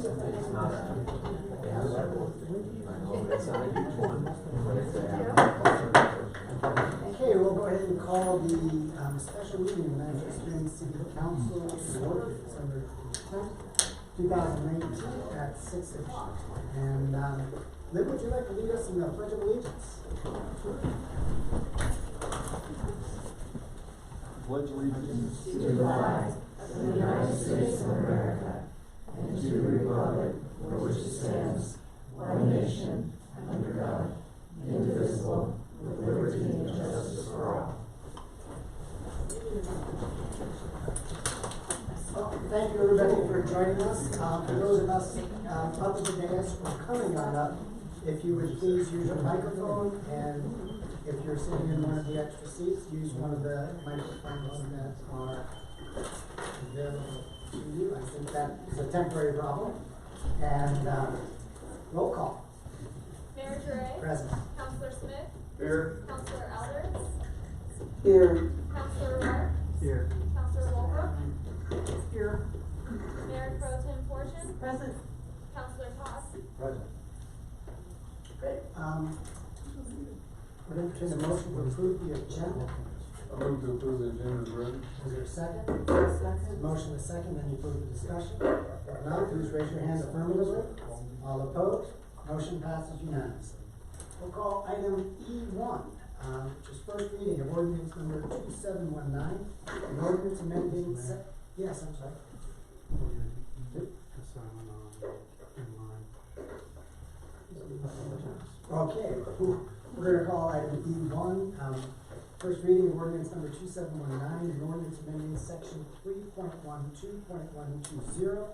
Okay, we'll go ahead and call the special meeting of Manchester Springs City Council to order, December 10th, 2019 at 6:00. And Lynn, would you like to lead us in the Pledge of Allegiance? Pledge allegiance to the flag of the United States of America and to the republic for which it stands, one nation, under God, indivisible, with liberty and justice for all. Well, thank you everybody for joining us. For those of us up at the dais or coming on up, if you would please use your microphone, and if you're sitting in one of the extra seats, use one of the microphones that are available to you. I think that is a temporary problem. And roll call. Mayor Ture. Present. Councilor Smith. here. Councilor Alders. Here. Councilor Rourke. Here. Councilor Wolbrook. Here. Mayor Pro Tem Fortune. Present. Councilor Toss. Present. Great. We're going to turn the motion to approve the agenda. I move to approve the agenda as written. Is there a second? Second. Motion is second, any further discussion? If not, please raise your hand affirmatively. All opposed? Motion passes unanimously. We'll call item E1, which is first reading of ordinance number 2719, an ordinance amending yes, I'm sorry. Okay, we're going to call item E1, first reading of ordinance number 2719, an ordinance amending section 3.12.120 of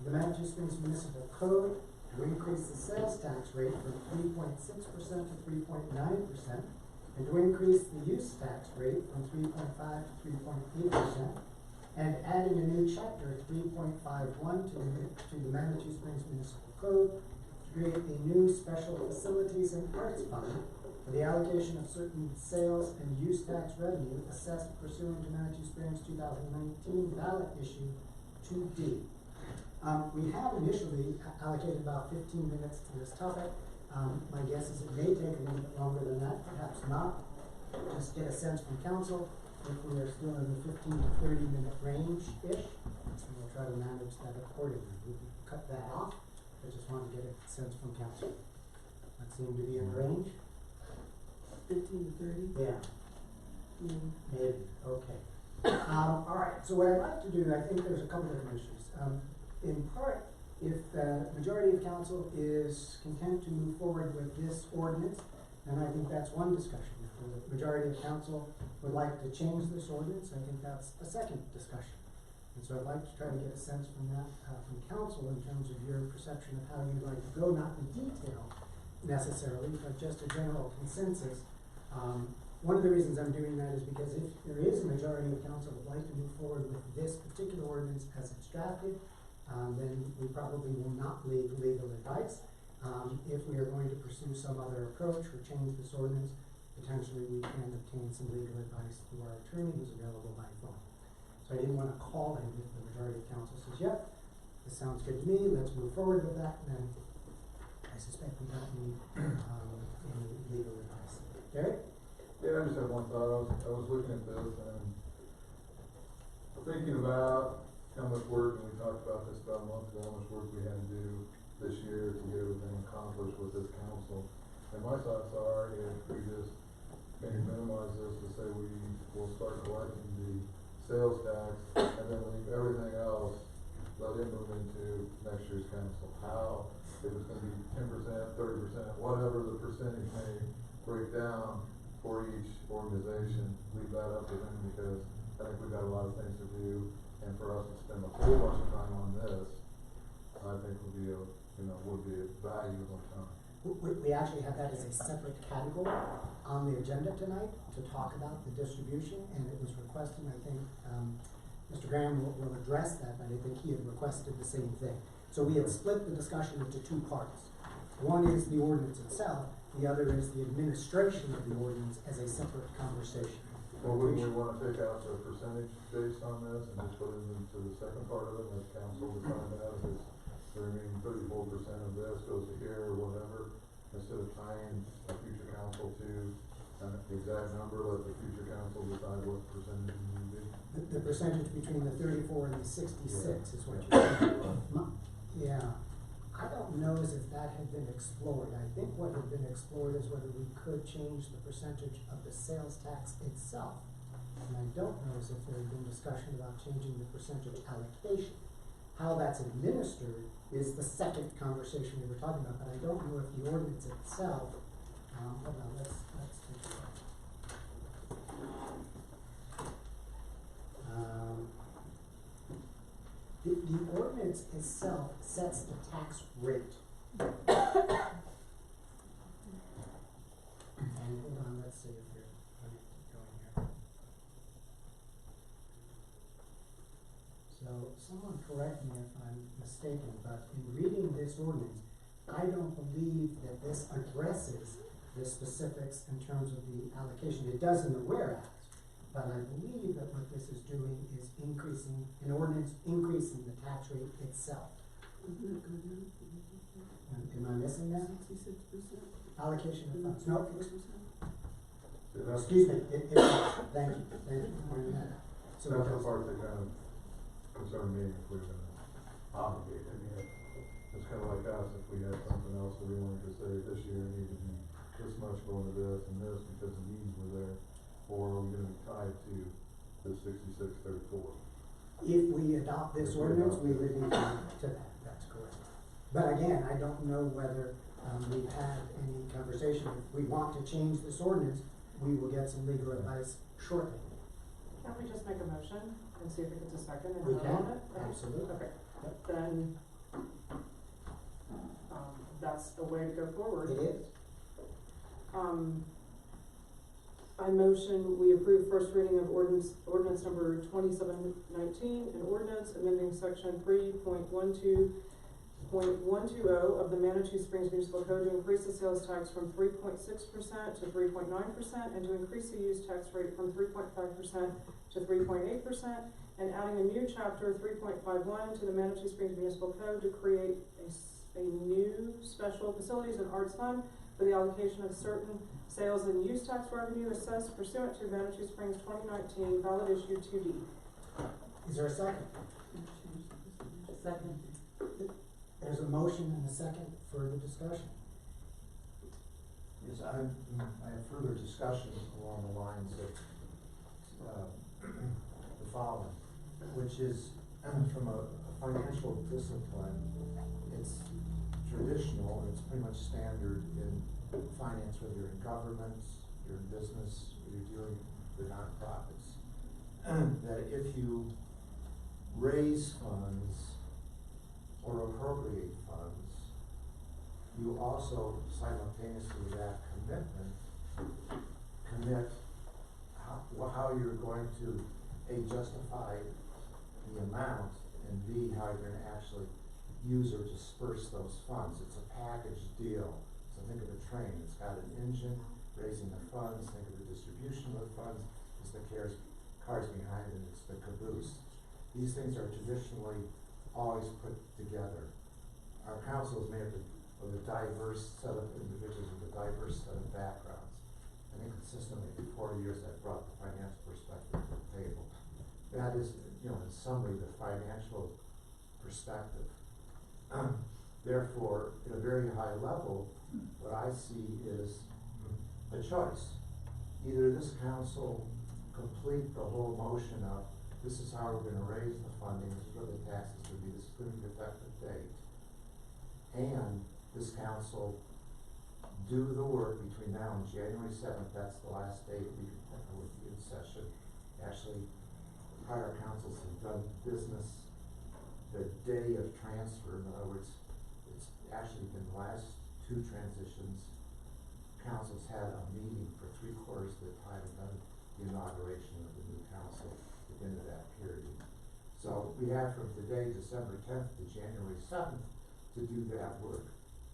the Manitou Springs Municipal Code to increase the sales tax rate from 3.6% to 3.9%, and to increase the use tax rate from 3.5 to 3.8%, and adding a new chapter 3.51 to the Manitou Springs Municipal Code to create a new special facilities and arts fund for the allocation of certain sales and use tax revenue assessed pursuant to Manitou Springs 2019 ballot issue 2D. We have initially allocated about 15 minutes to this topic. My guess is it may take a little bit longer than that, perhaps not. Just get a sense from council if we are still in the 15 to 30 minute range-ish, and we'll try to manage that accordingly. We can cut that off. I just want to get a sense from council. That seemed to be in range. 15 to 30? Yeah. Maybe, okay. All right, so what I'd like to do, I think there's a couple of issues. In part, if the majority of council is content to move forward with this ordinance, then I think that's one discussion. If the majority of council would like to change this ordinance, I think that's a second discussion. And so I'd like to try to get a sense from that, from council in terms of your perception of how you'd like to go, not in detail necessarily, but just a general consensus. One of the reasons I'm doing that is because if there is a majority of council that would like to move forward with this particular ordinance as it's drafted, then we probably will not leave legal advice. If we are going to pursue some other approach or change this ordinance, potentially we can obtain some legal advice through our attorney who's available by phone. So I didn't want to call him if the majority of council says, yep, this sounds good to me, let's move forward with that, and then I suspect we don't need any legal advice. Derek? Yeah, I just have one thought. I was looking at this and thinking about how much work, and we talked about this about a month ago, how much work we had to do this year to get everything accomplished with this council. And my thoughts are, if we just maybe minimize this to say we will start collecting the sales tax and then leave everything else, let it move into next year's council. How, if it's gonna be 10%, 30%, whatever the percentage may break down for each organization, leave that up to them, because I think we've got a lot of things to do, and for us to spend a whole bunch of time on this, I think would be a valuable time. We actually have that as a separate category on the agenda tonight to talk about the distribution, and it was requested, I think, Mr. Graham will address that, but I think he had requested the same thing. So we had split the discussion into two parts. One is the ordinance itself, the other is the administration of the ordinance as a separate conversation. Well, wouldn't we want to take out the percentage based on this and just put it into the second part of it, and let council decide that if it's the remaining this goes to here or whatever, instead of tying a future council to an exact number, let the future council decide what percentage we need to do. The percentage between the 34 and the 66 is what you're saying. Yeah, I don't know as if that had been explored. I think what had been explored is whether we could change the percentage of the sales tax itself. And I don't know as if there had been discussion about changing the percentage allocation. How that's administered is the second conversation we were talking about, but I don't know if the ordinance itself, hold on, let's take a look. The ordinance itself sets the tax rate. And hold on, let's see if we're going here. So someone correct me if I'm mistaken, but in reading this ordinance, I don't believe that this addresses the specifics in terms of the allocation. It does in the whereas, but I believe that what this is doing is increasing, an ordinance increasing the tax rate itself. Am I missing that? Allocation of funds, no, excuse me, thank you for pointing that out. So That's the it does- part that kind of concerned me if we were gonna obligate it. It's kind of like us, if we had something else that we wanted to say this year needed to be this much going to this and this because the needs were there, or are we gonna be tied to the 66-34? If we adopt this ordinance, we would be tied to that, that's correct. But again, I don't know whether, we've had any conversation. If we want to change this ordinance, we will get some legal advice shortly. Can't we just make a motion and see if it gets a second and We vote can, on it? Okay. absolutely. Okay, Yep. then, that's the way to go forward. It is. I motion we approve first reading of ordinance number 2719, an ordinance amending section 3.12.120 of the Manitou Springs Municipal Code to increase the sales tax from 3.6% to 3.9% and to increase the use tax rate from 3.5% to 3.8%, and adding a new chapter 3.51 to the Manitou Springs Municipal Code to create a new special facilities and arts fund for the allocation of certain sales and use tax revenue assessed pursuant to Manitou Springs 2019 ballot issue 2D. Is there a second? Second. There's a motion and a second, further discussion. Yes, I have further discussion along the lines of the following, which is from a financial discipline, it's traditional, it's pretty much standard in finance, whether you're in government, you're in business, or you're dealing with nonprofits, that if you raise funds or appropriate funds, you also simultaneously with that commitment commit how you're going to A, justify the amount, and B, how you're going to actually use or disperse those funds. It's a package deal. So think of a train. It's got an engine raising the funds. Think of the distribution of the funds. It's the cars behind it. It's the caboose. These things are traditionally always put together. Our council is made up of a diverse set of individuals with a diverse set of backgrounds. I think consistently in 4 years I've brought the financial perspective to the table. That is, in summary, the financial perspective. Therefore, at a very high level, what I see is a choice. Either this council complete the whole motion of this is how we're going to raise the funding, this is where the taxes would be, this is going to be the effective date, and this council do the work between now and January 7th, that's the last date we can be in session. Actually, prior councils have done business the day of transfer. In other words, it's actually been the last two transitions. Councils had a meeting for 3/4 of the time and then the inauguration of the new council at the end of that period. So we have from today, December 10th to January 7th to do that work.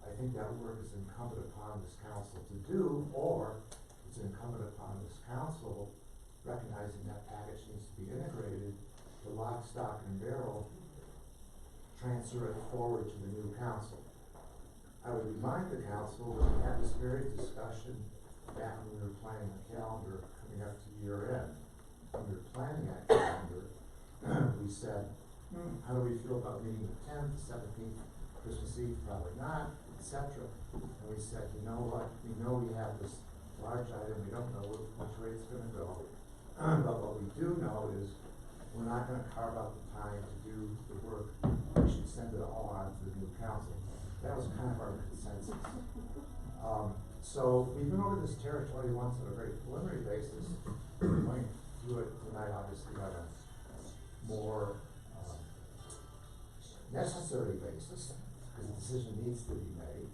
I think that work is incumbent upon this council to do, or it's incumbent upon this council recognizing that package needs to be integrated, the lock, stock, and barrel, transfer it forward to the new council. I would remind the council that we had this very discussion back when we were planning the calendar coming up to year end. When we were planning that calendar, we said, how do we feel about meeting the 10th, 17th, Christmas Eve, probably not, etc. And we said, you know what, we know we have this large item, we don't know which way it's gonna go. But what we do know is we're not gonna carve out the time to do the work. We should send it all on to the new council. That was kind of our consensus. So we've been over this territory once on a very preliminary basis. We're going through it tonight, obviously, on a more necessary basis, because the decision needs to be made.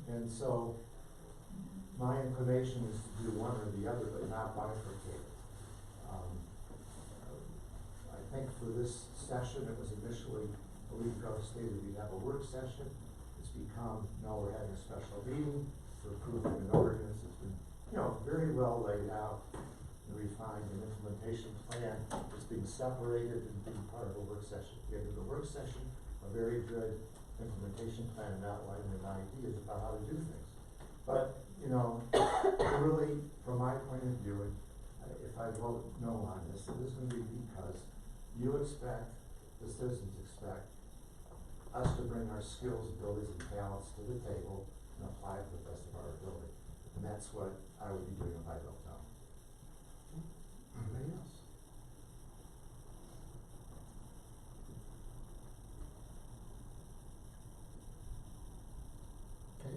And so my inclination is to do one or the other, but not bifurcate. I think for this session, it was initially, a week ago, stated we'd have a work session. It's become, no, we're having a special meeting for approving an ordinance. It's been, very well laid out and refined. An implementation plan is being separated and being part of a work session. At the end of the work session, a very good implementation plan and outlining of ideas about how to do things. But, really, from my point of view, if I vote no on this, it is going to be because you expect, the citizens expect, us to bring our skills, abilities, and talents to the table and apply it to the best of our ability. And that's what I would be doing if I vote no. Anybody else? Okay,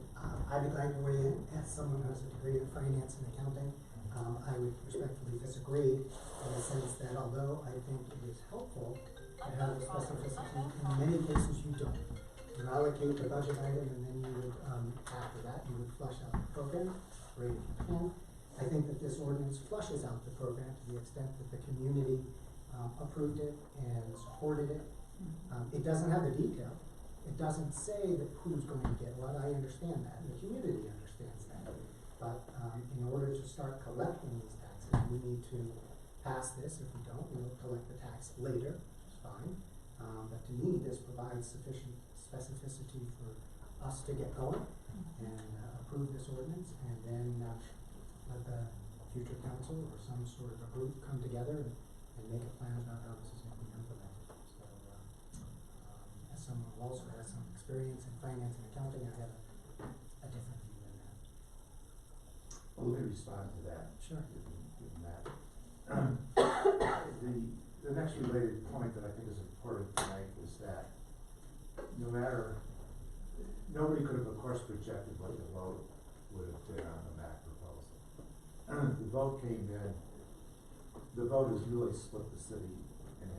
I'd be glad to weigh in as someone who has a degree in finance and accounting. I would respectfully disagree in the sense that although I think it is helpful to have specificity, in many cases you don't. You allocate the budget item and then you would, after that, you would flush out the program, great if you can. I think that this ordinance flushes out the program to the extent that the community approved it and supported it. It doesn't have the detail. It doesn't say that who's going to get what. I understand that, and the community understands that. But in order to start collecting these taxes, we need to pass this. If we don't, we'll collect the tax later, which is fine. But to me, this provides sufficient specificity for us to get going and approve this ordinance, and then let the future council or some sort of a group come together and make a plan about how this is going to be implemented. So, as someone who also has some experience in finance and accounting, I have a different view than that. Well, let me respond to that. Sure. Given that. The next related point that I think is important to make is that nobody could have, of course, projected what the vote would have been on the MAC proposal. The vote came in, the vote has really split the city in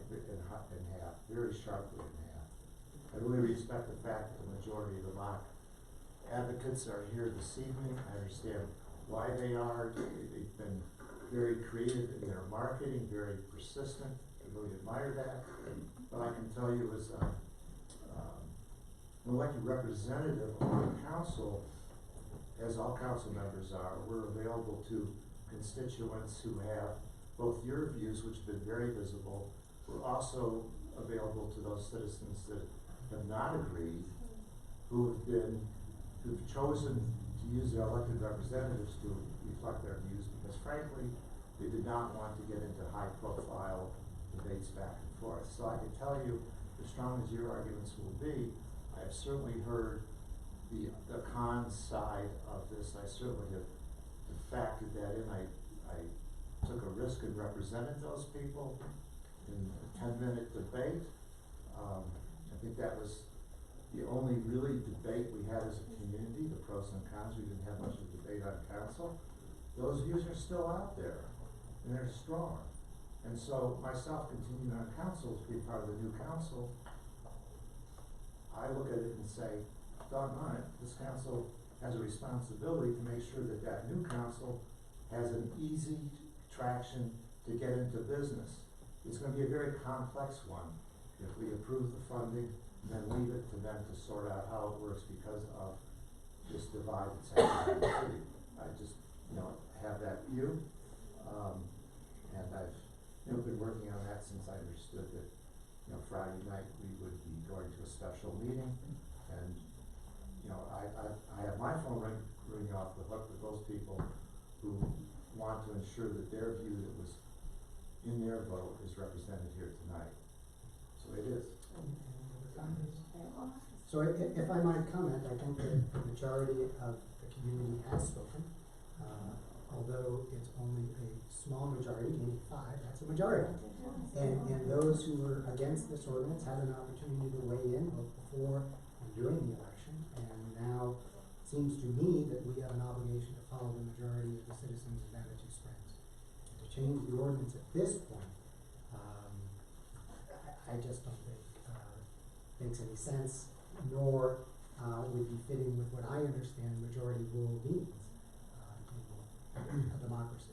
half, very sharply in half. I really respect the fact that the majority of the MAC advocates are here this evening. I understand why they are. They've been very creative in their marketing, very persistent. I really admire that. But I can tell you as an elected representative of our council, as all council members are, we're available to constituents who have both your views, which have been very visible. We're also available to those citizens that have not agreed, who've chosen to use their elected representatives to reflect their views, because frankly, they did not want to get into high-profile debates back and forth. So I can tell you, as strong as your arguments will be, I have certainly heard the con side of this. I certainly have factored that in. I took a risk and represented those people in a 10-minute debate. I think that was the only really debate we had as a community, the pros and cons. We didn't have much of a debate on council. Those views are still out there, and they're strong. And so myself continuing on council to be part of the new council, I look at it and say, doggone it, this council has a responsibility to make sure that that new council has an easy traction to get into business. It's going to be a very complex one if we approve the funding and then leave it to them to sort out how it works because of this divide that's happening in the city. I just, have that view, and I've been working on that since I understood that Friday night we would be going to a special meeting, and my phone ring off the hook with those people who want to ensure that their view that was in their vote is represented here tonight. So it is. So if I might comment, I think that the majority of the community has spoken. Although it's only a small majority, maybe 5, that's a majority. And those who were against this ordinance had an opportunity to weigh in both before and during the election. And now it seems to me that we have an obligation to follow the majority of the citizens of Manitou Springs. And to change the ordinance at this point, I just don't think makes any sense, nor would be fitting with what I understand majority rule means in a democracy.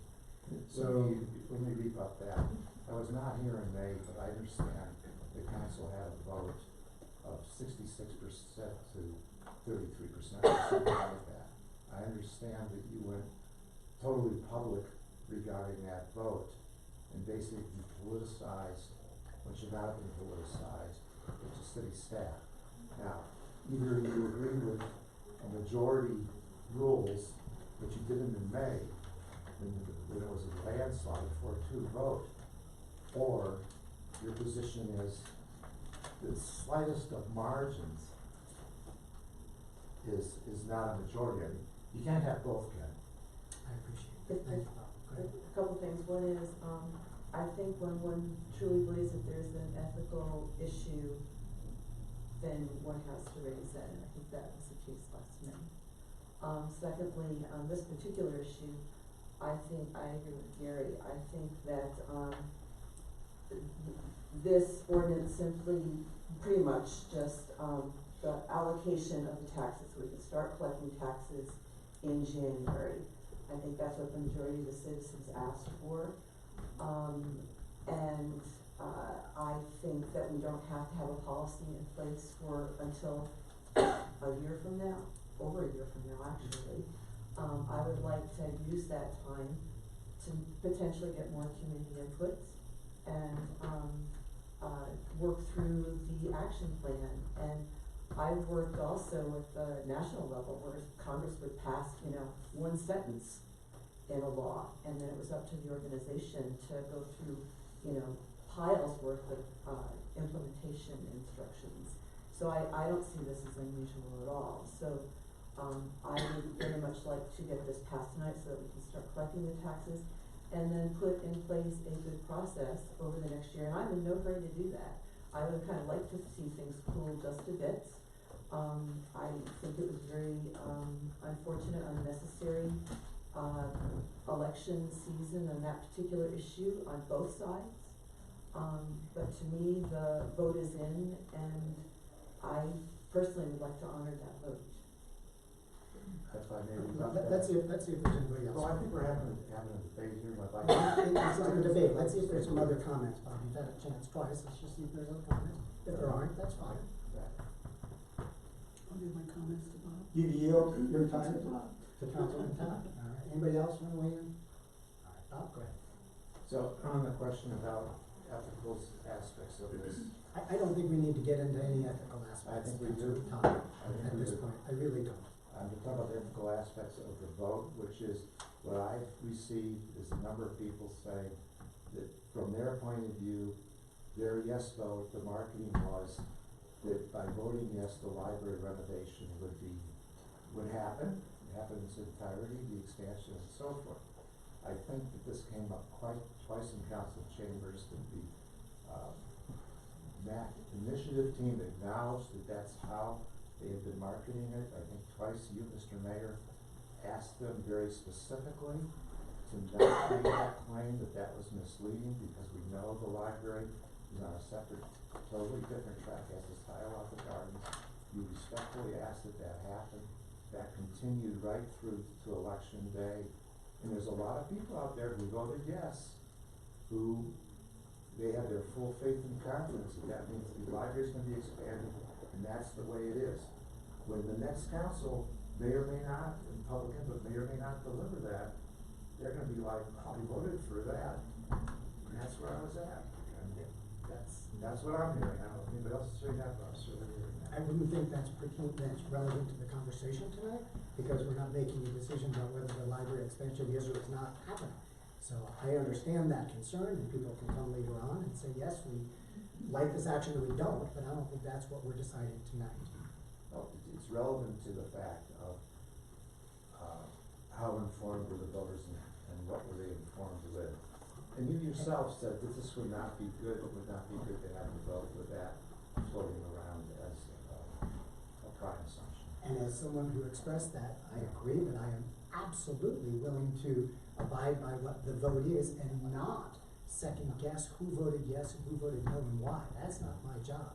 So, let me rebut that. I was not here in May, but I understand the council had a vote of 66% to 33%, something like that. I understand that you went totally public regarding that vote and basically politicized what should not have been politicized, which is city staff. Now, either you agree with a majority rules, which you didn't in May, when it was a landslide 4-2 vote, or your position is the slightest of margins is not a majority. I mean, you can't have both, Ken. I appreciate it. Thank you, Bob. Go ahead. A couple things. One is, I think when one truly believes that there's an ethical issue, then one has to raise that, and I think that was the case last May. Secondly, on this particular issue, I think I agree with Gary. I think that this ordinance simply pretty much just the allocation of the taxes. We can start collecting taxes in January. I think that's what the majority of the citizens asked for. I think that we don't have to have a policy in place for until a year from now, over a year from now actually. I would like to use that time to potentially get more community input and work through the action plan. And I've worked also with the national level where Congress would pass, one sentence in a law, and then it was up to the organization to go through, piles worth of implementation instructions. So I don't see this as unusual at all. So I would very much like to get this passed tonight so that we can start collecting the taxes and then put in place a good process over the next year. And I'm in no hurry to do that. I would kind of like to see things cool just a bit. I think it was very unfortunate, unnecessary election season on that particular issue on both sides. But to me, the vote is in, and I personally would like to honor that vote. If I may Let's see if there's anybody else. Well, I think we're having a debate here, but I'd like It's not a debate, let's see if there's some other comments, Bob, you've had a chance twice, let's just see if there's other comments. If there aren't, that's fine. I'll give my comments to Bob. You yield your time to Councilman Todd. All right, anybody else want to weigh in? All right, Bob, go ahead. So, on the question about ethical aspects of this, I don't think we need to get into any ethical aspects. I think we do. Todd, I think at we this do. point, I really don't. I'm talking about the ethical aspects of the vote, which is what I've received is a number of people say that from their point of view, their yes vote, the marketing was that by voting yes, the library renovation would happen in its entirety, the expansion and so forth. I think that this came up twice in council chambers, that the MAC initiative team acknowledged that that's how they had been marketing it. I think twice you, Mr. Mayor, asked them very specifically to not make that claim that was misleading, because we know the library is on a separate, totally different track as is Hiawatha Gardens. You respectfully asked that happen. That continued right through to election day. And there's a lot of people out there who voted yes, who they have their full faith and confidence that means the library's gonna be expanded, and that's the way it is. When the next council may or may not, in public input, may or may not deliver that, they're gonna be like, oh, we voted for that. And that's where I was at. And that's what I'm hearing. I don't know if anybody else is hearing that, but I'm certainly hearing that. I wouldn't think that's that's relevant to the conversation tonight, because we're not making a decision about whether the library expansion is or is not happening. So I understand that concern, and people can come later on and say, yes, we like this action, or we don't, but I don't think that's what we're deciding tonight. Well, it's relevant to the fact of, how informed were the voters and what were they informed with? And you yourself said that this would not be good, it would not be good to have a vote with that floating around as a prime assumption. And as someone who expressed that, I agree, but I am absolutely willing to abide by what the vote is and not second guess who voted yes and who voted no and why. That's not my job.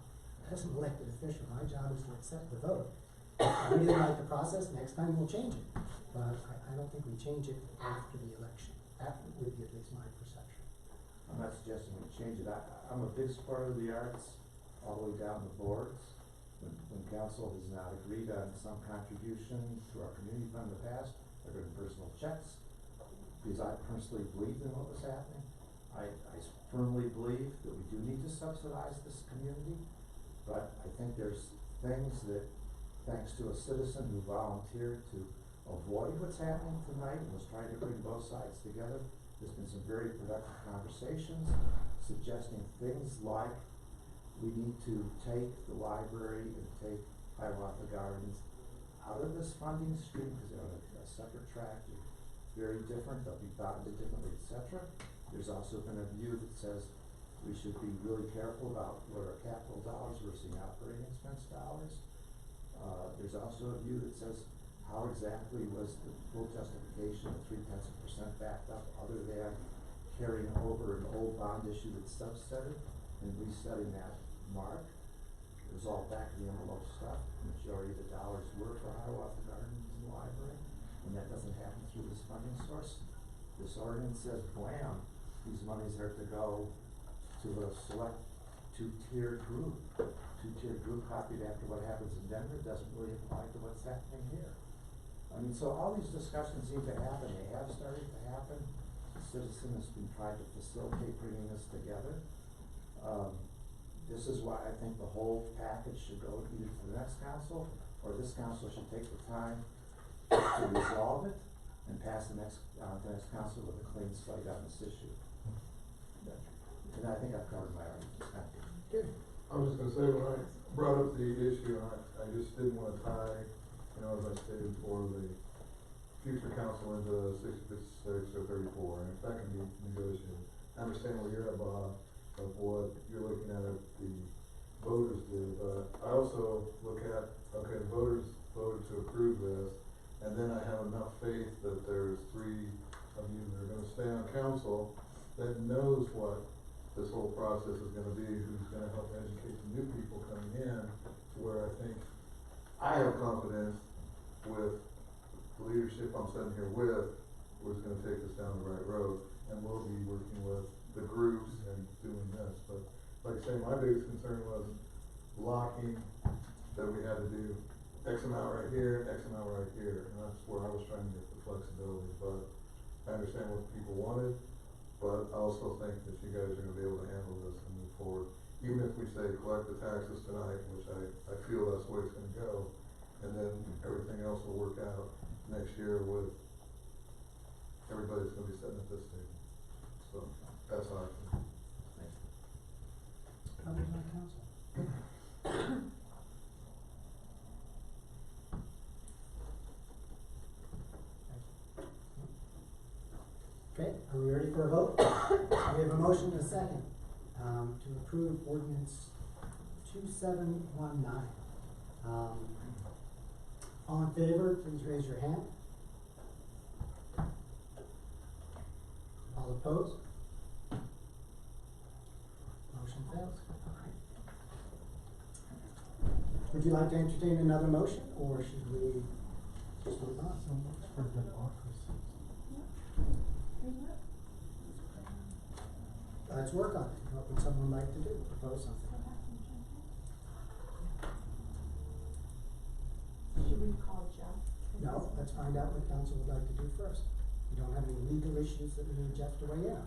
As an elected official, my job is to accept the vote. If we didn't like the process, next time we'll change it. But I don't think we change it after the election. That would be at least my perception. I'm not suggesting we change it. I'm a big supporter of the arts, all the way down the boards. When council has not agreed on some contribution to our community fund in the past, I've written personal checks, because I personally believed in what was happening. I firmly believe that we do need to subsidize this community, but I think there's things that, thanks to a citizen who volunteered to avoid what's happening tonight and was trying to bring both sides together, there's been some very productive conversations suggesting things like we need to take the library and take Hiawatha Gardens out of this funding stream, because they're on a separate track, they're very different, they'll be bounded differently, etc. There's also been a view that says we should be really careful about what are capital dollars versus operating expense dollars. There's also a view that says how exactly was the full justification of 0.3% backed up, other than carrying over an old bond issue that's subsetted and resetting that mark. It was all back of the envelope stuff. The majority of the dollars were for Hiawatha Gardens and the library, and that doesn't happen through this funding source. This ordinance says, blam, these monies are to go to a select two-tiered group. Two-tiered group copied after what happens in Denver doesn't really apply to what's happening here. I mean, so all these discussions seem to happen, they have started to happen. The citizen has been trying to facilitate bringing this together. This is why I think the whole package should go either to the next council, or this council should take the time to resolve it and pass the next council with a clean slate on this issue. And I think I've covered my arguments. Thank you. Good. I was just gonna say, when I brought up the issue, I just didn't wanna tie, as I stated before, the future council into 66 or 34, and if that can be negotiated. I understand where you're at, Bob, of what you're looking at the voters do, but I also look at, okay, the voters voted to approve this, and then I have enough faith that there's 3 of you that are gonna stay on council that knows what this whole process is gonna be, who's gonna help educate the new people coming in, to where I think I have confidence with the leadership I'm sitting here with, who's gonna take us down the right road, and we'll be working with the groups and doing this. But like I say, my biggest concern was locking, that we had to do X amount right here, X amount right here, and that's where I was trying to get the flexibility. But I understand what people wanted, but I also think that you guys are gonna be able to handle this and move forward. Even if we say collect the taxes tonight, which I feel that's the way it's gonna go, and then everything else will work out next year with everybody that's gonna be sitting at this table. So that's how I feel. Comments on council? Okay, are we ready for a vote? We have a motion and a second, to approve ordinance 2719. All in favor, please raise your hand. All opposed? Motion fails. Would you like to entertain another motion, or should we just move on? Let's work on it. What would someone like to do? Propose something. Should we call Jeff? No, let's find out what council would like to do first. We don't have any legal issues that we need Jeff to weigh in on.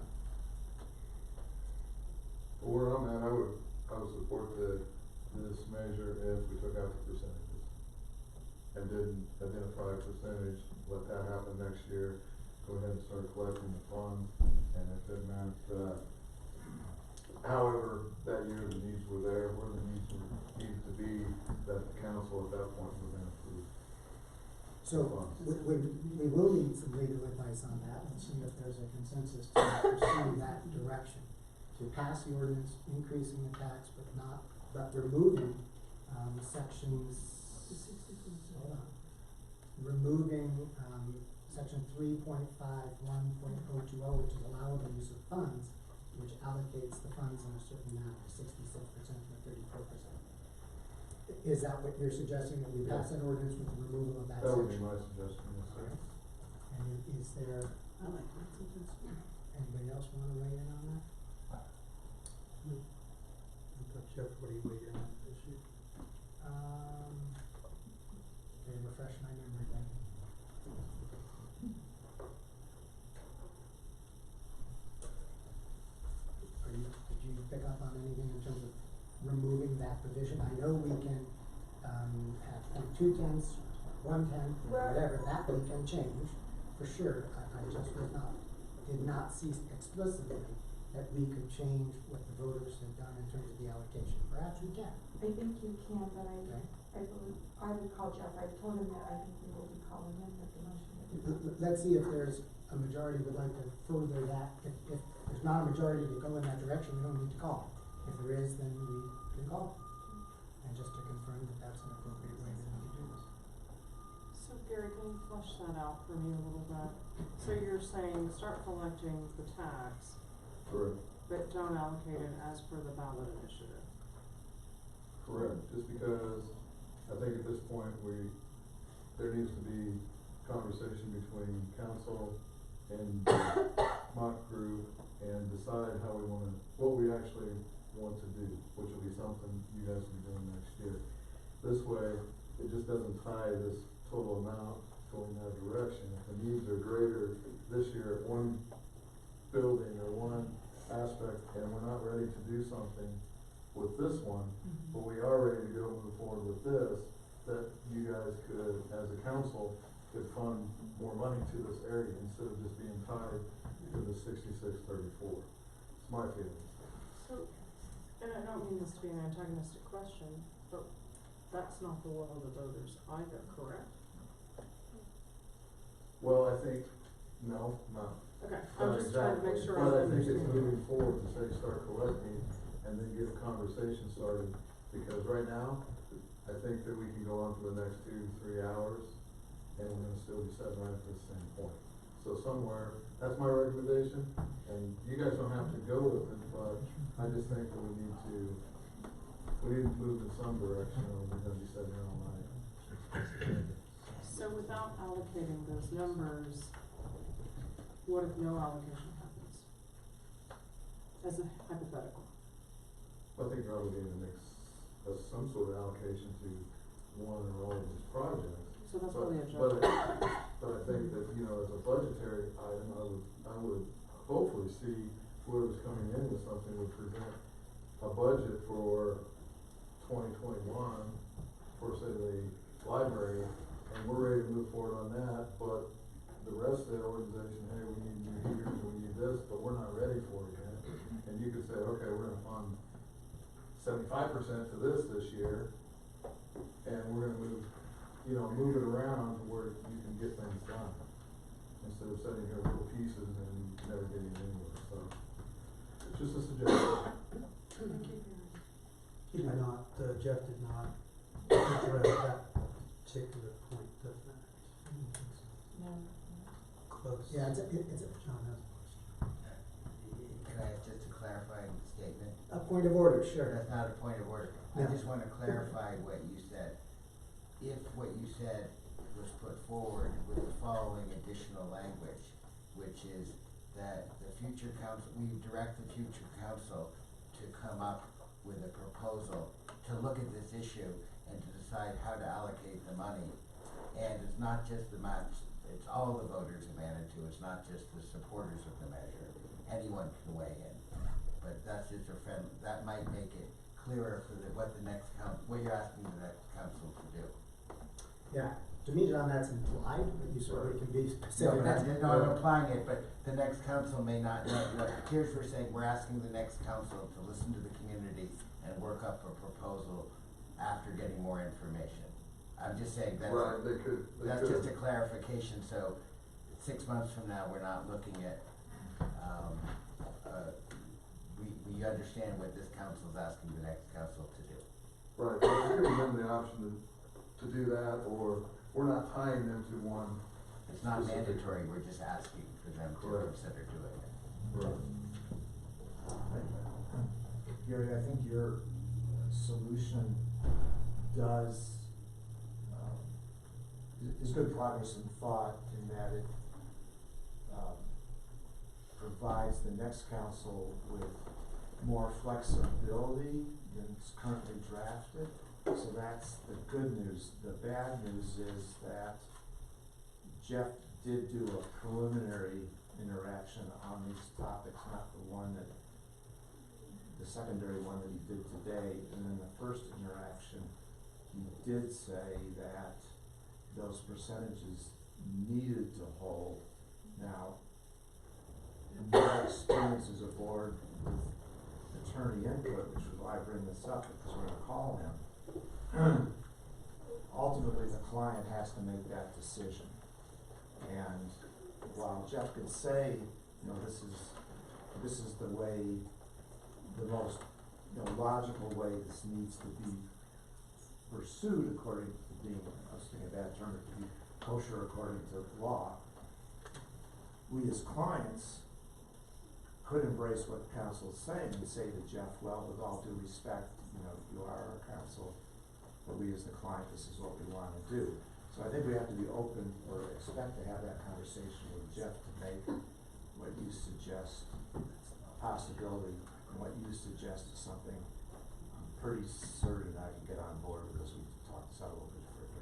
Where I'm at, I would support the this measure if we took out the percentages. And didn't identify a percentage, let that happen next year, go ahead and start collecting the funds, and if it meant, however, that year the needs were there, where the needs needed to be, that the council at that point would then approve. So, we will need some legal advice on that, and see if there's a consensus to pursue that direction. To pass the ordinance increasing the tax, but removing, sections, hold on. Removing, section 3.51.020, which is allowable use of funds, which allocates the funds in a certain amount, 66% and 34%. Is that what you're suggesting, that we pass an ordinance with the removal of that That section? would be my suggestion, yes, sir. And is there, I like that suggestion. anybody else wanna weigh in on that? Jeff, what do you weigh in on this issue? Okay, refresh my memory then. Did you pick up on anything in terms of removing that provision? I know we can, have 2/10, 1/10, Right. whatever, that we can change, for sure. I just did not see explicitly that we could change what the voters had done in terms of the allocation. Perhaps we can. I think you can, but Okay. I believe, I would call Jeff, I told him that I think we will be calling him with the motion. Let's see if there's a majority would like to further that. If there's not a majority to go in that direction, we don't need to call. If there is, then we can call. And just to confirm that that's an appropriate way for me to do this. So Gary, can you flesh that out for me a little bit? So you're saying start collecting the tax, Correct. but don't allocate it as per the ballot initiative? Correct, just because I think at this point, there needs to be conversation between council and mock group and decide how what we actually want to do, which will be something you guys will be doing next year. This way, it just doesn't tie this total amount going that direction. If the needs are greater this year at one building or one aspect, and we're not ready to do something with this one, but we are ready to go move forward with this, that you guys could, as a council, could fund more money to this area instead of just being tied to the 66-34. It's my feeling. So, and I don't mean this to be an antagonistic question, but that's not the will of the voters either, correct? Well, I think, no, not. Okay, I'm just trying to make sure But I I'm think it's understanding. moving forward to say start collecting and then get a conversation started, because right now, I think that we can go on for the next 2-3 hours and we're gonna still be sitting right at the same point. So somewhere, that's my recommendation, and you guys don't have to go with it, but I just think that we need to move in some direction or we're gonna be sitting here all night. So without allocating those numbers, what if no allocation happens? As a hypothetical. I think you're obligated to make some sort of allocation to one or all of these projects. So that's But- really a but- joke. But I think that, as a budgetary item, I would hopefully see whoever's coming in with something would present a budget for 2021 for, say, the library, and we're ready to move forward on that, but the rest of the organization, hey, we need new heaters, we need this, but we're not ready for it yet. And you could say, okay, we're gonna fund 75% to this year, and we're gonna move it around to where you can get things done, instead of sitting here with little pieces and never getting anywhere, so. It's just a suggestion. Thank you, He did not, Jeff did not address that particular point, does that? No. Close. Yeah, it's a, John has a question. Can I, just a clarifying statement? a point of order, sure. That's not a point of order. I Yeah. just wanna clarify what you said. If what you said was put forward with the following additional language, which is that the future council, we direct the future council to come up with a proposal to look at this issue and to decide how to allocate the money. And it's not just the match, it's all the voters of Manitou, it's not just the supporters of the measure. Anyone can weigh in, but that's just that might make it clearer for what the next what you're asking the next council to do. Yeah, to me, John, that's implied, but you certainly can be No, specific. but I'm applying it, but the next council may not know, here's we're saying, we're asking the next council to listen to the community and work up a proposal after getting more information. I'm just saying that's, Right, they could. that's just a clarification, so 6 months from now, we're not looking at, we understand what this council's asking the next council to do. Right, so we're giving them the option to do that, or we're not tying them to one. It's not specific- mandatory, we're just asking for them to Correct. consider doing it. Right. Gary, I think your solution does, is good progress in thought in that it, provides the next council with more flexibility than it's currently drafted. So that's the good news. The bad news is that Jeff did do a preliminary interaction on these topics, not the secondary one that he did today. And in the first interaction, he did say that those percentages needed to hold. Now, in my experience as a board with attorney input, which is why I bring this up, because we're gonna call him, ultimately the client has to make that decision. And while Jeff could say, you know, this is the way, the most, logical way this needs to be pursued according to being, I was thinking a bad term, to be kosher according to law, we as clients could embrace what counsel is saying and say to Jeff, well, with all due respect, you are our counsel, but we as the client, this is what we want to do. So I think we have to be open or expect to have that conversation with Jeff to make what you suggest a possibility, and what you suggest is something I'm pretty certain I can get on board with as we talk this out a little bit further.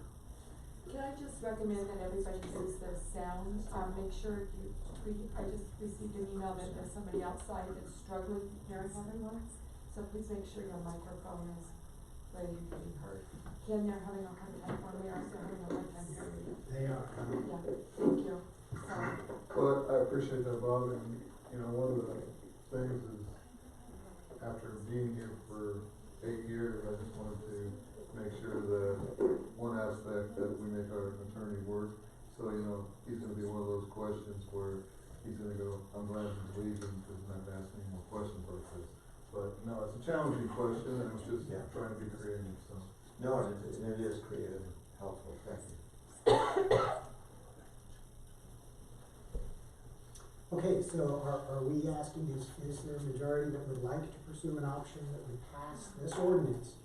Can I just recommend that everybody use their sound, make sure I just received an email that there's somebody outside that's struggling hearing everyone, so please make sure your microphone is ready to be heard. Ken, they're having a hard time, or they're also having a hard time hearing you. They are. Yeah, thank you, sorry. Well, I appreciate that, Bob, and, one of the things is, after being here for 8 years, I just wanted to make sure that one aspect that we make our attorney work, so, he's gonna be one of those questions where he's gonna go, I'm glad he's leaving, because I'm not gonna ask any more questions like this. But, no, it's a challenging question, and it's just trying to be creative, so. No, and it is creative and helpful, thank you. Okay, so are we asking, is there a majority that would like to pursue an option that would pass this ordinance,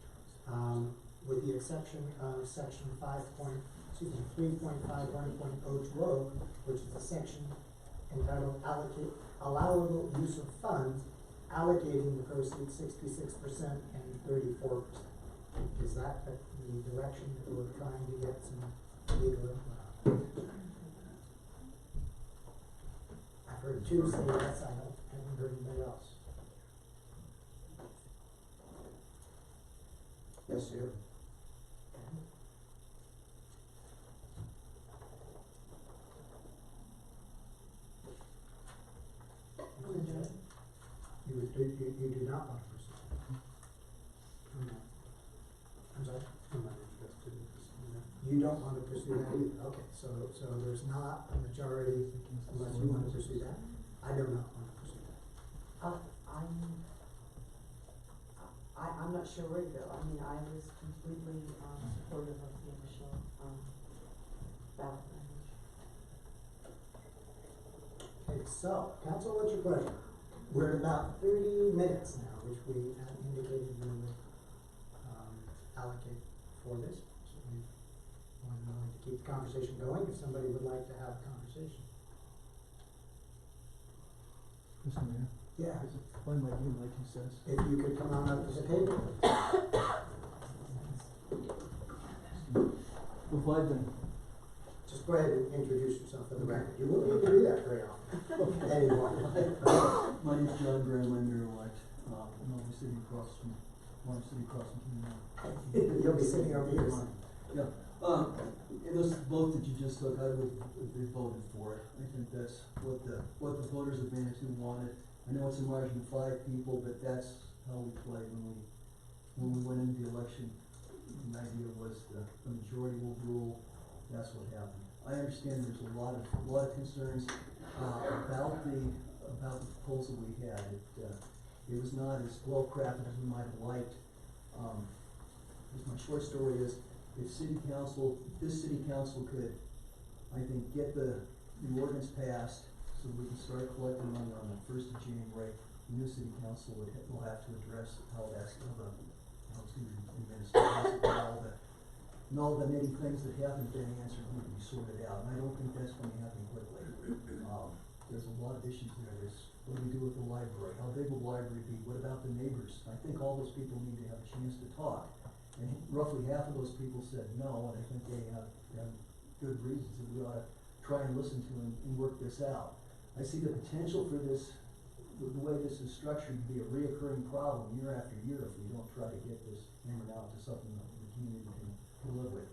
with the exception of section 3.51.020, which is a section entitled allowable use of funds, allocating the proceeds 66% and 34%. Is that the direction that we're trying to get some legal input? I've heard two say yes, I haven't heard anybody else. Yes, sir. You do not want to pursue that? I'm sorry? I'm not interested in this. You don't want to pursue that either, okay, so there's not a majority unless you want to pursue that? I do not want to pursue that. I'm not sure where to go. I mean, I was completely, supportive of the initial, ballot language. Okay, so, council, what's your pleasure? We're at about 30 minutes now, which we had indicated we would, allocate for this. So we want to keep the conversation going if somebody would like to have a conversation. Mr. Mayor, Yeah, why am I doing like he says? if you could come on up to the table. With live then. Just go ahead and introduce yourself for the record. You won't need to do that very often anymore. My name's John Graham, I'm your elect, I'm obviously sitting across from Orange City Crossing Community. You'll be sitting over here. Yeah, in those vote that you just took, I would be voted for it. I think that's what the voters of Manitou wanted. I know it's a margin of 5 people, but that's how we played when we went into the election. The idea was the majority will rule. That's what happened. I understand there's a lot of concerns about the proposal we had. It was not as well crafted as we might have liked. My short story is, if this city council could, I think, get the ordinance passed so we can start collecting money on the 1st of January, the new city council will have to address how it's going to be administered, and all the many things that haven't been answered need to be sorted out, and I don't think that's going to happen quickly. There's a lot of issues there. What do we do with the library? How big will the library be? What about the neighbors? I think all those people need to have a chance to talk. And roughly half of those people said no, and I think they have good reasons that we ought to try and listen to and work this out. I see the potential for this, the way this is structured, to be a reoccurring problem year after year if we don't try to get this hammered out to something that the community can live with.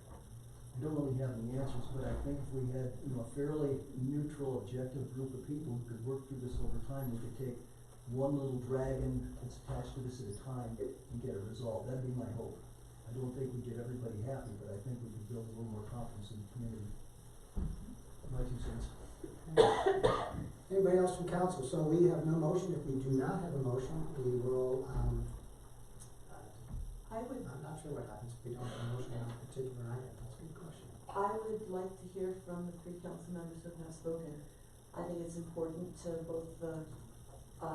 I don't really have any answers, but I think if we had, a fairly neutral, objective group of people who could work through this over time, we could take one little dragon that's attached to this at a time and get it resolved. That'd be my hope. I don't think we get everybody happy, but I think we could build a little more confidence in the community. My 2 cents. Anybody else from council? So we have no motion. If we do not have a motion, we will, I'm not sure what happens if we don't have a motion on a particular item. That's a good question. I would like to hear from the 3 council members who have now spoken. I think it's important to both the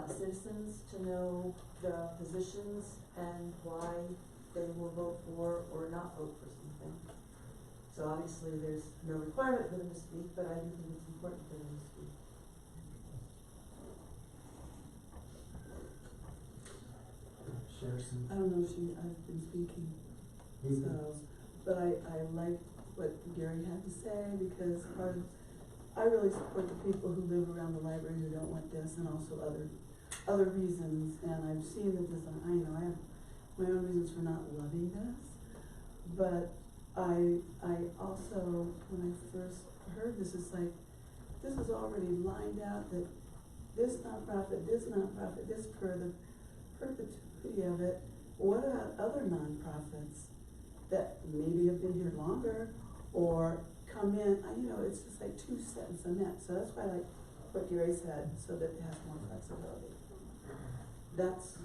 citizens to know the positions and why they will vote for or not vote for something. So obviously there's no requirement for them to speak, but I do think it's important for them to speak. Share some. I don't know if I've been speaking, so, but I like what Gary had to say, because I really support the people who live around the library who don't want this, and also other reasons, and I've seen the design, I have my own reasons for not loving this, but I also, when I first heard this, it's like, this is already lined out that this nonprofit, this per the perpetuity of it. What about other nonprofits that maybe have been here longer or come in, it's just like 2 cents a net, so that's why I like what Gary said, so that it has more flexibility. That's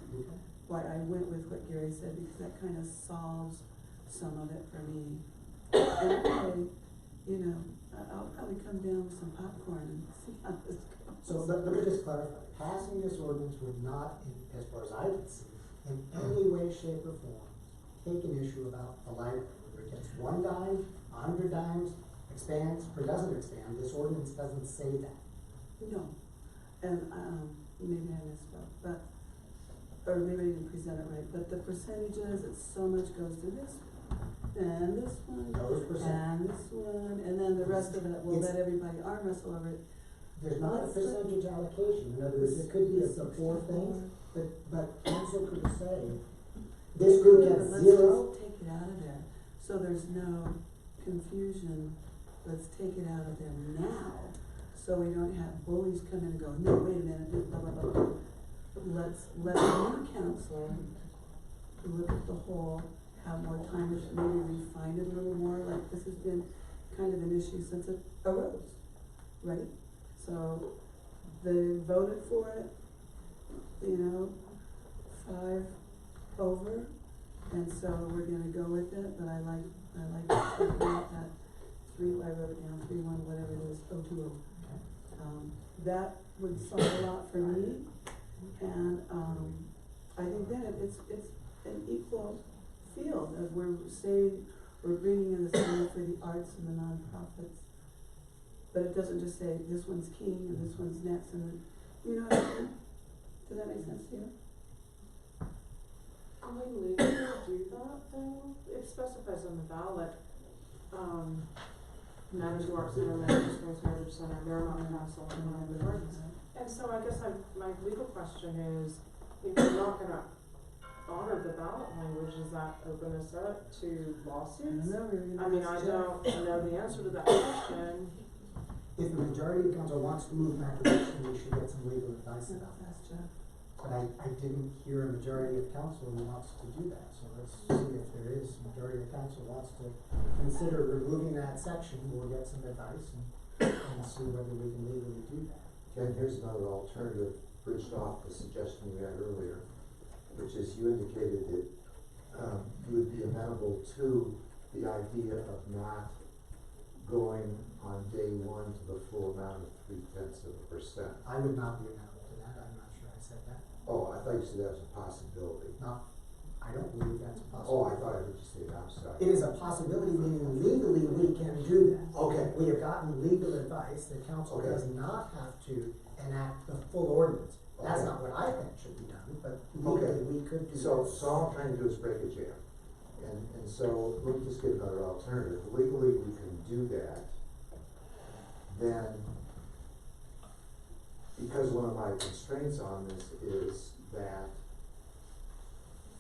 why I went with what Gary said, because that kind of solves some of it for me. And I'll probably come down with some popcorn and see how this goes. So let me just clarify. Passing this ordinance would not, as far as I can see, in any way, shape, or form, take an issue about the library. Whether it gets 1 dime, 100 dimes, expands, or doesn't expand, this ordinance doesn't say that. No, and maybe I misspoke, but, or maybe I didn't present it right, but the percentages, it's so much goes to this one, and this one, Those percent. and this one, and then the rest of it, we'll let everybody arm wrestle over it. There's not a percentage allocation. In other words, it could be a support thing, but council could say, this group gets Let's 0. just take it out of there, so there's no confusion. Let's take it out of there now, so we don't have bullies come in and go, no, wait a minute, blah, blah, blah, blah. Let's let the new council look at the whole, have more time, maybe refine it a little more, like this has been kind of an issue since it arose, right? So they voted for it, 5 over, and so we're gonna go with it, but I like taking out that 3, I wrote it down, 3-1, whatever it is, 020. That would solve a lot for me, and, I think then it's an equal field of we're bringing in the same for the arts and the nonprofits. But it doesn't just say this one's king and this one's next, and then, what I mean? Does that make sense to you? Can we legally do that though? It specifies on the ballot, Manitou Arts Center, Manitou Springs Heritage Center, Marymount Castle, and Highland Gardens. And so I guess my legal question is, if you're not gonna honor the ballot language, does that open us up to lawsuits? No, I mean, I don't know the answer to that question. If the majority of council wants to move in that direction, we should get some legal advice about that. That's Jeff. But I didn't hear a majority of council who wants to do that, so let's see if there is, majority of council wants to consider removing that section, we'll get some advice and see whether we can legally do that. Ken, here's another alternative, bridged off the suggestion you had earlier, which is you indicated that, you would be amenable to the idea of not going on day one to the full amount of 0.3%. I would not be amenable to that, I'm not sure I said that. Oh, I thought you said that was a possibility. No, I don't believe that's a Oh, I possibility. thought I heard you say that, I'm sorry. It is a possibility, meaning legally we can do that. Okay. We have gotten legal advice that council Okay. does not have to enact the full ordinance. That's Okay. not what I think should be done, but Okay. legally we could do that. So all I'm trying to do is break a jam. And so let me just give another alternative. Legally, we can do that. Then, because one of my constraints on this is that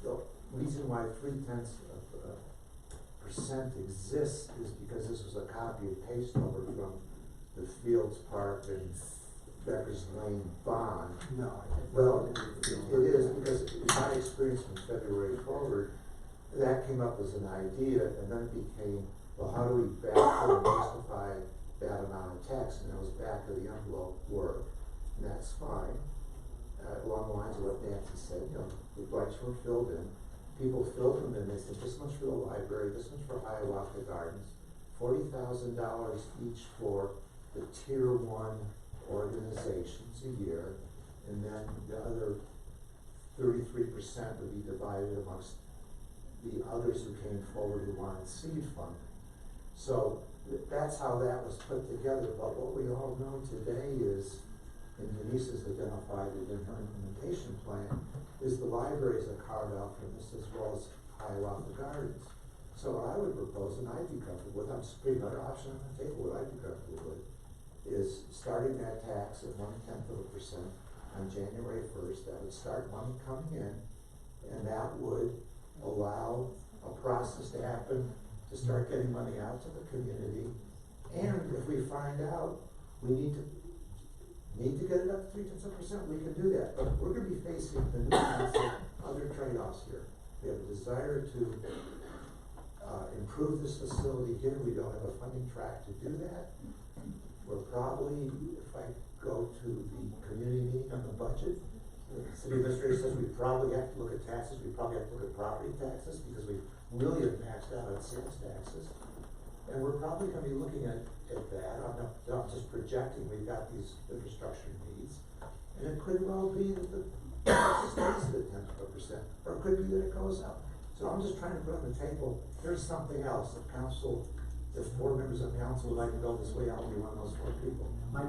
the reason why 0.3% exists is because this was a copy and paste over from the Fields Park and Becker's Lane bond. No, I think. Well, it is, because in my experience from February forward, that came up as an idea, and then it became, well, how do we backfill and justify that amount of tax? And that was back of the envelope work, and that's fine. Along the lines of what Nancy said, you know, the blanks were filled in, people filled them in, they said, this much for the library, this much for Hiawatha Gardens, $40,000 each for the tier 1 organizations a year, and then the other 33% would be divided amongst the others who came forward who wanted seed funding. So that's how that was put together, but what we all know today is, and Denise has identified it in her implementation plan, is the libraries are carved out from this as well as Hiawatha Gardens. So what I would propose, and I'd be comfortable with, I'm just putting another option on the table, what I'd be comfortable with, is starting that tax at 0.1% on January 1st. That would start money coming in, and that would allow a process to happen to start getting money out to the community. And if we find out we need to get it up to 0.3%, we can do that. But we're gonna be facing the new concept, other trade-offs here. We have a desire to improve this facility here. We don't have a funding track to do that. We're probably, if I go to the community meeting on the budget, the city administrator says we probably have to look at taxes, we probably have to look at property taxes, because we really have maxed out on sales taxes. And we're probably gonna be looking at that, I'm not just projecting, we've got these infrastructure needs. And it could well be that the tax stays at 10%, or it could be that it goes up. So I'm just trying to put on the table, here's something else, if council, if 4 members of council would like to go this way, I'll be one of those 4 people. My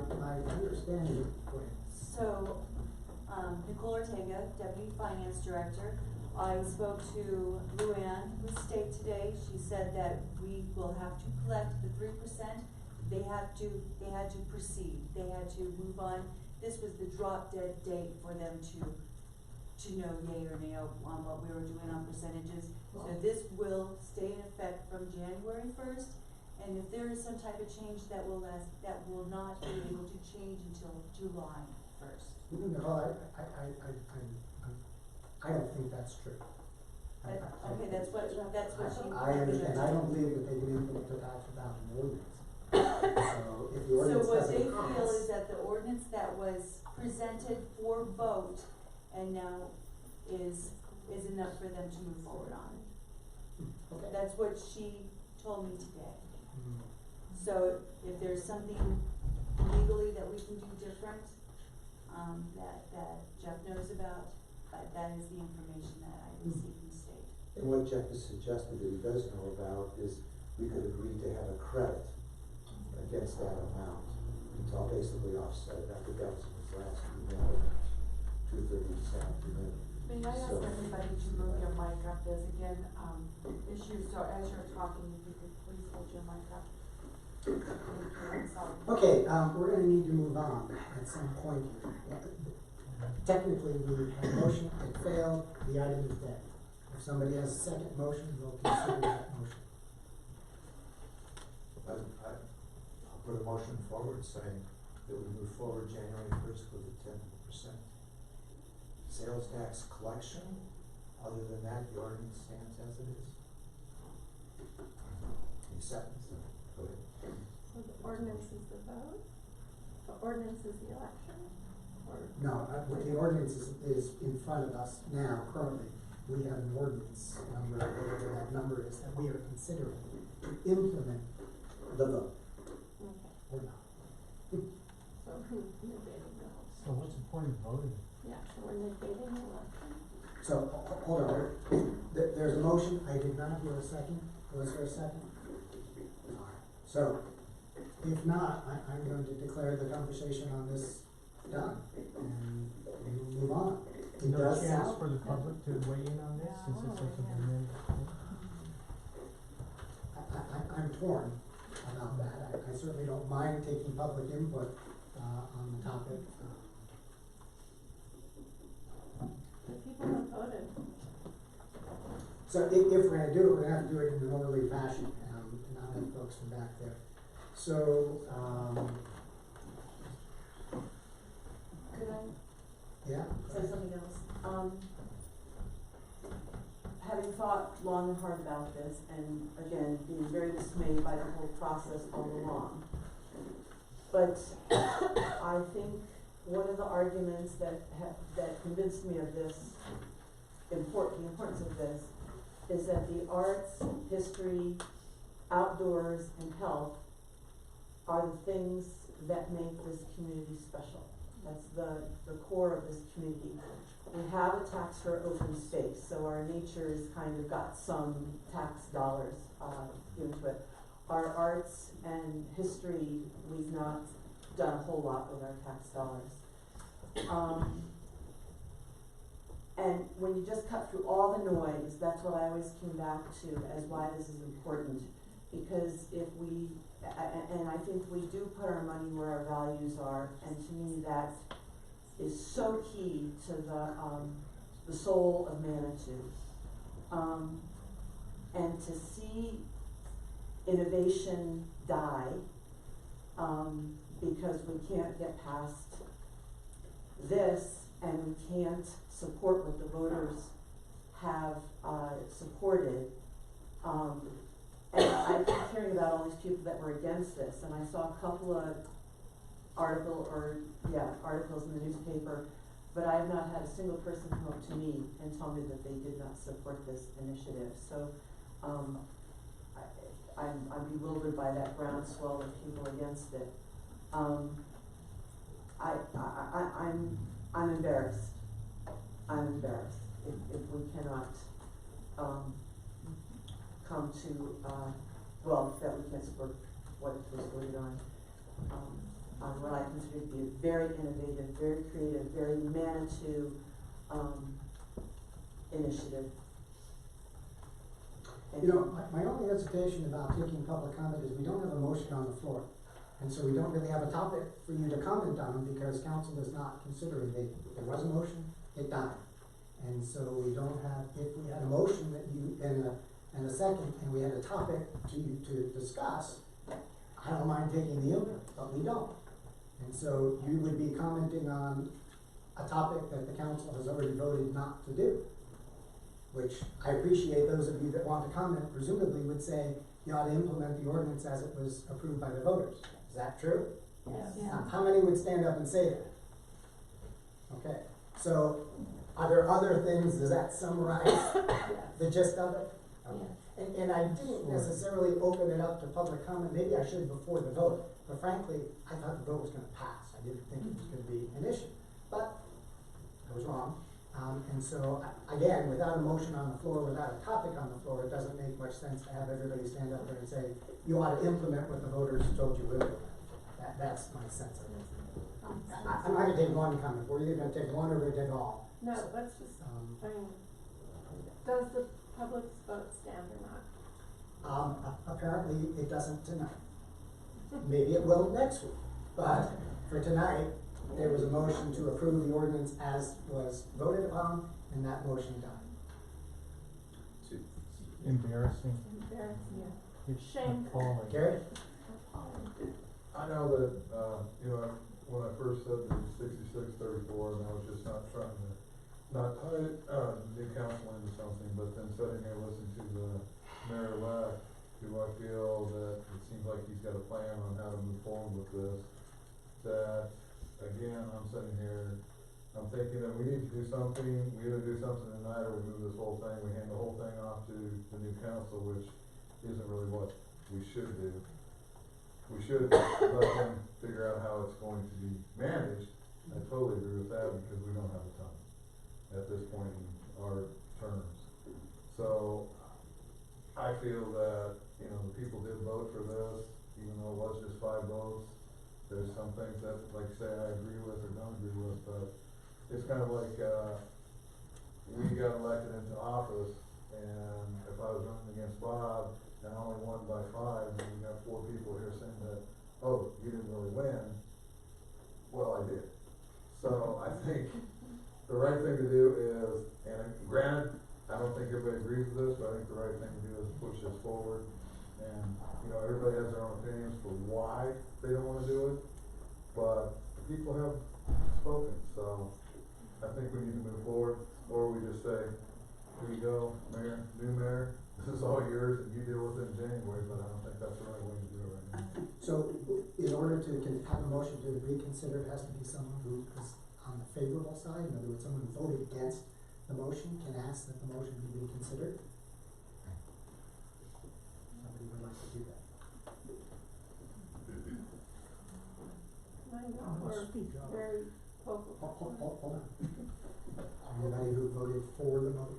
understanding, go ahead. So, Nicole Ortega, Deputy Finance Director. I spoke to Luann with State today. She said that we will have to collect the 3%. They had to proceed. They had to move on. This was the drop dead date for them to know yay or nay on what we were doing on percentages. So this will stay in effect from January 1st. And if there is some type of change that will not be able to change until July 1st. No, I don't think that's true. Okay, that's what she. I understand, I don't believe that they can implement the tax without an ordinance. So if the ordinance So what doesn't they feel pass- is that the ordinance that was presented for vote and now is enough for them to move forward on. Okay. That's what she told me today. Mhm. So if there's something legally that we can do different, that Jeff knows about, that is the information that I received from the state. And what Jeff has suggested that he does know about is we could agree to have a credit against that amount. It's all basically offset. I think that was in his last email, 2:30 this afternoon. May I ask So- everybody to move your mic up? There's again, issues, so as you're talking, if you could please hold your mic up. Thank you, I'm sorry. Okay, we're gonna need to move on at some point. Technically, we had a motion, it failed, the item is dead. If somebody has a second motion, we'll consider that motion. I'll put a motion forward saying that we move forward January 1st with a 10% sales tax collection. Other than that, the ordinance stands as it is. Any seconds? Go ahead. So the ordinance is the vote? The ordinance is the election? Or? No, what the ordinance is in front of us now, currently. We have an ordinance number, whatever that number is, that we are considering to implement the vote, Okay, or not. so who's negating the whole? So what's the point of voting? Yeah, so we're negating the election? So, hold on, there's a motion, I did not hear a second, was there a second? Alright, so, if not, I'm going to declare the conversation on this done, and we will move on. It No does chance sound, for the public to weigh in on this, since it's such a dynamic. I'm torn about that, I certainly don't mind taking public input, on the topic. The people have voted. So if we're gonna do it, we're gonna have to do it in an orderly fashion, and not have folks from back there. So, Could I yeah. say something else? Having thought long and hard about this, and again, being very dismayed by the whole process all along. But I think one of the arguments that convinced me of this, the importance of this, is that the arts, history, outdoors, and health are the things that make this community special. That's the core of this community. We have a tax for open space, so our nature has kind of got some tax dollars given to it. Our arts and history, we've not done a whole lot with our tax dollars. And when you just cut through all the noise, that's what I always came back to as why this is important. Because if we, and I think we do put our money where our values are, and to me that is so key to the soul of Manitou. And to see innovation die, because we can't get past this, and we can't support what the voters have supported. And I keep hearing about all these people that were against this, and I saw a couple of articles in the newspaper, but I have not had a single person come up to me and tell me that they did not support this initiative. So I'm bewildered by that groundswell of people against it. I'm embarrassed. I'm embarrassed if we cannot come to that we can't support what was voted on what I consider to be a very innovative, very creative, very Manitou initiative. Thank You know, my only hesitation about taking public comment is we don't have a motion on the floor. And so we don't really have a topic for you to comment on because council is not considering it. There was a motion, it died. And so we don't have, if we had a motion that you, and a second, and we had a topic to discuss, I don't mind taking the input, but we don't. And so you would be commenting on a topic that the council has already voted not to do. Which I appreciate those of you that want to comment presumably would say you ought to implement the ordinance as it was approved by the voters. Is that true? Yes. Now, how many would stand up and say that? Okay, so are there other things, does that summarize the gist of it? Okay. And I didn't necessarily open it up to public comment, maybe I should before the vote, but frankly, I thought the vote was gonna pass. I didn't think it was gonna be an issue, but I was wrong. And so, again, without a motion on the floor, without a topic on the floor, it doesn't make much sense to have everybody stand up there and say, you ought to implement what the voters told you will. That's my sense of it. I'm not gonna take one comment, we're either gonna take one or we're gonna take all. No, let's just, does the public's vote stand or not? Apparently it doesn't tonight. Maybe it will next week, but for tonight, there was a motion to approve the ordinance as was voted upon, and that motion died. embarrassing. Embarrassing, It's Shameful. appalling. Gary? I know that, when I first said the 66-34, and I was just not trying to, not tie it, new council into something, but then sitting here listening to the mayor-elect, do I feel that it seems like he's got a plan on how to move forward with this, that, again, I'm sitting here, I'm thinking that we need to do something, we either do something tonight or we move this whole thing, we hand the whole thing off to the new council, which isn't really what we should do. We should let them figure out how it's going to be managed. I totally agree with that because we don't have the time at this point in our terms. So I feel that, the people did vote for this, even though it was just 5 votes. There's some things that, like say, I agree with or don't agree with, but it's kind of like, we got elected into office, and if I was running against Bob, and I only won by 5, and we got 4 people here saying that, oh, you didn't really win. Well, I did. So I think the right thing to do is, and granted, I don't think everybody agrees with this, but I think the right thing to do is push this forward. And, everybody has their own opinions for why they don't wanna do it, but the people have spoken, so I think we need to move forward, or we just say, here you go, mayor, new mayor, this is all yours, and you deal with it in January, but I don't think that's the right way to do it right now. So, in order to have a motion to reconsider, it has to be someone who is on the favorable side, in other words, someone who voted against the motion can ask that the motion be reconsidered. Somebody would like to do that. We're very vocal. Hold on. Anybody who voted for the motion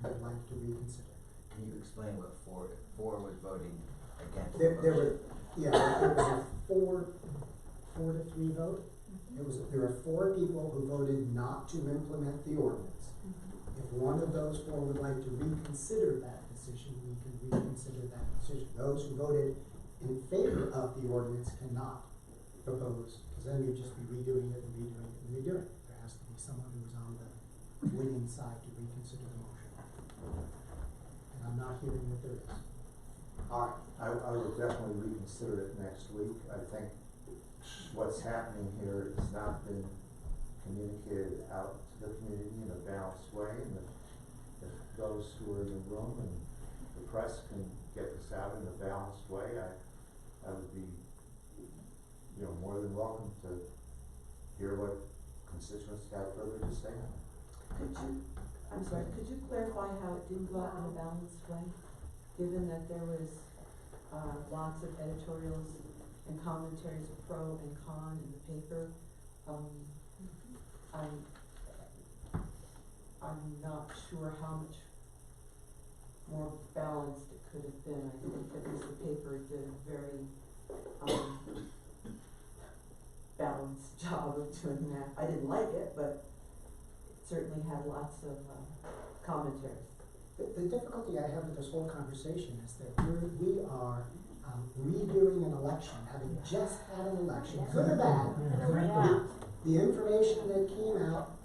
would like to reconsider. Can you explain what four was voting against? There was a 4 to 3 vote. There were 4 people who voted not to implement the ordinance. If one of those 4 would like to reconsider that decision, we can reconsider that decision. Those who voted in favor of the ordinance cannot propose, because then you'd just be redoing it and redoing it and redoing it. There has to be someone who is on the winning side to reconsider the motion. And I'm not hearing that there is. I would definitely reconsider it next week. I think what's happening here has not been communicated out to the community in a balanced way, and if those who are in the room and the press can get this out in a balanced way, I would be, more than welcome to hear what constituents have further to say on it. Could you clarify how it didn't go out in a balanced way, given that there was, lots of editorials and commentaries of pro and con in the paper? I'm not sure how much more balanced it could have been. I think at least the paper did a very, balanced job of doing that. I didn't like it, but it certainly had lots of, commentaries. The difficulty I have with this whole conversation is that we are redoing an election, having just had an election, good or bad. The information that came out,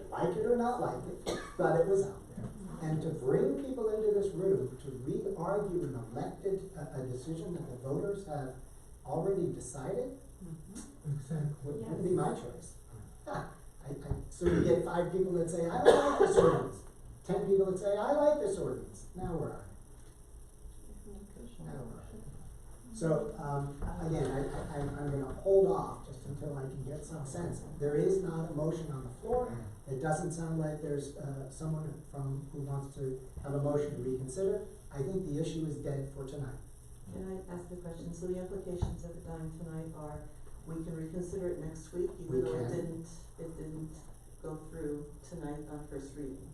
like it or not like it, but it was out there. And to bring people into this room to re-argue an elected, a decision that the voters have already decided, wouldn't be my choice. So you get 5 people that say, I don't like this ordinance. 10 people that say, I like this ordinance. Now we're on. So, again, I'm gonna hold off just until I can get some sense. There is not a motion on the floor. It doesn't sound like there's, someone who wants to have a motion to reconsider. I think the issue is dead for tonight. Can I ask the question? So the implications of it dying tonight are, we can reconsider it next week, even though it didn't go through tonight on first reading?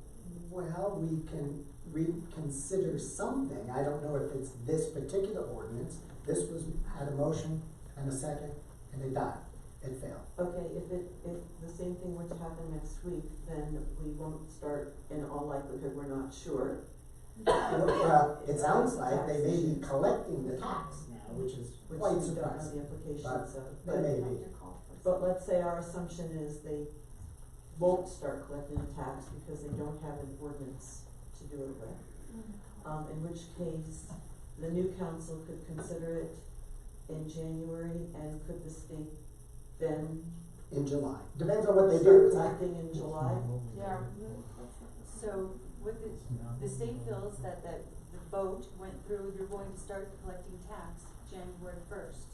Well, we can reconsider something. I don't know if it's this particular ordinance. This had a motion and a second, and it died. It failed. Okay, if the same thing were to happen next week, then we won't start, in all likelihood, we're not sure. Well, it sounds like they may be collecting the tax now, which is quite we don't know surprising. the implications of. But maybe. But let's say our assumption is they won't start collecting the tax because they don't have an ordinance to do it with. In which case, the new council could consider it in January, and could the state then In July, depends on what they do. start collecting in July? Yeah. So what the state feels that the vote went through, you're going to start collecting tax January first.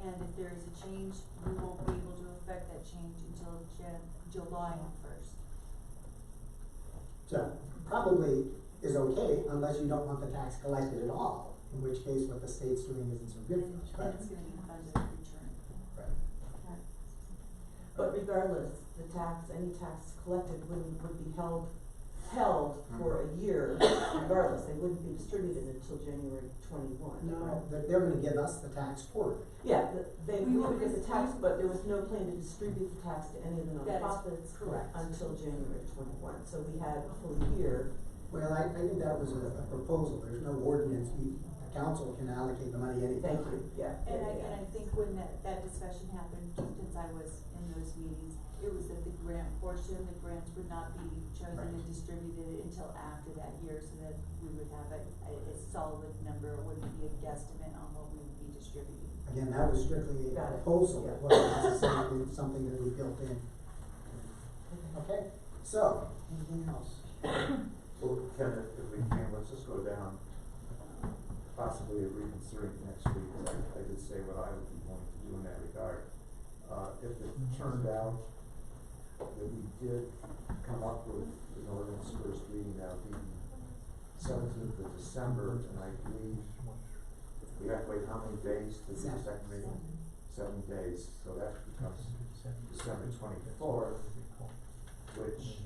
And if there is a change, we won't be able to affect that change until July first. So, probably is okay unless you don't want the tax collected at all, in which case what the state's doing isn't so good for us, Then right? it's gonna be funded in return. Right. But regardless, the tax, any tax collected would be held for a year, regardless, they wouldn't be distributed until January 21. Right. They're gonna give us the tax quarterly. Yeah, we We will would get the tax, receive- but there was no plan to distribute the tax to any of the That is nonprofits correct. until January 21. So we had a full year. Well, I think that was a proposal, there's no ordinance, the council can allocate the money anytime. Thank you, yeah. And yeah, I think when that discussion happened, since I was in those meetings, it was that the grant portion, the grants would not be chosen Right. and distributed until after that year, so that we would have a solid number, it wouldn't be a guesstimate on what we would be distributing. Again, that was strictly a Got it. proposal, Yeah. it wasn't necessarily something that we built in. Okay, so, anything else? Well, Ken, if we can, let's just go down, possibly reconsidering next week, 'cause I did say what I would be going to do in that regard. If it turned out that we did come up with an ordinance first reading, that would be 17th of December, and I believe we have to wait how many days to do the second reading? 7 days, so that becomes December 24th, which,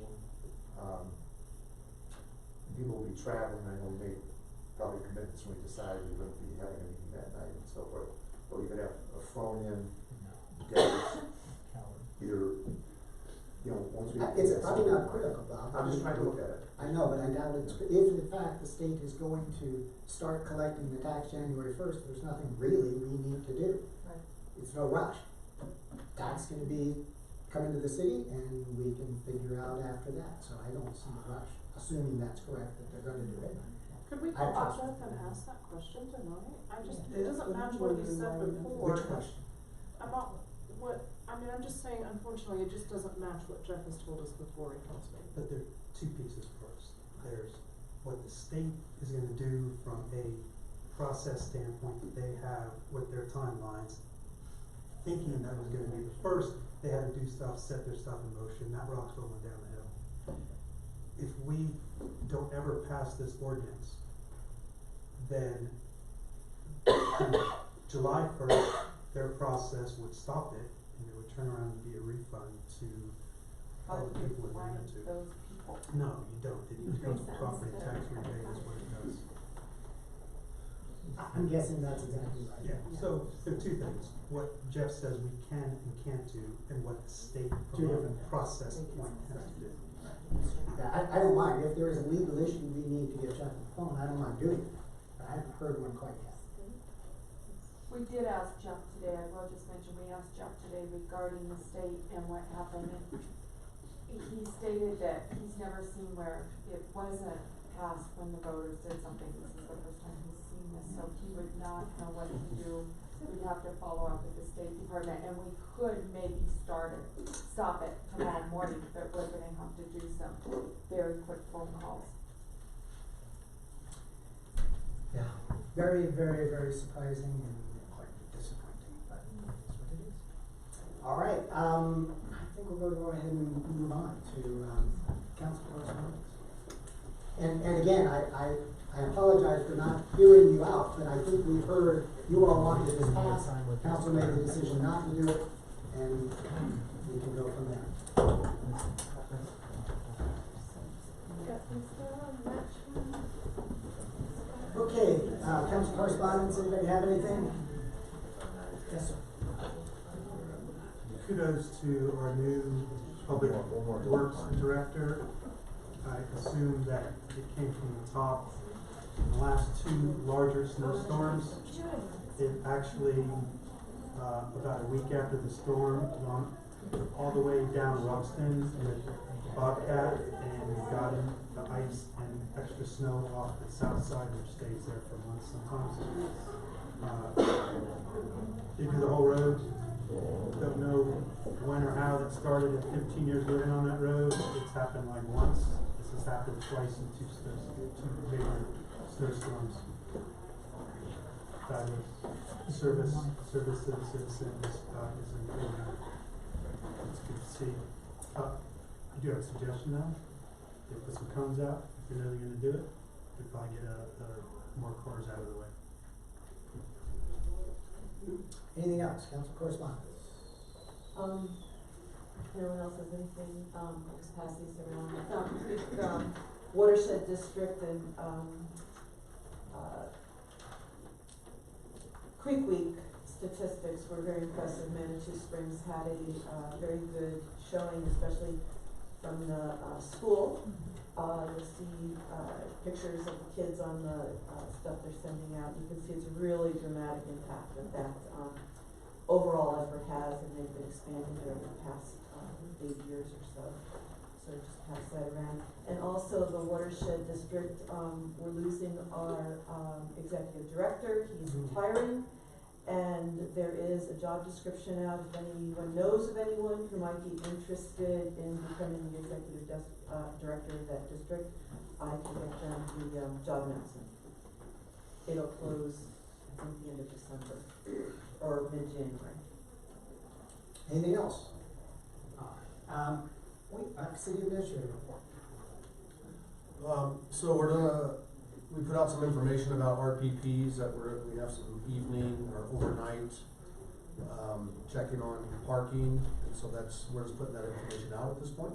people will be traveling, I know we made probably commitments when we decided we wouldn't be having a meeting that night and so forth, but we could have a phone-in date, either, once we. It's probably not critical, Bob. I'm just trying to look at it. I know, but I doubt it's, if in fact the state is going to start collecting the tax January first, there's nothing really we need to do. Right. It's no rush. Tax gonna be coming to the city and we can figure out after that, so I don't see a rush, assuming that's correct, that they're gonna do it. Could we I call trust Jeff and ask that question tonight? It Yeah. doesn't match what you said before. Which question? About I'm just saying, unfortunately, it just doesn't match what Jeff has told us before he tells me. But there are two pieces first. There's what the state is gonna do from a process standpoint that they have with their timelines. Thinking that was gonna be, first, they had to do stuff, set their stuff in motion, that rock's rolling down the hill. If we don't ever pass this ordinance, then July first, their process would stop it, and it would turn around and be a refund to all the people it ran into. Those people. No, you don't, it becomes a Makes sense. property tax rebate is what it does. I'm guessing that's exactly right. Yeah, so there are two things, what Jeff says we can and can't do, and what the state Two from a different things. process point has to do. Yeah, I don't mind, if there is a legal issue we need to get Jeff on the phone, I don't mind doing it, but I haven't heard one quite yet. We did ask Jeff today, I will just mention, we asked Jeff today regarding the state and what happened, and he stated that he's never seen where it wasn't passed when the voters did something, this is the first time he's seen this, so he would not know what to do. We'd have to follow up with the State Department, and we could maybe stop it tomorrow morning, but we're gonna have to do some very quick phone calls. Yeah, very, very, very surprising and quite disappointing, but it is what it is. All right, I think we'll go ahead and move on to, council correspondence. And again, I apologize for not hearing you out, but I think we've heard you all wanted this passed. Council made the decision not to do it, and we can go from there. Okay, council correspondence, anybody have anything? Yes, sir. Kudos to our new public works director. I assume that it came from the top. The last two larger snowstorms, it actually, about a week after the storm, all the way down Ruxton in a Bobcat, and got in the ice and extra snow off the south side, which stays there for months sometimes. They do the whole road. Don't know when or how that started. At 15 years living on that road, it's happened like once. This has happened twice in two bigger snowstorms. Fabulous service to the citizens is improving. It's good to see. I do have a suggestion now. They put some cones out. If you're really going to do it, we'd probably get more cars out of the way. Anything else? Council correspondence? No one else has anything, I'll just pass these around. Watershed District and, Creek Week statistics were very impressive. Manitou Springs had a, very good showing, especially from the, school. You'll see, pictures of the kids on the, stuff they're sending out. You can see it's a really dramatic impact that overall effort has, and they've been expanding it over the past 8 years or so. So just pass that around. And also the Watershed District, we're losing our executive director. He's retiring, and there is a job description out. If anyone knows of anyone who might be interested in becoming the executive director of that district, I can get them the job announcement. It'll close, I think, the end of December or mid-January. Anything else? City administrator report. So we put out some information about RPPs that we have some evening or overnight, checking on parking, and so we're just putting that information out at this point.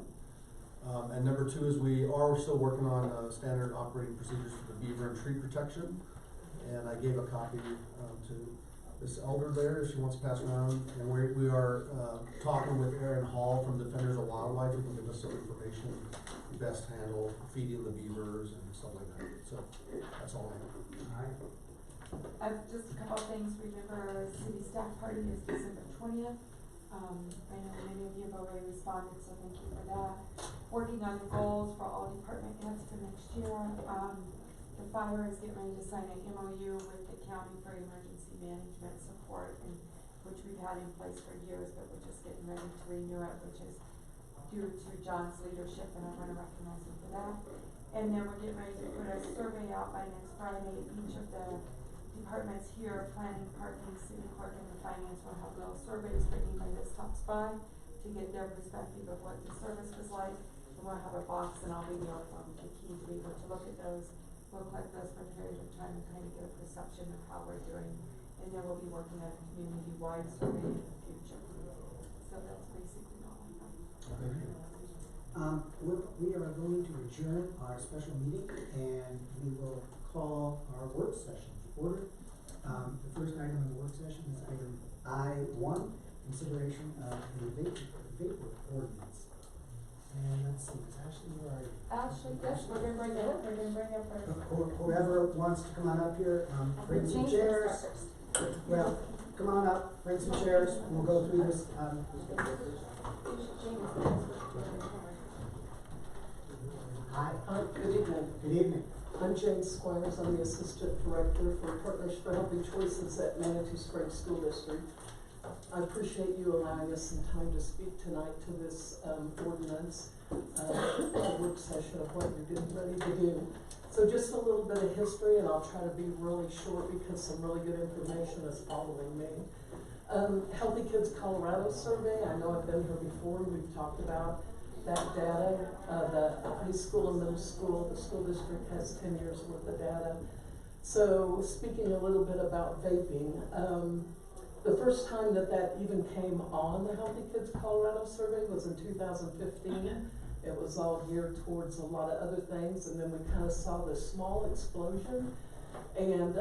And number 2 is we are still working on standard operating procedures for the beaver and tree protection. And I gave a copy to this elder there, if she wants to pass around. And we are talking with Aaron Hall from Defenders of Wildlife, who can give us some information, best handle feeding the beavers and stuff like that. So that's all I have. Alright. Just a couple of things. Remember, our city staff party is December 20th. I know many of you have already responded, so thank you for that. Working on the goals for all department heads for next year. The fire is getting ready to sign an MOU with the county for emergency management support, which we've had in place for years, but we're just getting ready to renew it, which is due to John's leadership, and I want to recognize him for that. And then we're getting ready to put a survey out by next Friday. Each of the departments here, planning, parking, city clerk, and the finance will have little surveys written by this top spy to get their perspective of what the service was like. And we'll have a box, and I'll be there for the key to be able to look at those. We'll collect those for a period of time and kind of get a perception of how we're doing. And then we'll be working on a community-wide survey in the future. So that's basically all I have. We are going to adjourn our special meeting, and we will call our work session to order. The first item on the work session is item I-1, consideration of the vapor ordinance. And let's see, is Ashley where are you? Ashley, yes, we're gonna bring it up. We're gonna bring up our. Whoever wants to come on up here, bring some chairs. Well, come on up, bring some chairs, and we'll go through this. Hi. Good evening. Good evening. I'm Jane Squires. I'm the Assistant Director for Partners for Healthy Choices at Manitou Springs School District. I appreciate you allowing us some time to speak tonight to this ordinance, a work session of what you're getting ready to do. So just a little bit of history, and I'll try to be really short because some really good information is following me. Healthy Kids Colorado survey, I know I've been here before, and we've talked about that data. The high school and middle school, the school district has 10 years worth of data. So speaking a little bit about vaping, the first time that even came on the Healthy Kids Colorado survey was in 2015. It was all geared towards a lot of other things, and then we kind of saw this small explosion. And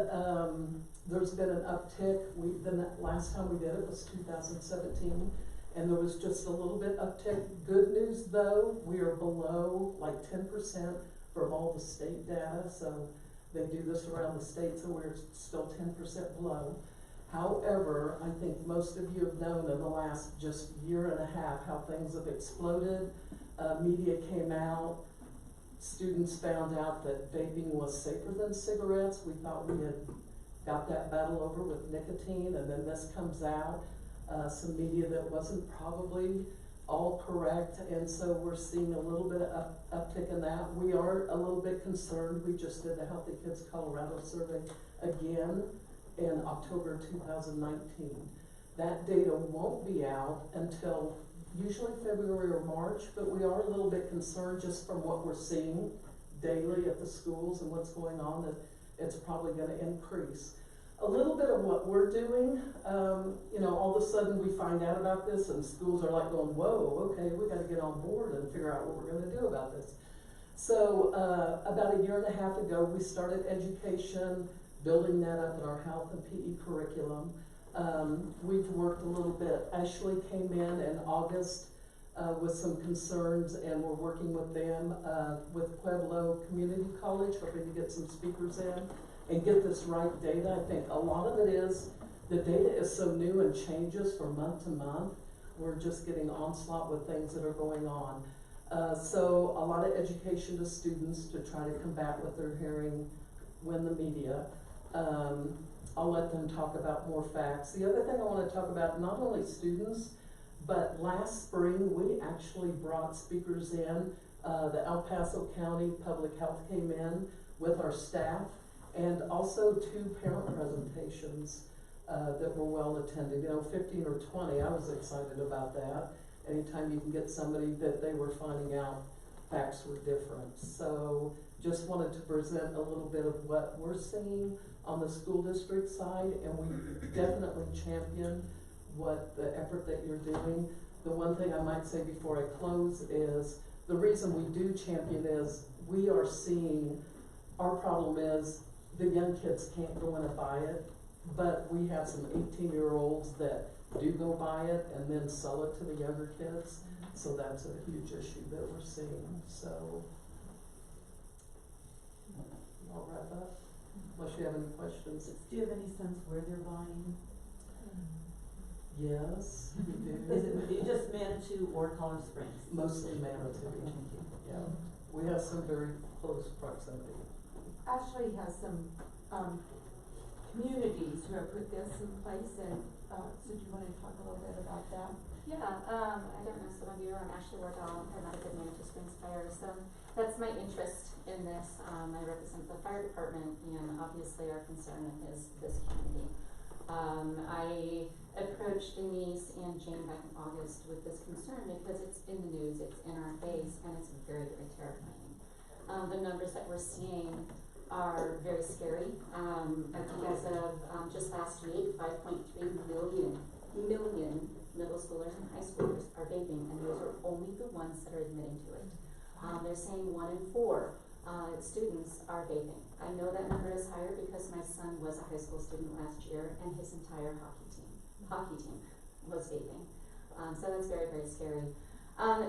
there's been an uptick. The last time we did it was 2017, and there was just a little bit uptick. Good news though, we are below like 10% from all the state data, so they do this around the state, so we're still 10% below. However, I think most of you have known in the last just year and a half how things have exploded. Media came out, students found out that vaping was safer than cigarettes. We thought we had got that battle over with nicotine, and then this comes out, some media that wasn't probably all correct, and so we're seeing a little bit of uptick in that. We are a little bit concerned. We just did the Healthy Kids Colorado survey again in October 2019. That data won't be out until usually February or March, but we are a little bit concerned just from what we're seeing daily at the schools and what's going on, that it's probably gonna increase. A little bit of what we're doing, you know, all of a sudden we find out about this and schools are like going, whoa, okay, we gotta get on board and figure out what we're gonna do about this. So, about a year and a half ago, we started education, building that up in our health and PE curriculum. We've worked a little bit. Ashley came in August with some concerns, and we're working with them, with Pueblo Community College, hoping to get some speakers in and get this right data. I think a lot of it is, the data is so new and changes from month to month. We're just getting onslaught with things that are going on. So a lot of education to students to try to combat what they're hearing when the media. I'll let them talk about more facts. The other thing I want to talk about, not only students, but last spring we actually brought speakers in. The El Paso County Public Health came in with our staff, and also 2 parent presentations that were well attended. You know, 15 or 20, I was excited about that. Anytime you can get somebody that they were finding out facts were different. So just wanted to present a little bit of what we're seeing on the school district side, and we definitely champion what the effort that you're doing. The one thing I might say before I close is, the reason we do champion is we are seeing, our problem is the young kids can't go in and buy it, but we have some 18-year-olds that do go buy it and then sell it to the younger kids. So that's a huge issue that we're seeing. So I'll wrap up, unless you have any questions. Do you have any sense where they're buying? Yes, we do. Is it just Manitou or Colorado Springs? Mostly Manitou. Yeah, we have some very close proximity. Ashley has some, communities who have put this in place, and, so do you wanna talk a little bit about that? Yeah, I don't know some of you, I'm Ashley Wardell, I'm not a good Manitou Springs Fire, so that's my interest in this. I represent the fire department, and obviously our concern is this community. I approached Denise and Jane back in August with this concern because it's in the news, it's in our face, and it's very, very terrifying. The numbers that we're seeing are very scary. I think as of just last week, 5.3 million middle schoolers and high schoolers are vaping, and those are only the ones that are admitting to it. They're saying 1 in 4 students are vaping. I know that number is higher because my son was a high school student last year, and his entire hockey team was vaping. So that's very, very scary.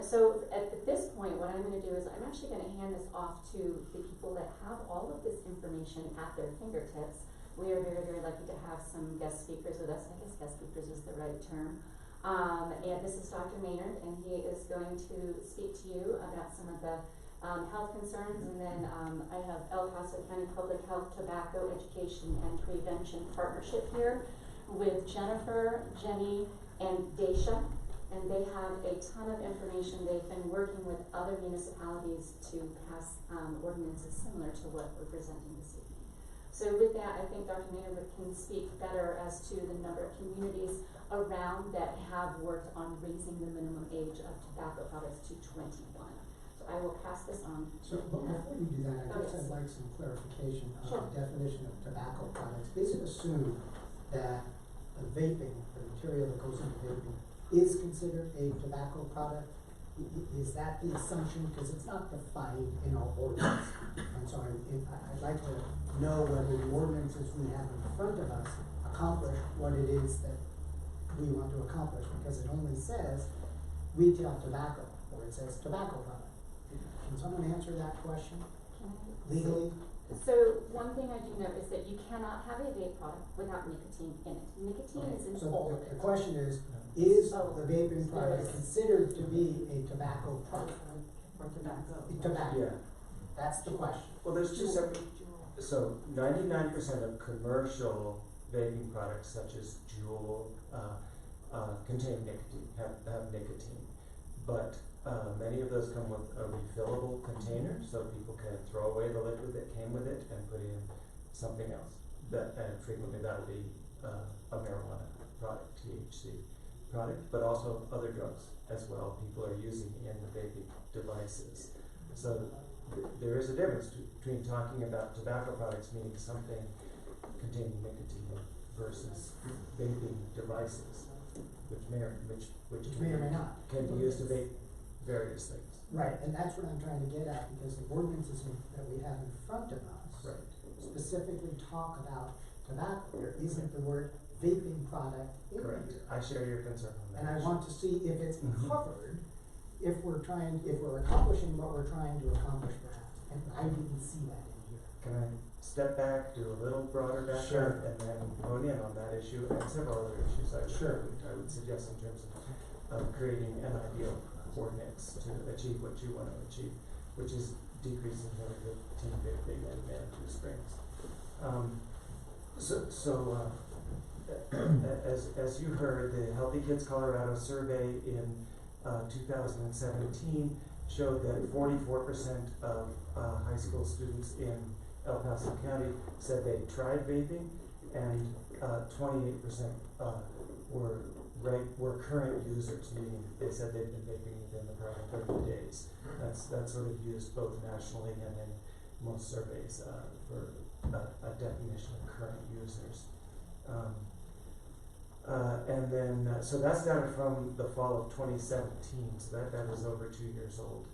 So at this point, what I'm going to do is I'm actually going to hand this off to the people that have all of this information at their fingertips. We are very, very lucky to have some guest speakers with us. I guess guest speakers is the right term. And this is Dr. Maynard, and he is going to speak to you about some of the health concerns. And then I have El Paso County Public Health Tobacco Education and Prevention Partnership here with Jennifer, Jenny, and Daisha. And they have a ton of information. They've been working with other municipalities to pass ordinances similar to what we're presenting this evening. So with that, I think Dr. Maynard can speak better as to the number of communities around that have worked on raising the minimum age of tobacco products to 21. So I will pass this on. So before you do that, I guess I'd like some clarification on the definition of tobacco products. Is it assumed that the vaping, the material that goes into vaping, is considered a tobacco product? Is that the assumption? Because it's not defined in our ordinance. I'm sorry, I'd like to know whether the ordinances we have in front of us accomplish what it is that we want to accomplish, because it only says retail tobacco, or it says tobacco product. Can someone answer that question legally? So one thing I do know is that you cannot have a vape product without nicotine in it. Nicotine is in So all of the it. question is the vaping product Yes. considered to be a tobacco product? For tobacco. Tobacco, Yeah, that's the question. well, there's two separate, so 99% of commercial vaping products such as Juul, contain nicotine, have nicotine. But, many of those come with a refillable container, so people can throw away the liquid that came with it and put in something else. And frequently that'll be, a marijuana product, THC product, but also other drugs as well, people are using in the vaping devices. So there is a difference between talking about tobacco products meaning something containing nicotine versus vaping devices, which may or may not. can be used to vape various things. Right, and that's what I'm trying to get at, because the ordinances that we have in front of us Right. specifically talk about tobacco. There isn't the word vaping product in Correct. here. I share your concern on that. And I want to see if it's Mhm. covered, if we're accomplishing what we're trying to accomplish perhaps. And I didn't see that in here. Can I step back, do a little broader background, Sure. and then hone in on that issue and several other issues Sure. I would suggest in terms of creating an ideal ordinance to achieve what you want to achieve, which is decreasing the teen vaping in Manitou Springs. As you heard, the Healthy Kids Colorado survey in 2017 showed that 44% of high school students in El Paso County said they tried vaping, and 28% were current users, meaning they said they'd been vaping within the prior 30 days. That's sort of used both nationally and in most surveys for a definition of current users. And then, so that's data from the fall of 2017, so that is over 2 years old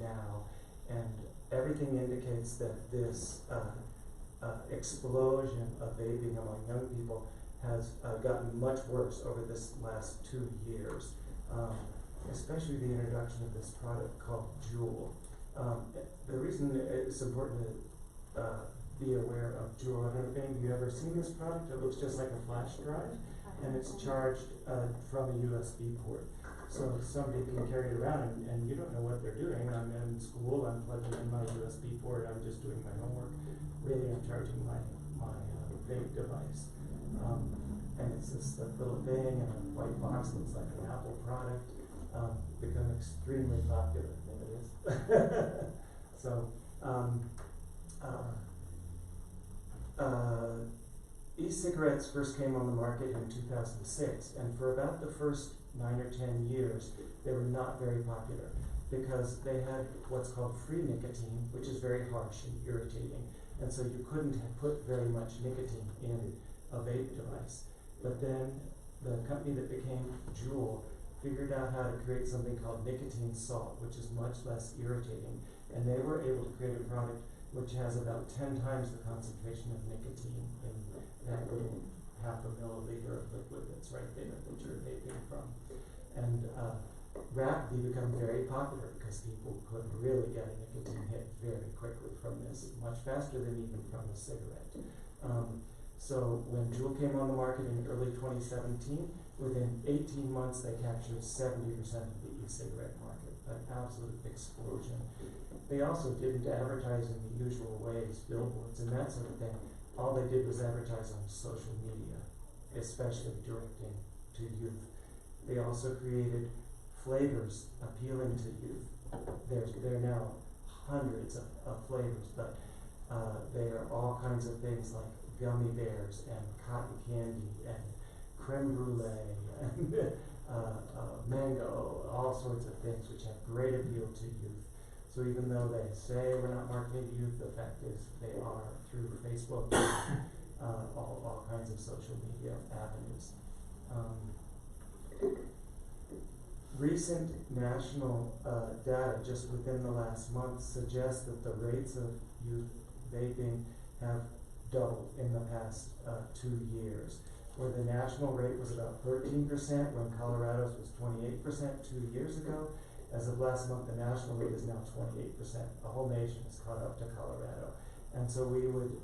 now. And everything indicates that this explosion of vaping among young people has gotten much worse over this last 2 years, especially the introduction of this product called Juul. The reason it's important to be aware of Juul, I don't know if you've ever seen this product. It looks just like a flash drive, and it's charged from a USB port. So somebody can carry it around and you don't know what they're doing. I'm in school, I'm plugging in my USB port, I'm just doing my homework. Really, I'm charging my vape device. And it's this little thing, and a white box looks like an Apple product, become extremely popular, and it is. So, e-cigarettes first came on the market in 2006, and for about the first 9 or 10 years, they were not very popular because they had what's called free nicotine, which is very harsh and irritating, and so you couldn't have put very much nicotine in a vape device. But then the company that became Juul figured out how to create something called nicotine salt, which is much less irritating, and they were able to create a product which has about 10 times the concentration of nicotine in that little half a milliliter of liquid that's right there that you're vaping from. And rapidly become very popular because people could really get a nicotine hit very quickly from this, much faster than even from a cigarette. So when Juul came on the market in early 2017, within 18 months they captured 70% of the e-cigarette market, an absolute explosion. They also didn't advertise in the usual ways, billboards and that sort of thing. All they did was advertise on social media, especially directing to youth. They also created flavors appealing to youth. There are now hundreds of flavors, but they are all kinds of things like gummy bears and cotton candy and creme brulee and mango, all sorts of things which have great appeal to youth. So even though they say we're not marketing to youth, the fact is they are through Facebook, all kinds of social media avenues. Recent national data just within the last month suggests that the rates of youth vaping have doubled in the past 2 years, where the national rate was about 13% when Colorado's was 28% 2 years ago. As of last month, the national rate is now 28%. The whole nation is caught up to Colorado. And so we would,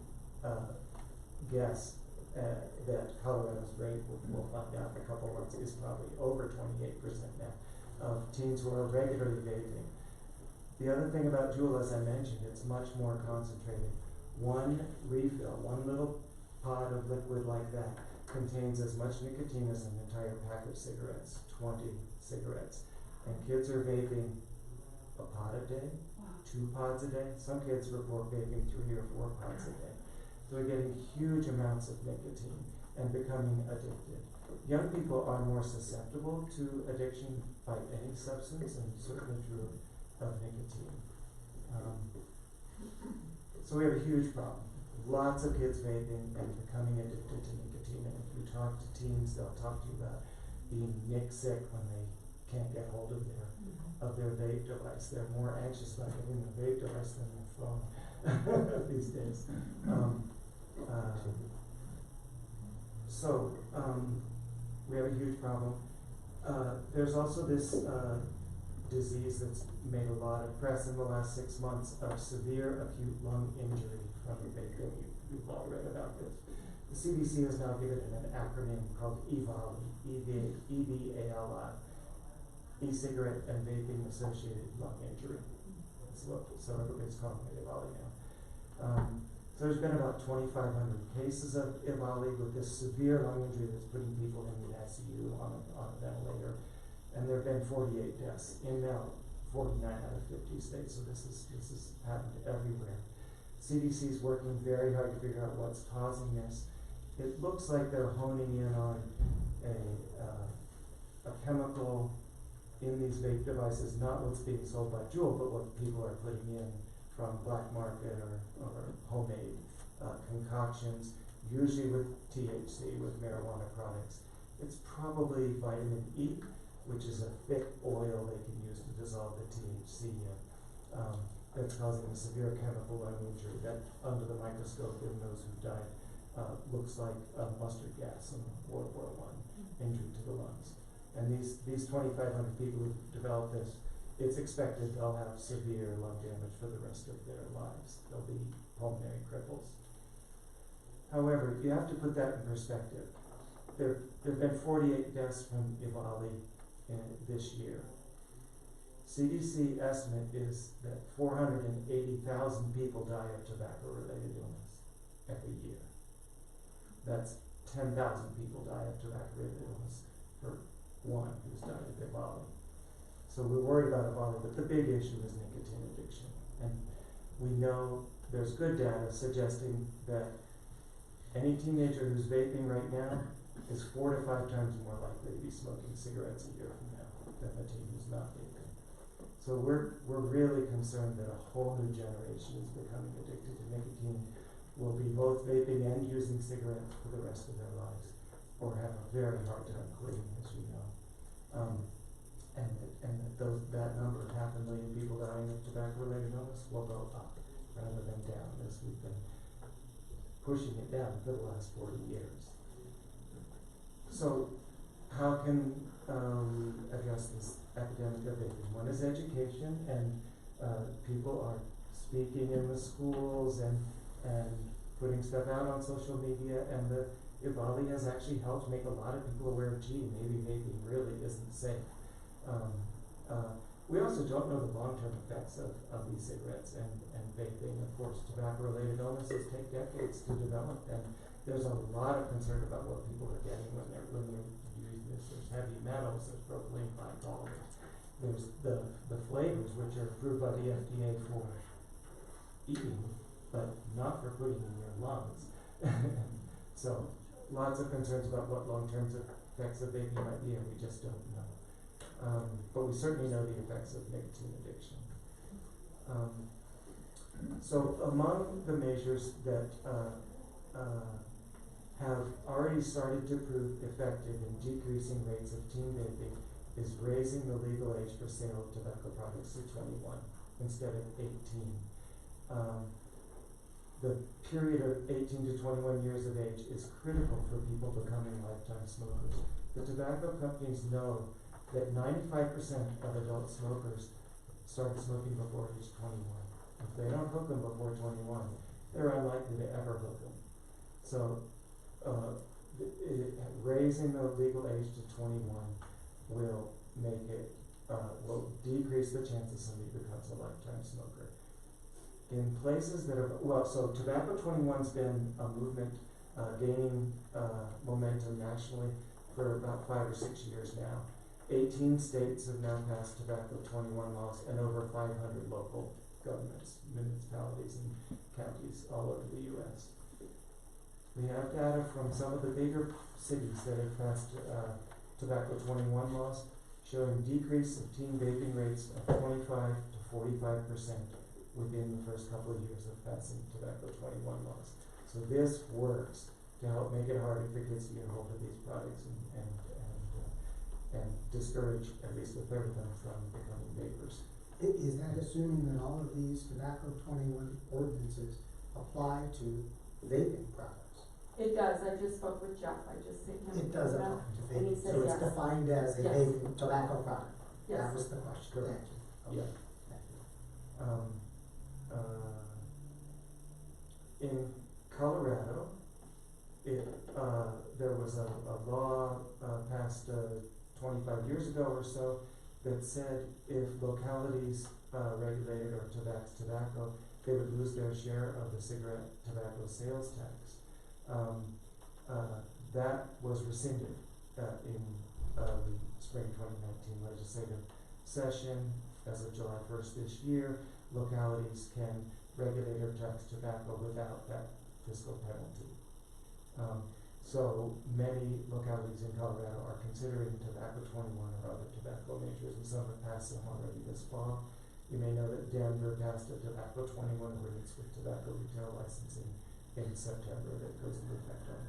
guess, that Colorado's rate, we'll find out in a couple months, is probably over 28% now of teens who are regularly vaping. The other thing about Juul, as I mentioned, it's much more concentrated. One refill, one little pod of liquid like that contains as much nicotine as an entire pack of cigarettes, 20 cigarettes. And kids are vaping a pod a day, 2 pods a day. Some kids report vaping 3 or 4 pods a day. So they're getting huge amounts of nicotine and becoming addicted. Young people are more susceptible to addiction by any substance, and certainly true of nicotine. So we have a huge problem. Lots of kids vaping and becoming addicted to nicotine. And if you talk to teens, they'll talk to you about being nic sick when they can't get hold of their vape device. They're more anxious about getting a vape device than their phone these days. We have a huge problem. There's also this disease that's made a lot of press in the last 6 months of severe acute lung injury from vaping. You've all read about this. The CDC has now given it an acronym called EVALI, E-V-A-L-I, e-cigarette and vaping associated lung injury. So everybody's calling it EVALI now. So there's been about 2,500 cases of EVALI with this severe lung injury that's putting people in the ICU on a ventilator. And there have been 48 deaths in now 49 out of 50 states, so this is happened everywhere. CDC is working very hard to figure out what's causing this. It looks like they're honing in on a chemical in these vape devices, not what's being sold by Juul, but what people are putting in from black market or homemade concoctions, usually with THC, with marijuana products. It's probably vitamin E, which is a thick oil they can use to dissolve the THC in, that's causing a severe chemical lung injury that, under the microscope in those who died, looks like mustard gas in World War I injury to the lungs. And these 2,500 people who developed this, it's expected they'll have severe lung damage for the rest of their lives. They'll be pulmonary cripples. However, you have to put that in perspective. There have been 48 deaths from EVALI this year. CDC estimate is that 480,000 people die of tobacco-related illness every year. That's 10,000 people die of tobacco-related illness for one who's died of EVALI. So we're worried about EVALI, but the big issue is nicotine addiction. And we know there's good data suggesting that any teenager who's vaping right now is 4 to 5 times more likely to be smoking cigarettes a year from now than the teen who's not vaping. So we're really concerned that a whole new generation is becoming addicted to nicotine, will be both vaping and using cigarettes for the rest of their lives, or have a very hard time quitting, as you know. That number, 500,000 people dying of tobacco-related illness, will go up rather than down, as we've been pushing it down for the last 40 years. So how can we address this epidemic of vaping? One is education, and people are speaking in the schools and putting stuff out on social media, and the EVALI has actually helped make a lot of people aware of, gee, maybe vaping really isn't safe. We also don't know the long-term effects of e-cigarettes and vaping. Of course, tobacco-related illnesses take decades to develop, and there's a lot of concern about what people are getting when they're using this. There's heavy metals, there's propylene glycol, there's the flavors, which are approved by the FDA for eating, but not for putting in your lungs. So lots of concerns about what long-term effects of vaping might be, and we just don't know. But we certainly know the effects of nicotine addiction. So among the measures that have already started to prove effective in decreasing rates of teen vaping is raising the legal age for sale of tobacco products to 21 instead of 18. The period of 18 to 21 years of age is critical for people becoming lifetime smokers. The tobacco companies know that 95% of adult smokers start smoking before age 21. If they don't hook them before 21, they're unlikely to ever hook them. So, raising the legal age to 21 will make it, will decrease the chances somebody becomes a lifetime smoker. In places that are, well, so Tobacco 21's been a movement gaining momentum nationally for about 5 or 6 years now. 18 states have now passed Tobacco 21 laws, and over 500 local governments, municipalities, and counties all over the U.S. We have data from some of the bigger cities that have passed Tobacco 21 laws showing decrease of teen vaping rates of 25 to 45% within the first couple of years of passing Tobacco 21 laws. So this works to help make it harder for kids to get hold of these products and discourage at least a third of them from becoming vapors. Is that assuming that all of these Tobacco 21 ordinances apply to vaping products? It does, I just spoke with Jeff, I just sent him. It does an email, apply to and he vaping, said so it's yes. defined as a Yes. vaping tobacco product? Yes. That was the question, Correct. thank you. Yeah. Thank you. In Colorado, there was a law passed 25 years ago or so that said if localities regulated or taxed tobacco, they would lose their share of the cigarette tobacco sales tax. That was rescinded in the spring 2019 legislative session. As of July 1st this year, localities can regulate or tax tobacco without that fiscal penalty. So many localities in Colorado are considering Tobacco 21 or other tobacco measures, and some have passed them already this fall. You may know that Denver passed a Tobacco 21 ordinance with tobacco retail licensing in September that goes into effect on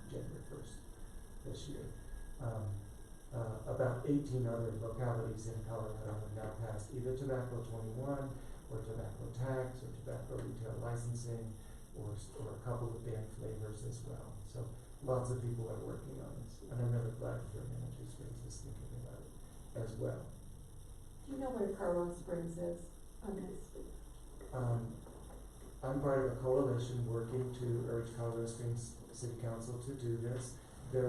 January 1st this year. About 18 other localities in Colorado have now passed either Tobacco 21 or tobacco tax or tobacco retail licensing or a couple of banned flavors as well. So lots of people are working on this, and I'm really glad to hear Manitou Springs is thinking about it as well. Do you know where Colorado Springs is on this? I'm part of a coalition working to urge Colorado Springs City Council to do this. They're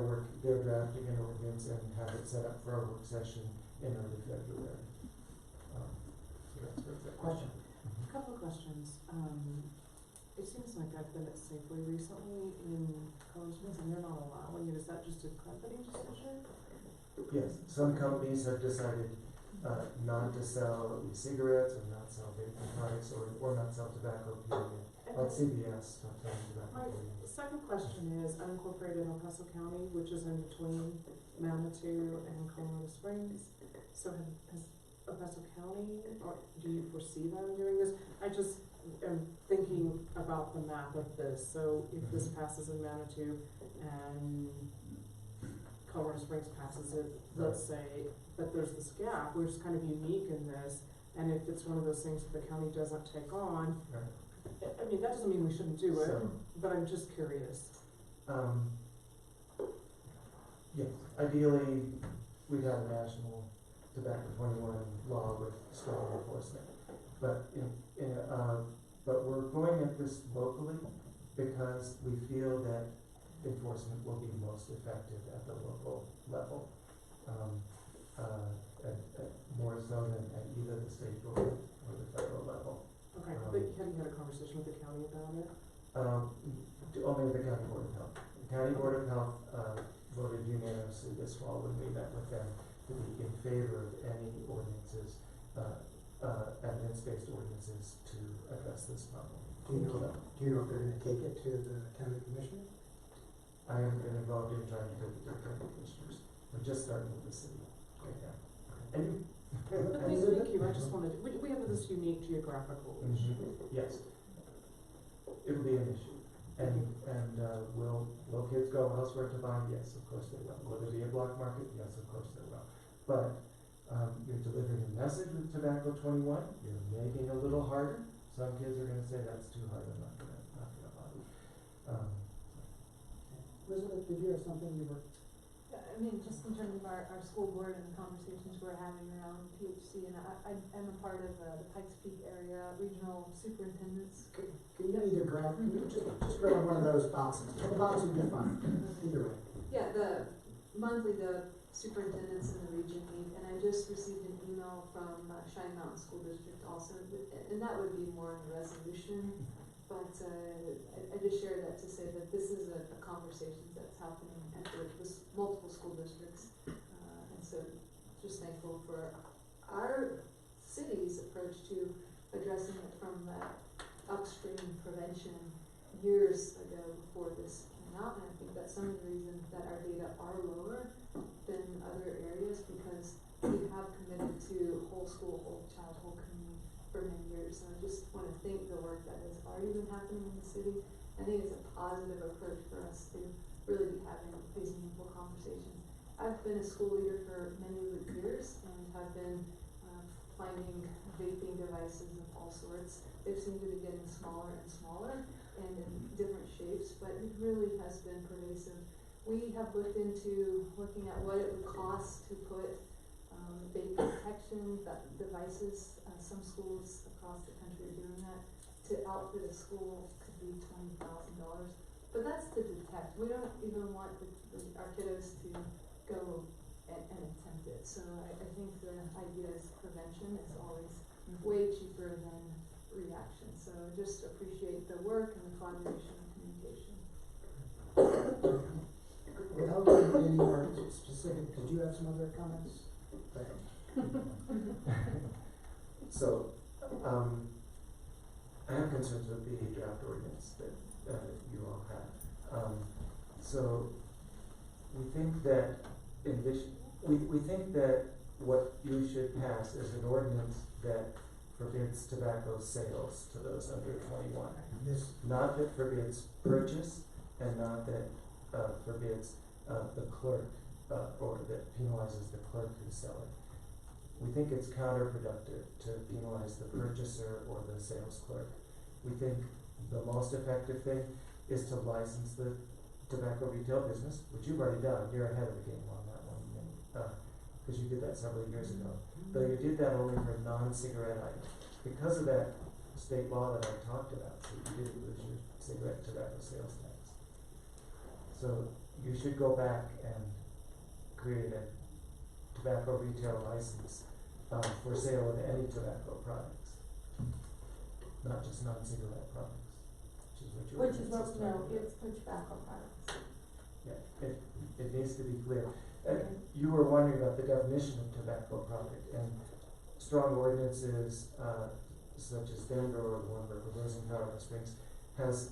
drafting an ordinance and have it set up for a work session in early February. So that's where it's at. Question? A couple of questions. It seems like I've been at Safeway recently in Colorado Springs and they're not allowing it. Is that just a company decision? Yes, some companies have decided not to sell e-cigarettes or not sell vaping products or not sell tobacco, period. Like CVS, not selling tobacco, My period. second question is unincorporated El Paso County, which is in between Manitou and Colorado Springs. So has El Paso County, or do you foresee them doing this? I just am thinking about the map of this. So if this passes in Manitou and Colorado Springs passes it, let's say, but there's this gap, we're just kind of unique in this, and if it's one of those things that the county doesn't take on, Right. I mean, that doesn't mean we shouldn't do it, So- but I'm just curious. Yes, ideally, we'd have a national tobacco 21 law with strong enforcement. But but we're going at this locally because we feel that enforcement will be most effective at the local level, more so than at either the state or the federal level. Okay, but have you had a conversation with the county about it? Only the County Board of Health. The County Board of Health voted unanimously this fall when we met with them to be in favor of any ordinances, evidence-based ordinances to address this problem. Do you know if they're gonna take it to the county commissioner? I haven't been involved in trying to get the county commissioners. We're just starting with the city right now. And Thank you, I just wanted, we have this unique geographical issue. yes, it'll be an issue. And will kids go elsewhere to buy? Yes, of course they will. Will there be a block market? Yes, of course there will. But you're delivering a message with Tobacco 21. You're making it a little harder. Some kids are going to say that's too hard. I'm not going to buy it. Elizabeth, did you have something you were? I mean, just in terms of our school board and the conversations we're having around THC, and I'm a part of the Pikes Peak area regional superintendents. Can you either grab, can you just grab one of those boxes? The box would be fine, either way. Yeah, the superintendents in the region meet, and I just received an email from Cheyenne Mountain School District also, and that would be more in the resolution. But I just shared that to say that this is a conversation that's happening at multiple school districts. And so just thankful for our city's approach to addressing it from that upstream prevention years ago before this came out. And I think that's some of the reasons that our data are lower than other areas, because we have committed to whole school, whole child, whole community for many years. So I just want to thank the work that has already been happening in the city. I think it's a positive approach for us to really be having these meaningful conversations. I've been a school leader for many years and have been finding vaping devices of all sorts. They seem to be getting smaller and smaller and in different shapes, but it really has been pervasive. We have looked into looking at what it would cost to put vaping detection devices. Some schools across the country are doing that. To outfit a school could be $20,000, but that's to detect. We don't even want our kiddos to go and attempt it. So I think the idea is prevention is always way cheaper than reaction. So just appreciate the work and the collaboration and communication. Without getting any more specific, did you have some other comments? Go ahead. So, I have concerns with the draft ordinance that you all have. So, we think that we think that what you should pass is an ordinance that forbids tobacco sales to those under 21. Yes. Not that forbids purchase, and not that forbids the clerk, or that penalizes the clerk who's selling. We think it's counterproductive to penalize the purchaser or the sales clerk. We think the most effective thing is to license the tobacco retail business, which you've already done. You're ahead of the game on that one, because you did that several years ago. But you did that only for non-cigarette items. Because of that state law that I talked about, so you didn't lose your cigarette tobacco sales tax. So you should go back and create a tobacco retail license for sale of any tobacco products, not just non-cigarette products, Which is what, no, it's for tobacco products. Yeah, it needs to be clear. You were wondering about the definition of tobacco product, and strong ordinances, such as Denver or the one we're proposing, Colorado Springs, has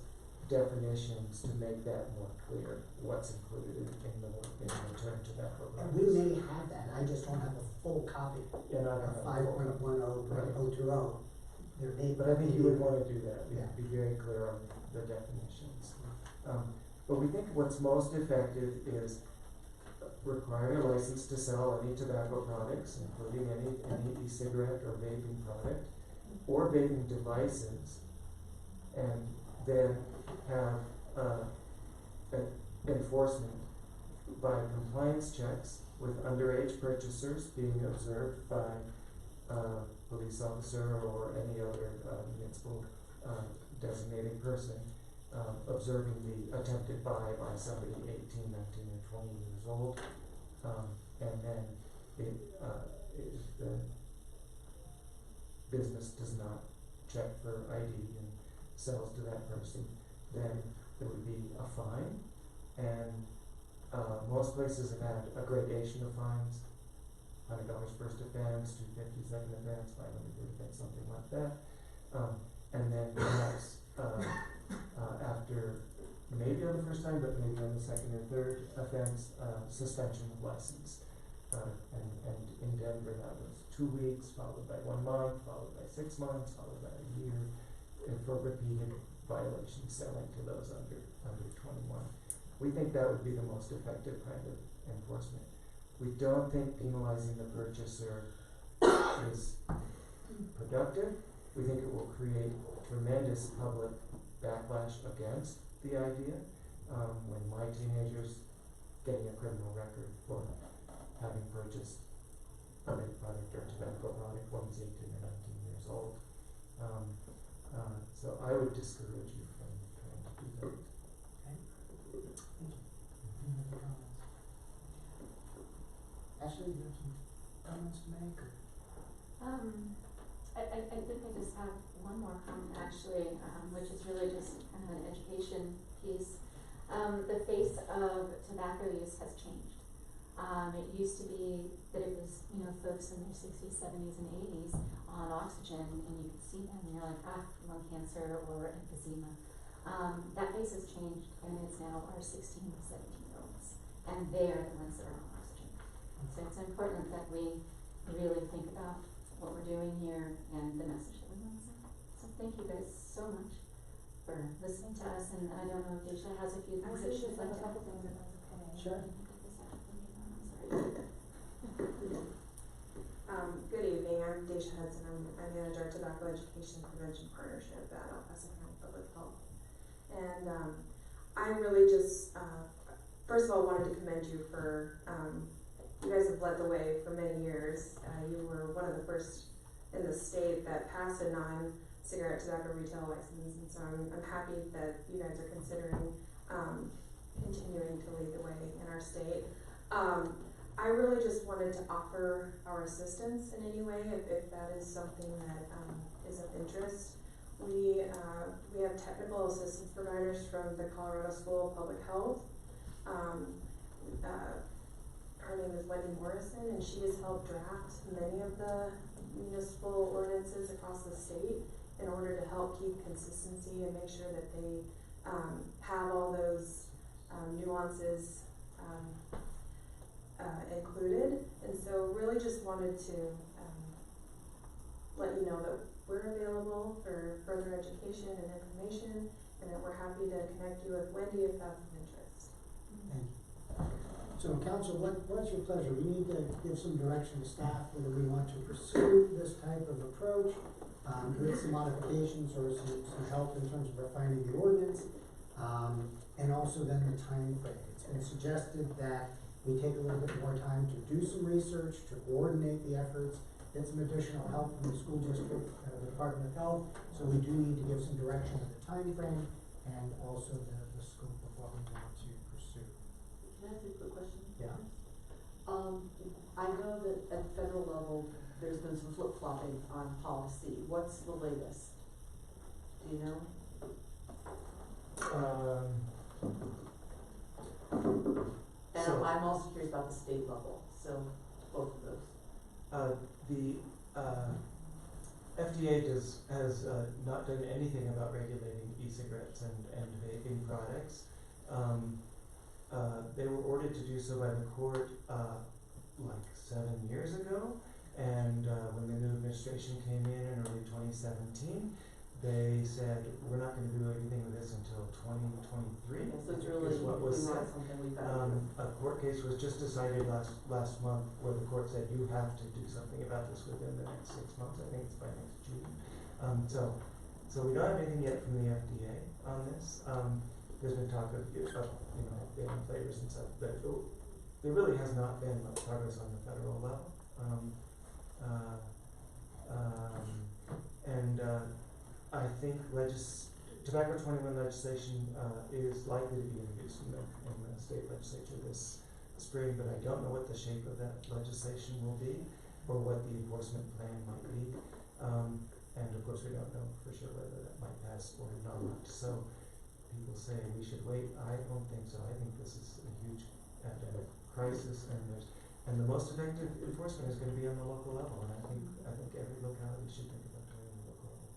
definitions to make that more clear, what's included in the term tobacco And products. we may have that, I just don't have a full copy Yeah, not of a full- 5.10.020. There may But I think you would wanna do that, Yeah. be very clear on the definitions. But we think what's most effective is requiring a license to sell any tobacco products, including any e-cigarette or vaping product, or vaping devices, and then have, enforcement by compliance checks with underage purchasers being observed by a police officer or any other municipal designated person, observing the attempted buy by somebody 18, 19, or 20 years old. And then if the business does not check for ID and sells to that person, then there would be a fine. And most places have had a gradation of fines: $100 first offense, $250 second offense, $500 third offense, something like that. And then perhaps after, maybe on the first time, but maybe on the second or third offense, suspension of license. And in Denver, that was 2 weeks, followed by 1 month, followed by 6 months, followed by a year, and for repeated violations selling to those under 21. We think that would be the most effective kind of enforcement. We don't think penalizing the purchaser is productive. We think it will create tremendous public backlash against the idea. When my teenagers getting a criminal record for having purchased a vape product or tobacco product when he's 18 or 19 years old. So I would discourage you from trying to do that. Thank you. Any other comments? Ashley, you have some comments to make? I think I just have one more comment actually, which is really just kind of an education piece. The face of tobacco use has changed. It used to be that it was, folks in their 60s, 70s, and 80s on oxygen, and you could see them, and you're like, lung cancer or emphysema. That face has changed, and it's now our 16 to 17-year-olds, and they're the ones that are on oxygen. So it's important that we really think about what we're doing here and the message that we want to send. So thank you guys so much for listening to us, and I don't know if Deisha has a few things that she'd like to. Sure. Good evening, I'm Deisha Hudson. I manage our Tobacco Education Prevention Partnership at El Paso County Public Health. And I really just, first of all, wanted to commend you for, you guys have led the way for many years. You were one of the first in the state that passed a non-cigarette tobacco retail license, and so I'm happy that you guys are considering continuing to lead the way in our state. I really just wanted to offer our assistance in any way if that is something that is of interest. We have technical assistance providers from the Colorado School of Public Health. Her name is Wendy Morrison, and she has helped draft many of the municipal ordinances across the state in order to help keep consistency and make sure that they have all those nuances included. And so really just wanted to let you know that we're available for further education and information, and that we're happy to connect you with Wendy if that's of interest. Thank you. So council, what's your pleasure? We need to give some direction to staff whether we want to pursue this type of approach with some modifications or some help in terms of refining the ordinance, and also then the time frame. It's been suggested that we take a little bit more time to do some research, to coordinate the efforts, get some additional help from the school district, the Department of Health. So we do need to give some direction of the time frame and also the scope of what we want to pursue. Can I ask you a quick question? Yeah. I know that at the federal level, there's been some flip-flopping on policy. What's the latest? Do you know? And So- I'm also curious about the state level, so both of those. The FDA has not done anything about regulating e-cigarettes and vaping products. They were ordered to do so by the court like 7 years ago, and when the new administration came in early 2017, they said, we're not going to do anything with this until 2023. So it's really is what was not said. something we've got. A court case was just decided last month where the court said you have to do something about this within the next 6 months. I think it's by next June. So we don't have anything yet from the FDA on this. There's been talk of banning flavors and stuff, but there really has not been much progress on the federal level. I think Tobacco 21 legislation is likely to be introduced in the state legislature this spring, but I don't know what the shape of that legislation will be or what the enforcement plan might be. And of course, we don't know for sure whether that might pass or not. So people say we should wait. I don't think so. I think this is a huge epidemic crisis, and the most effective enforcement is going to be on the local level. And I think every locality should think about doing the local level.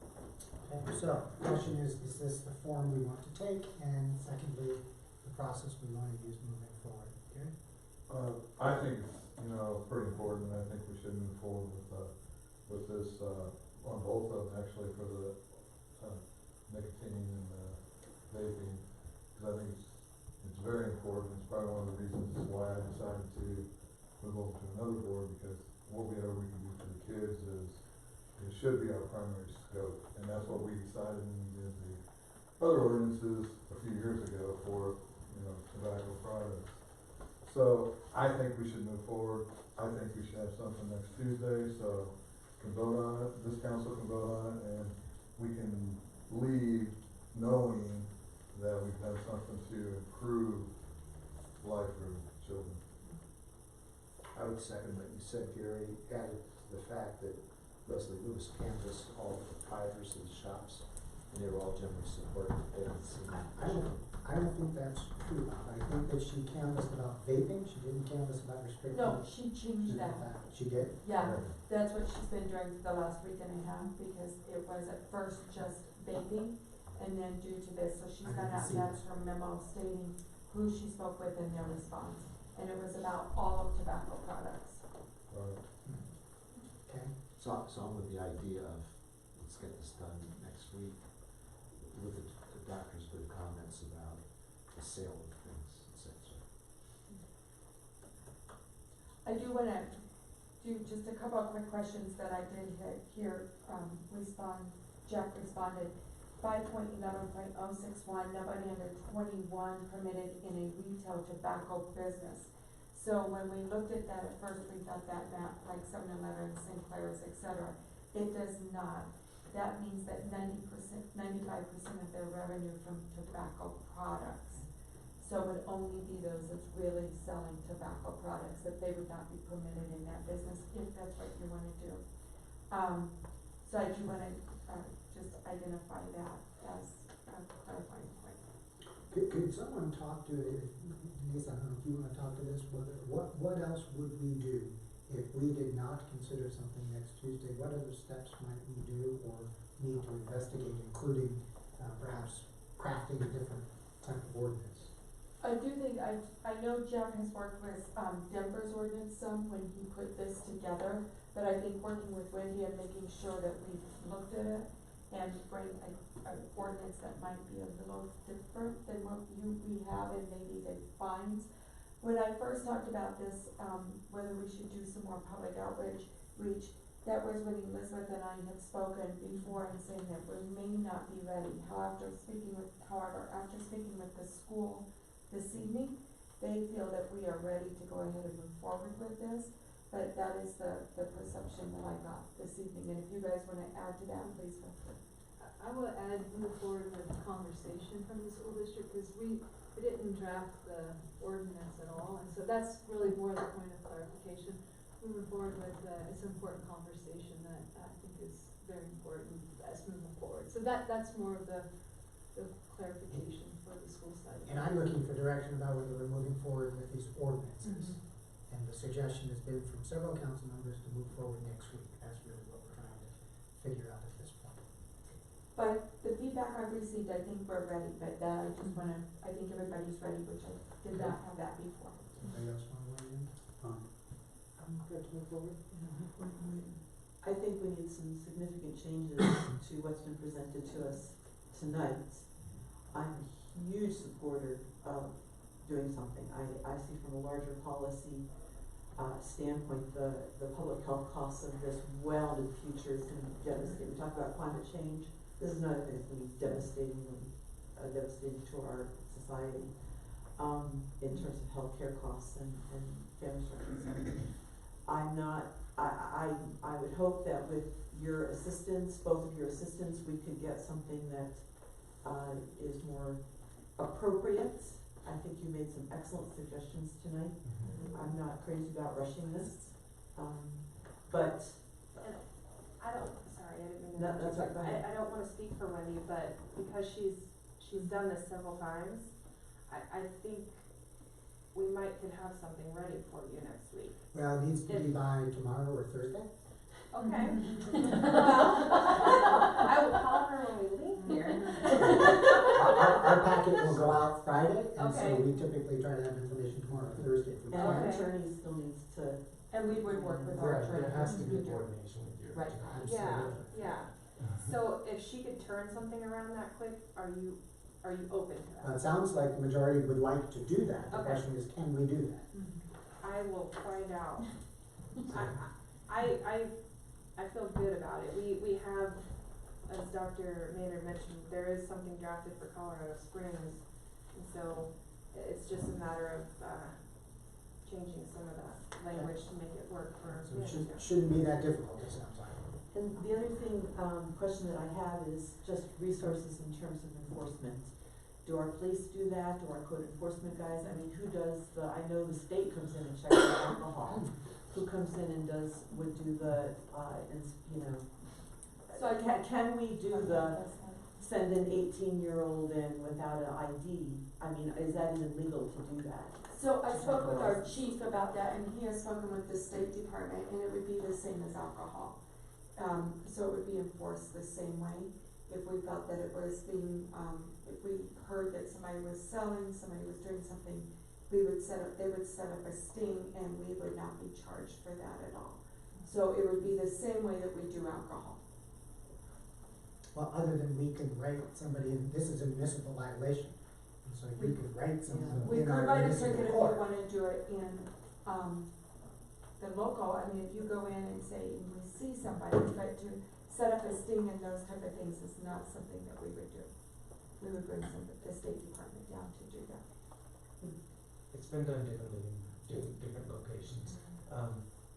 Okay, so the question is this the form we want to take? And secondly, the process we want to use moving forward. Gary? I think it's pretty important, and I think we should move forward with this on both of them, actually, for the nicotine and vaping, because I think it's very important. It's probably one of the reasons why I decided to move over to another board, because whatever we can do for the kids it should be our primary scope, and that's what we decided when we did the other ordinances a few years ago for tobacco products. So I think we should move forward. I think we should have something next Tuesday, so can vote on it, this council can vote on it, and we can leave knowing that we've done something to improve life for children. I would second what you said, Gary, added the fact that Leslie Lewis canvassed all the proprietors of the shops, and they were all generally supportive. They don't seem I don't think that's true, Bob. I think that she canvassed about vaping, she didn't canvass about restricting. No, she changed that. She did? Yeah, that's what she's been doing for the last week and a half, because it was at first just vaping, and then due to this, so she's I gone didn't out see and this. her memo stating who she spoke with and their response. And it was about all of tobacco products. Okay. So I'm with the idea of, let's get this done next week, with the doctor's good comments about the sale of things, et cetera. I do wanna do just a couple of quick questions that I did hear, Jeff responded. 5.11.061, nobody under 21 permitted in a retail tobacco business. So when we looked at that at first, we thought that meant like 7-Eleven, Sinclair's, et cetera. It does not. That means that 95% of their revenue from tobacco products. So it would only be those that's really selling tobacco products, that they would not be permitted in that business, if that's what you wanna do. So I do wanna, just identify that as a clarifying point. Could someone talk to, Denise, I don't know if you wanna talk to this, what else would we do if we did not consider something next Tuesday? What other steps might we do or need to investigate, including, perhaps crafting a different type of ordinance? I do think, I know Jeff has worked with, Denver's ordinance some when he put this together, but I think working with Wendy and making sure that we've looked at it and bring an ordinance that might be a little different than what we have and maybe the fines. When I first talked about this, whether we should do some more public outreach, that was when Elizabeth and I had spoken before and saying that we may not be ready. However, after speaking with the school this evening, they feel that we are ready to go ahead and move forward with this. But that is the perception that I got this evening, and if you guys wanna add to that, please feel free. I will move forward with the conversation from the school district, because we didn't draft the ordinance at all, and so that's really more the point of clarification. Moving forward with, it's an important conversation that I think is very important as moving forward. So that's more of the clarification for the school side. And I'm looking for direction about whether we're moving forward with these ordinances. Mhm. And the suggestion has been from several council members to move forward next week. That's really what we're trying to figure out at this point. But the feedback I've received, I think we're ready, but that I just wanna, I think everybody's ready, which I did not have that before. Anybody else want to weigh in? I'm good to move forward. I think we need some significant changes to what's been presented to us tonight. I'm a huge supporter of doing something. I see from a larger policy standpoint, the public health costs of this well in the future is going to be devastating. We talk about climate change. This is another thing that's going to be devastating to our society in terms of healthcare costs and family structure. I would hope that with your assistance, both of your assistance, we could get something that is more appropriate. I think you made some excellent suggestions tonight. I'm not crazy about rushing this, but. And I don't, sorry, I didn't mean to. No, that's right, go ahead. I don't wanna speak for Wendy, but because she's done this several times, I think we could have something ready for you next week. Well, it needs to be by tomorrow or Thursday. Okay. Well, I will call her when we leave here. Our packet will go out Friday, and so Okay. we typically try to have information tomorrow or Thursday if we And can. our Okay. attorney still needs to. And we would work with our Right, attorney. there has to be Mhm. coordination with you. Right. Yeah, Absolutely. yeah. So if she could turn something around that quick, are you open to that? It sounds like the majority would like to do that. The Okay. question is, can we do that? I will find out. I feel good about it. We have, as Dr. Maynard mentioned, there is something drafted for Colorado Springs. And so it's just a matter of, changing some of that language to make it work for So it Mandatory. shouldn't be that difficult, it sounds like. And the other thing, question that I have is just resources in terms of enforcement. Do our police do that? Do our code enforcement guys? I mean, who does I know the state comes in and checks the alcohol. Who comes in and would do the, So I can we do send an 18-year-old in without an ID? I mean, is that even legal to do that? So I spoke with our chief about that, and he has spoken with the State Department, and it would be the same as alcohol. So it would be enforced the same way. If we felt that it was being, if we heard that somebody was selling, somebody was doing something, they would set up a sting, and we would not be charged for that at all. So it would be the same way that we do alcohol. Well, other than we could write somebody, in this is a municipal violation, and so you could write someone We in could our write a municipal ticket if court. you wanna do it in, the local, I mean, if you go in and say, we see somebody, but to set up a sting and those type of things is not something that we would do. We would bring the State Department down to do that. It's been done differently in different locations.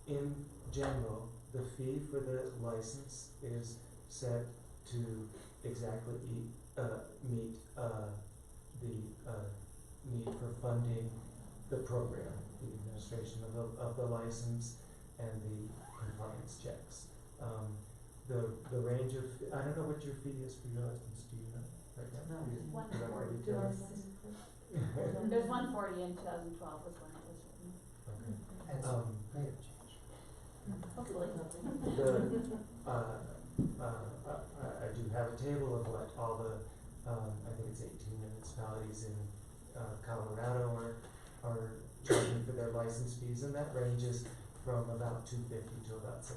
In general, the fee for the license is set to exactly meet the need for funding the program, the administration of the license and the compliance checks. The range of, I don't know what your fee is for your license, do you know? Right now? No, it's 140. Is that what you There's 140 in 2012 was when it was written. Okay. That's may have changed. Hopefully. I do have a table of what all the, I think it's 18 municipalities in Colorado are charging for their license fees, and that ranges from about $250 to about $600.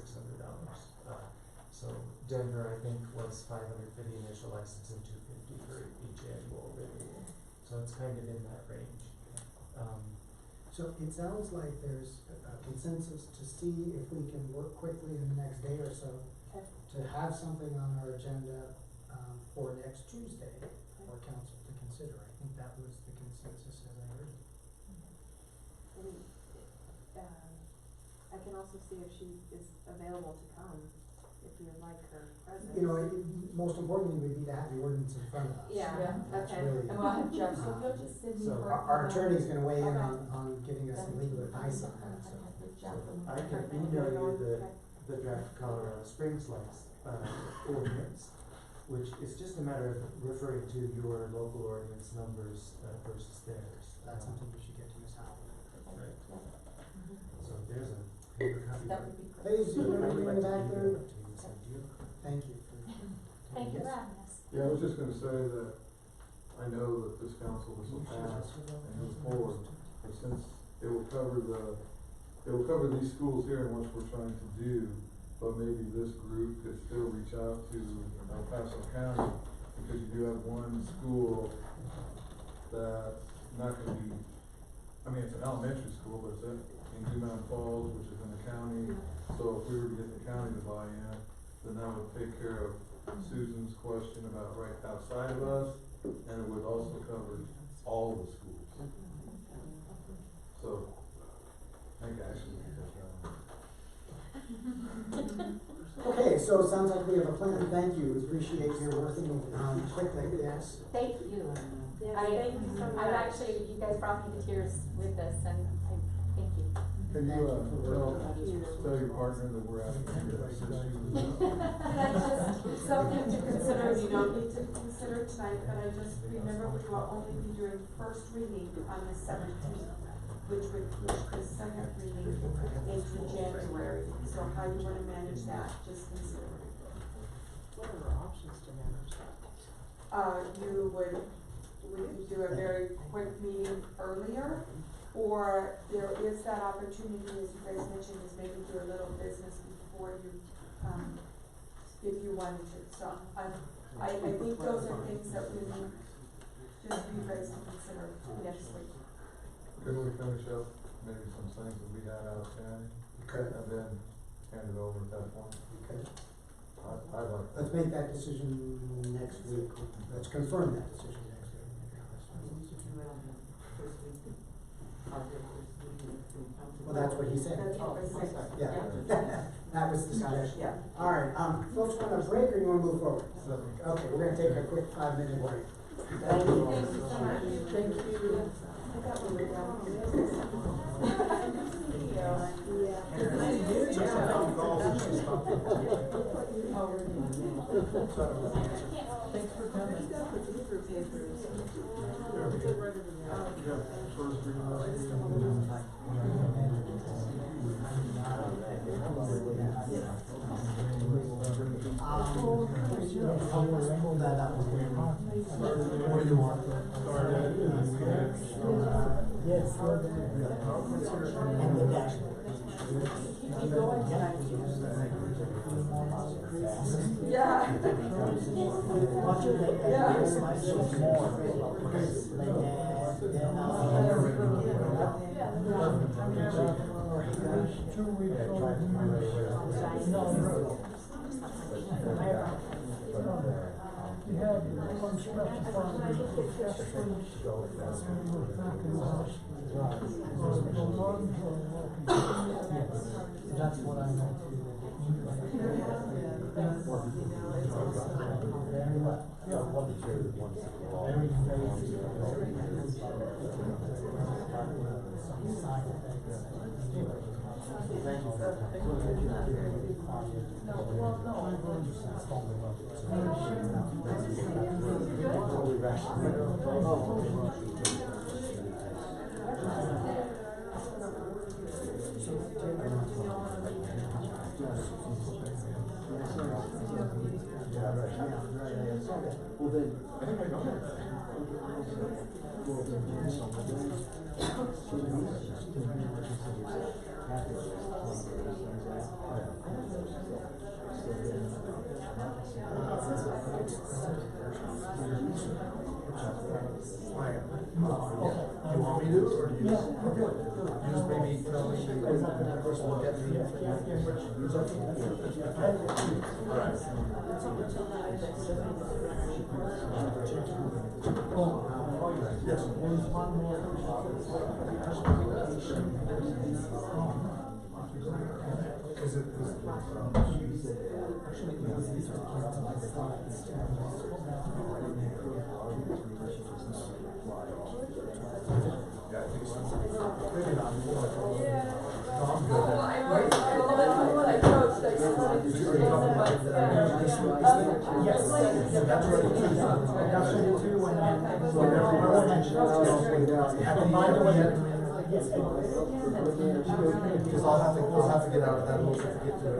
So Denver, I think, was $500 for the initial license and $250 for each annual renewal. So it's kind of in that range. So it sounds like there's a consensus to see if we can work quickly in the next day or so to have something on our agenda for next Tuesday for council to consider. I think that was the consensus as I heard it. I can also see if she is available to come, if you'd like her presence. You know, most importantly would be to have the ordinance in front of us. Yeah, That's okay. really, And we'll have Jeff, so he'll just send me So her. our attorney's gonna weigh in Okay. on giving us some legal advice on that, so. I can email you the draft Colorado Springs ordinance, which is just a matter of referring to your local ordinance numbers versus theirs. That's something we should get to Ms. Howell. Right. So there's a paper copy. That would be great. Ladies, you I remember would in like the to back email there? it to you and send to you. Thank you for. Thank you for Yes. having us. Yeah, I was just gonna say that I know that this council, this will pass and move forward, but since it will cover these schools here and what we're trying to do, but maybe this group could still reach out to El Paso County, because you do have one school that's not gonna be, I mean, it's an elementary school, but it's in New Mountain Falls, which is in the county. So if we were to get the county to buy in, then that would take care of Susan's question about right outside of us, and it would also cover all the schools. So, I think actually we could Okay, so it sounds like we have a plan. Thank you. We appreciate your working quickly, yes. Thank you. Thank you so much. I'm actually, you guys brought me to tears with this, and thank you. Can you, tell your partner that we're asking you to assist you with that? And I just, something to consider, you don't need to consider tonight, but I just remember we will only be doing first reading on the 17th, which would push the second reading into January. So how you wanna manage that, just consider it. What are our options to manage that? You would do a very quick meeting earlier, or there is that opportunity, as you guys mentioned, is maybe do a little business before you, if you wanted to. So I think those are things that we need just for you guys to consider next week. Couldn't we finish up maybe some things that we had outstanding? Okay. And then hand it over at that point? Okay. I'd like. Let's make that decision next week. Let's confirm that decision next week. Well, that's what he said. That's what he said. Yeah. That was the suggestion. Yeah. All right, folks want a break or you wanna move forward? Okay, we're gonna take a quick 5-minute break. Thank you. Thank you so much. Thank you. Thanks for coming. Pull that up. What do you want? Yes. And the dashboard. Yeah. Watch it like that. Yeah. More. You had one special fund that was just free. That's what we were talking about. The lungs or That's what I meant to. Well, then, I think I know that. You want me to, or do you just, you just maybe tell me, first look at me? Yes. Is it, yeah, I think so. Maybe not. No, I'm good. Yes. That's ready too. That's ready too, and then, by the way, yes. Because I'll have to get out of that motion to get to it.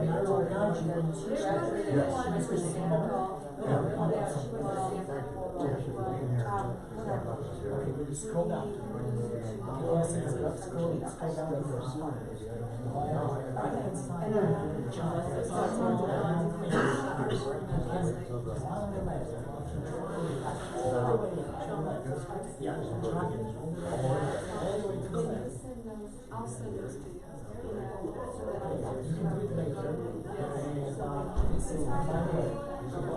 Yes. Okay, we just scroll down. Scroll down. I'll send those to you.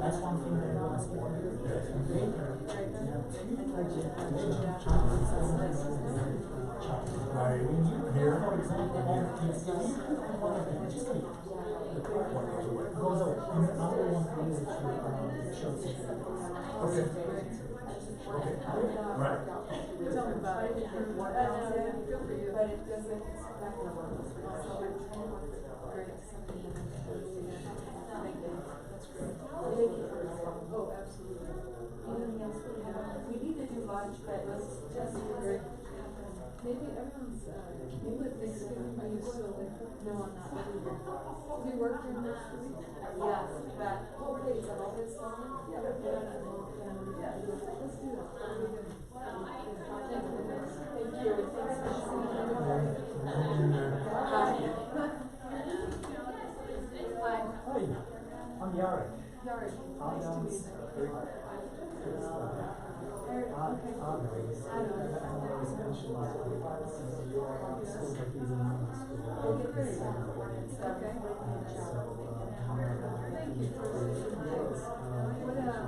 That's one thing that I was Right here. For example, goes away. And the other one is shows it. Okay. Okay. Right. Tell me about it. But it doesn't. Oh, absolutely. Anything else we have? We need to do lunch, but let's just maybe everyone's, maybe with Thanksgiving, are you still there? No, I'm not. Do you work here next week? Yes, but hopefully it's all this summer. Yeah, let's do that. Thank you. Hi, I'm Yari. Yari, nice to meet you.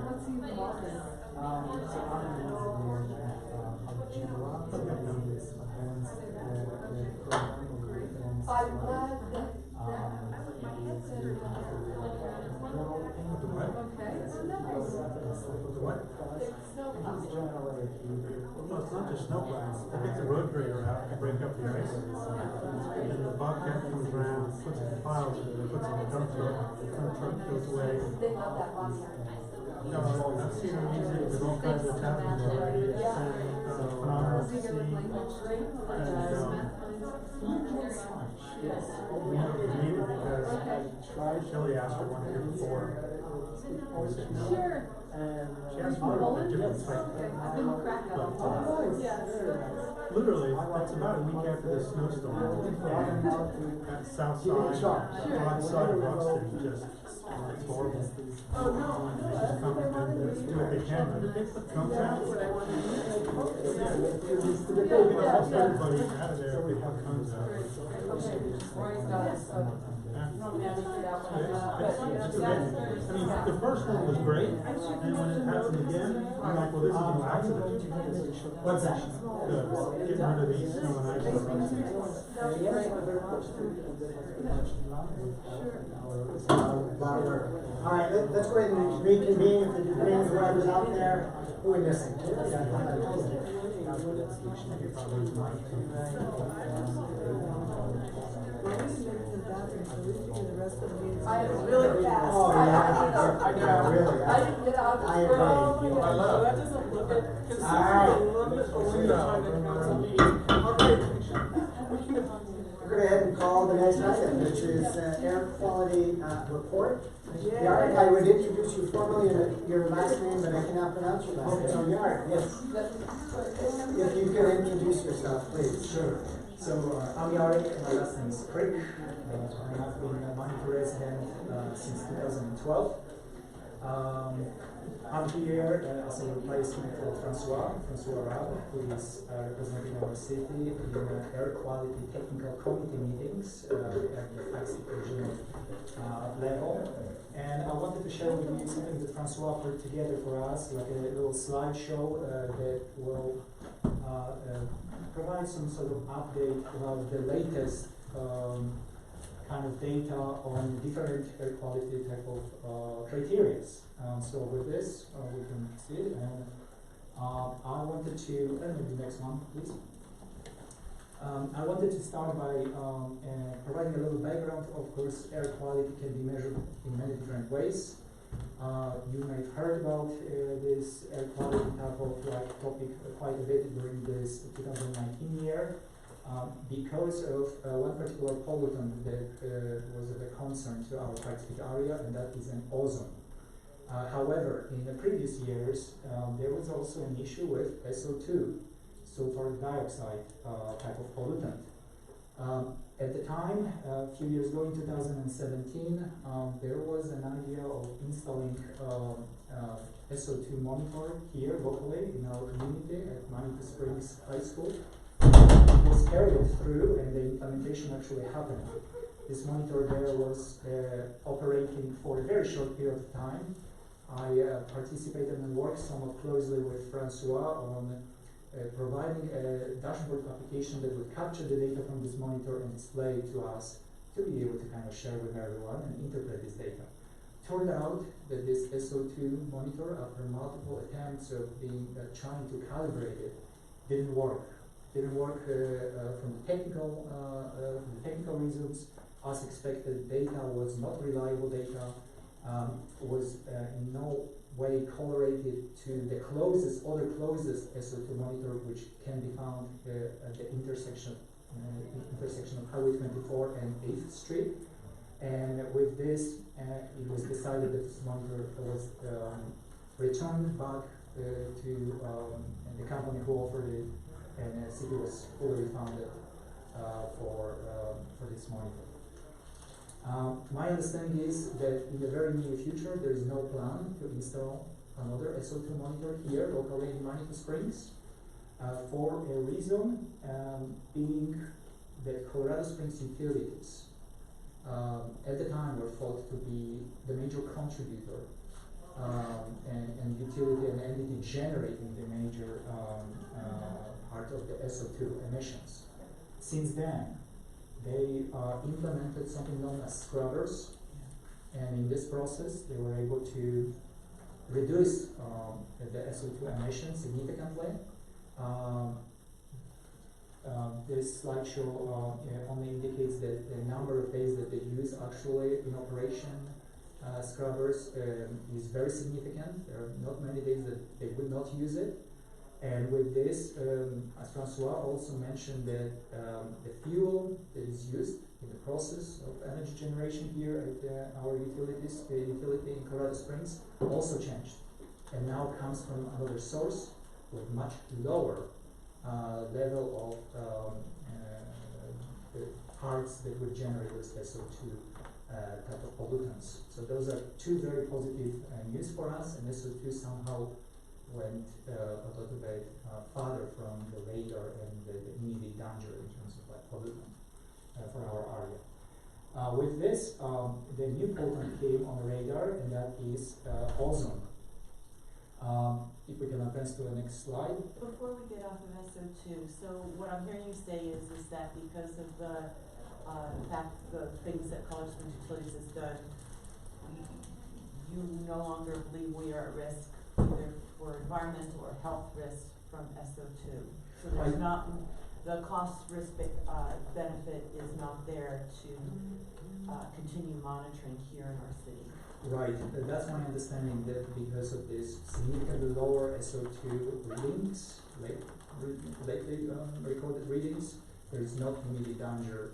What's he involved in? So I'm an engineer at What? Well, it's not just snow plows. I think the road grader out to break up the ice. And the bobcat comes around, puts it in piles, and then puts it in the dump truck. The dump truck goes away. They love that bobcat. No, I've seen them use it with all kinds of happenings already. It's been phenomenal to see. And, we know we need it because Shelley asked for one here before. We said no. Sure. She asked for a different type. Literally, it's about a week after the snowstorm. At the south side, broad side of Roxton, just, it's horrible. Oh, no. They just come and do what they can, but if they put guns out, almost everybody out of there, if they put guns out. Okay, Roy's got it, so. Not mad for that one. It's amazing. I mean, the first one was great, and when it happened again, I'm like, well, this is an accident. What's that? Getting rid of these snow and ice. Lot of work. All right, let's go ahead and reconvene. If the names of whoever's out there, who are we missing? Really fast. Oh, yeah. Yeah, really. I didn't get out of I the agree. room. I love That doesn't look it. All right. We're going to go ahead and call the next item, which is air quality report. Yard, I would introduce you formally in your last name, but I cannot pronounce your last name. So Yard, yes. If you could introduce yourself, please. Sure. So I'm Yari, my last name is Crick. I have been a Manitou resident since 2012. I'm here as a replacement for Francois Rab, who is representing our city in air quality technical committee meetings at the taxi regional level. And I wanted to share with you something that Francois put together for us, like a little slideshow that will provide some sort of update about the latest kind of data on different air quality type of criteria. So with this, we can see it, and I wanted to, maybe the next one, please. I wanted to start by providing a little background. Of course, air quality can be measured in many different ways. You may have heard about this air quality type of topic quite a bit during this 2019 year because of one particular pollutant that was of a concern to our Pikes Peak area, and that is an ozone. However, in the previous years, there was also an issue with SO2, sulfur dioxide type of pollutant. At the time, a few years ago in 2017, there was an idea of installing SO2 monitor here locally in our community at Manitou Springs High School. It was carried through and the implementation actually happened. This monitor there was operating for a very short period of time. I participated and worked somewhat closely with Francois on providing a dashboard application that would capture the data from this monitor and display it to us to be able to kind of share with everyone and interpret this data. Turned out that this SO2 monitor, after multiple attempts of trying to calibrate it, didn't work. Didn't work from the technical reasons. As expected, data was not reliable data, was in no way correlated to the other closest SO2 monitor, which can be found at the intersection of Highway 24 and 8th Street. And with this, it was decided that this monitor was returned back to the company who offered it, and the city was fully refunded for this monitor. My understanding is that in the very near future, there is no plan to install another SO2 monitor here locally in Manitou Springs for a reason being that Colorado Springs utilities at the time were thought to be the major contributor and utility and entity generating the major part of the SO2 emissions. Since then, they implemented something known as scrubbers, and in this process, they were able to reduce the SO2 emissions significantly. This slideshow only indicates that the number of days that they use actually in operation scrubbers is very significant. There are not many days that they would not use it. And with this, as Francois also mentioned, that the fuel that is used in the process of energy generation here at our utility in Colorado Springs also changed, and now comes from another source with much lower level of parts that would generate those SO2 type of pollutants. So those are two very positive news for us, and SO2 somehow went a little bit farther from the radar and the immediate danger in terms of like pollutant for our area. With this, the new pollutant came on the radar, and that is ozone. If we can advance to the next slide. Before we get off of SO2, so what I'm hearing you say is that because of the things that Colorado Springs Utilities has done, you no longer believe we are at risk either for environmental or health risk from SO2. So there's not, the cost risk benefit is not there to continue monitoring here in our city. Right, that's my understanding, that because of this significantly lower SO2 readings, lately recorded readings, there is not immediate danger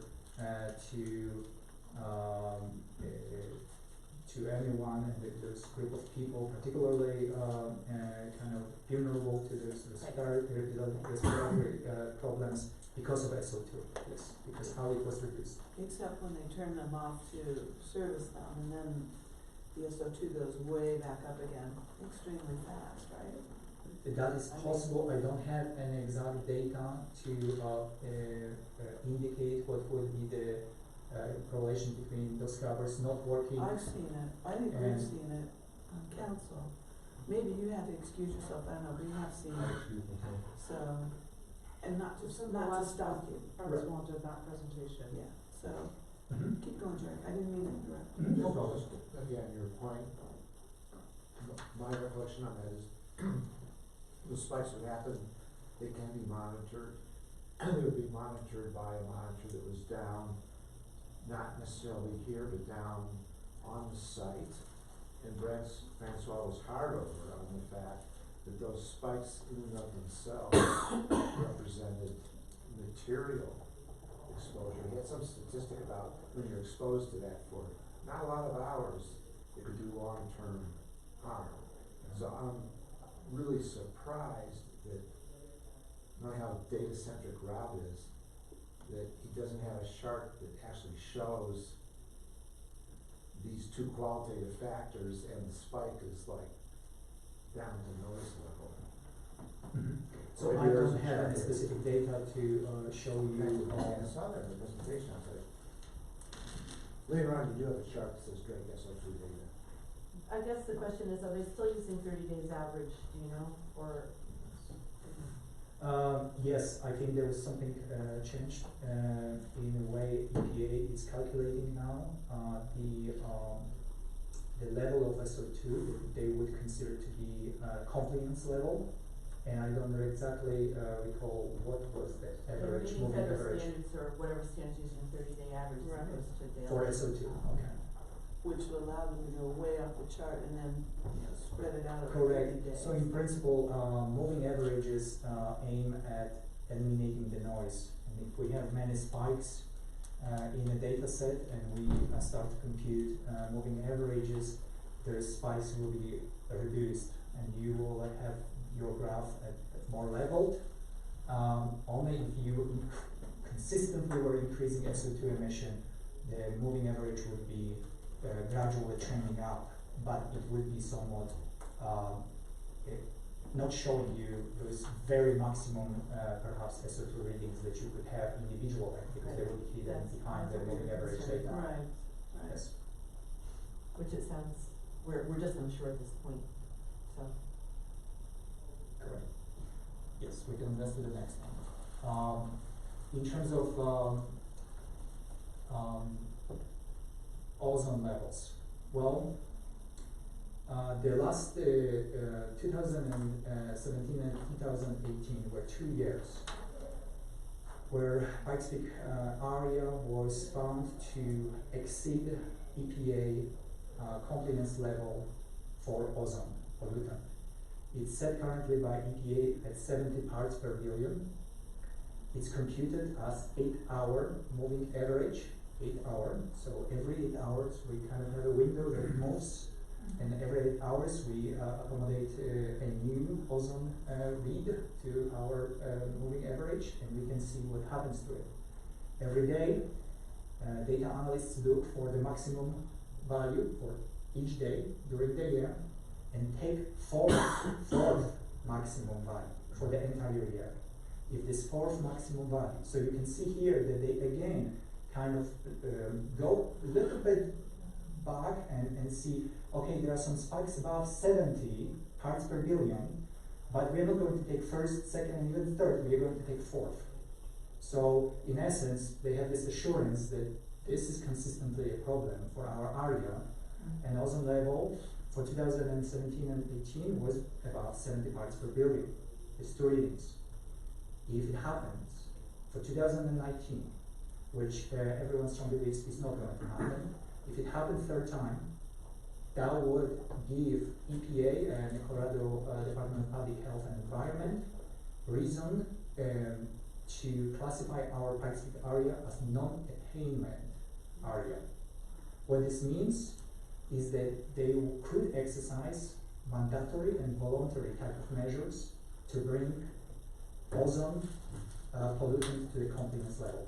to anyone, and those group of people, particularly kind of vulnerable to those respiratory problems because of SO2, yes, because how it was reduced. Except when they turn them off to service them, and then the SO2 goes way back up again, extremely fast, right? That is possible. I don't have any exact data to indicate what would be the correlation between those scrubbers not working. I've seen it. I think we've seen it on council. Maybe you have to excuse yourself. I don't know. We have seen it. So, and not to stop you. Right. Wanted that presentation. Yeah. So keep going, Jerry. I didn't mean to interrupt. No problem. Again, your point, my recollection on that is the spikes would happen, they can be monitored. They would be monitored by a monitor that was down, not necessarily here, but down on the site. And Francois was hard over on the fact that those spikes in and of themselves represented material exposure. He had some statistic about when you're exposed to that for not a lot of hours, it could do long-term harm. So I'm really surprised that, knowing how data-centric Rob is, that he doesn't have a chart that actually shows these two qualitative factors, and the spike is like down to noise level. So I don't have any specific data to show you. I saw that in the presentation. I was like, later on, you do have a chart that says Drake SO2 data. I guess the question is, are they still using 30 days average, do you know, or? Yes, I think there was something changed in the way EPA is calculating now the level of SO2 that they would consider to be compliance level, and I don't exactly recall what was the average, moving average. Standards or whatever standards using 30-day average as opposed to daily. For SO2, okay. Which will allow them to go way off the chart and then spread it out over Correct. 30 days. So in principle, moving averages aim at eliminating the noise. And if we have many spikes in a data set and we start to compute moving averages, the spikes will be reduced, and you will have your graph at more leveled. Only if you consistently were increasing SO2 emission, the moving average would be gradually trending up, but it would be somewhat not showing you those very maximum perhaps SO2 readings that you could have individually, because they would be hidden behind the moving average data. Right. Yes. Which it sounds, we're just unsure at this point, so. Correct. Yes, we can advance to the next one. In terms of ozone levels, well, The last 2017 and 2018 were 2 years where Pikes Peak area was found to exceed EPA compliance level for ozone pollutant. It's set currently by EPA at 70 parts per billion. It's computed as 8-hour moving average, 8 hours. So every 8 hours we kind of have a window that moves, and every 8 hours we accommodate a new ozone read to our moving average, and we can see what happens to it. Every day, data analysts look for the maximum value for each day during the year and take fourth maximum value for the entire year. If this fourth maximum value, so you can see here that they again kind of go a little bit back and see, okay, there are some spikes above 70 parts per billion, but we're not going to take first, second, and even third, we're going to take fourth. So in essence, they have this assurance that this is consistently a problem for our area, and ozone level for 2017 and 18 was about 70 parts per billion. It's 2 readings. If it happens for 2019, which everyone strongly believes is not going to happen, if it happened third time, that would give EPA and the Colorado Department of Public Health and Environment reason to classify our Pikes Peak area as non-attainment area. What this means is that they could exercise mandatory and voluntary type of measures to bring ozone pollutant to the compliance level.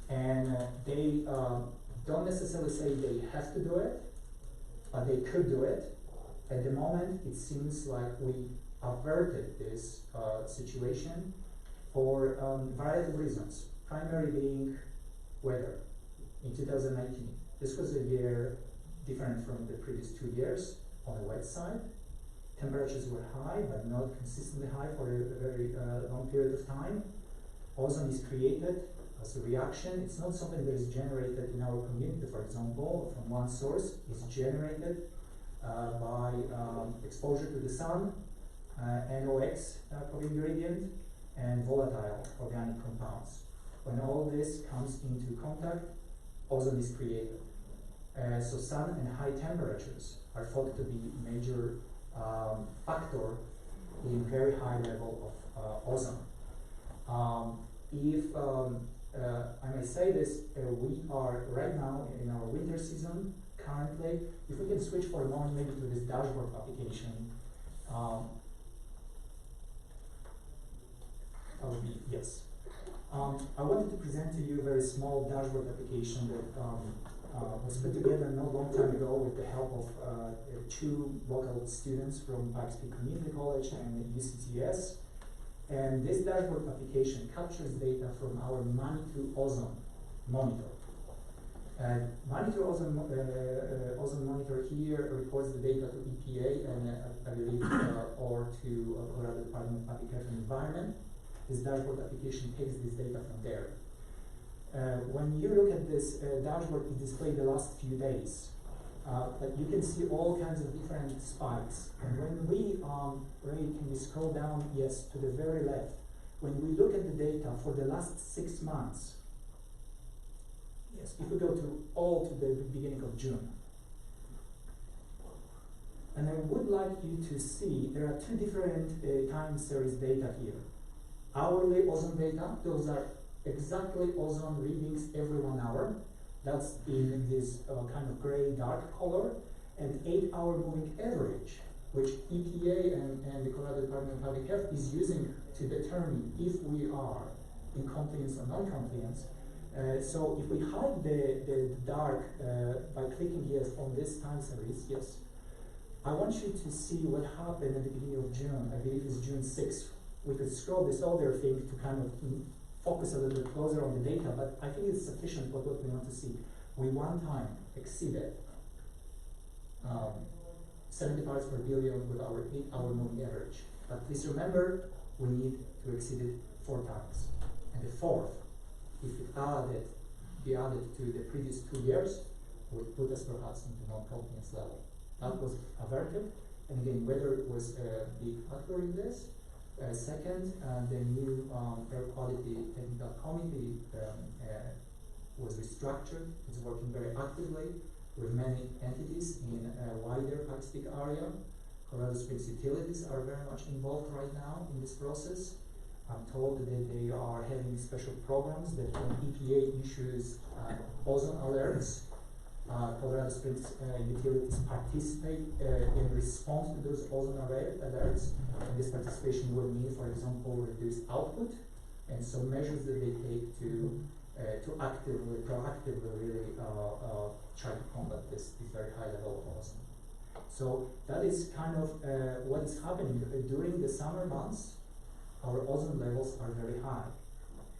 And they don't necessarily say they have to do it, but they could do it. At the moment, it seems like we averted this situation for a variety of reasons, primary being weather. In 2019, this was a year different from the previous 2 years on the wet side. Temperatures were high, but not consistently high for a very long period of time. Ozone is created as a reaction. It's not something that is generated in our community, for example, from one source. It's generated by exposure to the sun, NOx type of ingredient, and volatile organic compounds. When all this comes into contact, ozone is created. So sun and high temperatures are thought to be major factor in very high level of ozone. If I may say this, we are right now in our winter season currently. If we can switch for a moment maybe to this dashboard application, that would be, yes. I wanted to present to you a very small dashboard application that was put together not a long time ago with the help of 2 local students from Pikes Peak Community College and UCTS. And this dashboard application captures data from our Manitou Ozone Monitor. Manitou Ozone Monitor here reports the data to EPA and I believe or to Colorado Department of Public Health and Environment. This dashboard application takes this data from there. When you look at this dashboard, it displays the last few days. But you can see all kinds of different spikes. And when we, Ray, can you scroll down, yes, to the very left. When we look at the data for the last 6 months, yes, if we go to the beginning of June. And I would like you to see, there are 2 different time series data here. Hourly ozone data, those are exactly ozone readings every 1 hour. That's in this kind of gray dark color, and 8-hour moving average, which EPA and the Colorado Department of Public Health is using to determine if we are in compliance or non-compliance. So if we hide the dark by clicking yes on this time series, yes, I want you to see what happened at the beginning of June. I believe it's June 6th. We could scroll this other thing to kind of focus a little bit closer on the data, but I think it's sufficient for what we want to see. We one time exceeded 70 parts per billion with our 8-hour moving average. But please remember, we need to exceed it 4 times. And the 4th, if it be added to the previous 2 years, would put us perhaps into non-compliance level. That was averted, and again, weather was a big factor in this. Second, the new air quality technical committee was restructured. It's working very actively with many entities in a wider Pikes Peak area. Colorado Springs utilities are very much involved right now in this process. I'm told that they are having special programs that when EPA issues ozone alerts, Colorado Springs utilities participate in response to those ozone alerts. And this participation would mean, for example, reduced output, and so measures that they take to actively, proactively really try to combat this very high level of ozone. So that is kind of what is happening during the summer months. Our ozone levels are very high.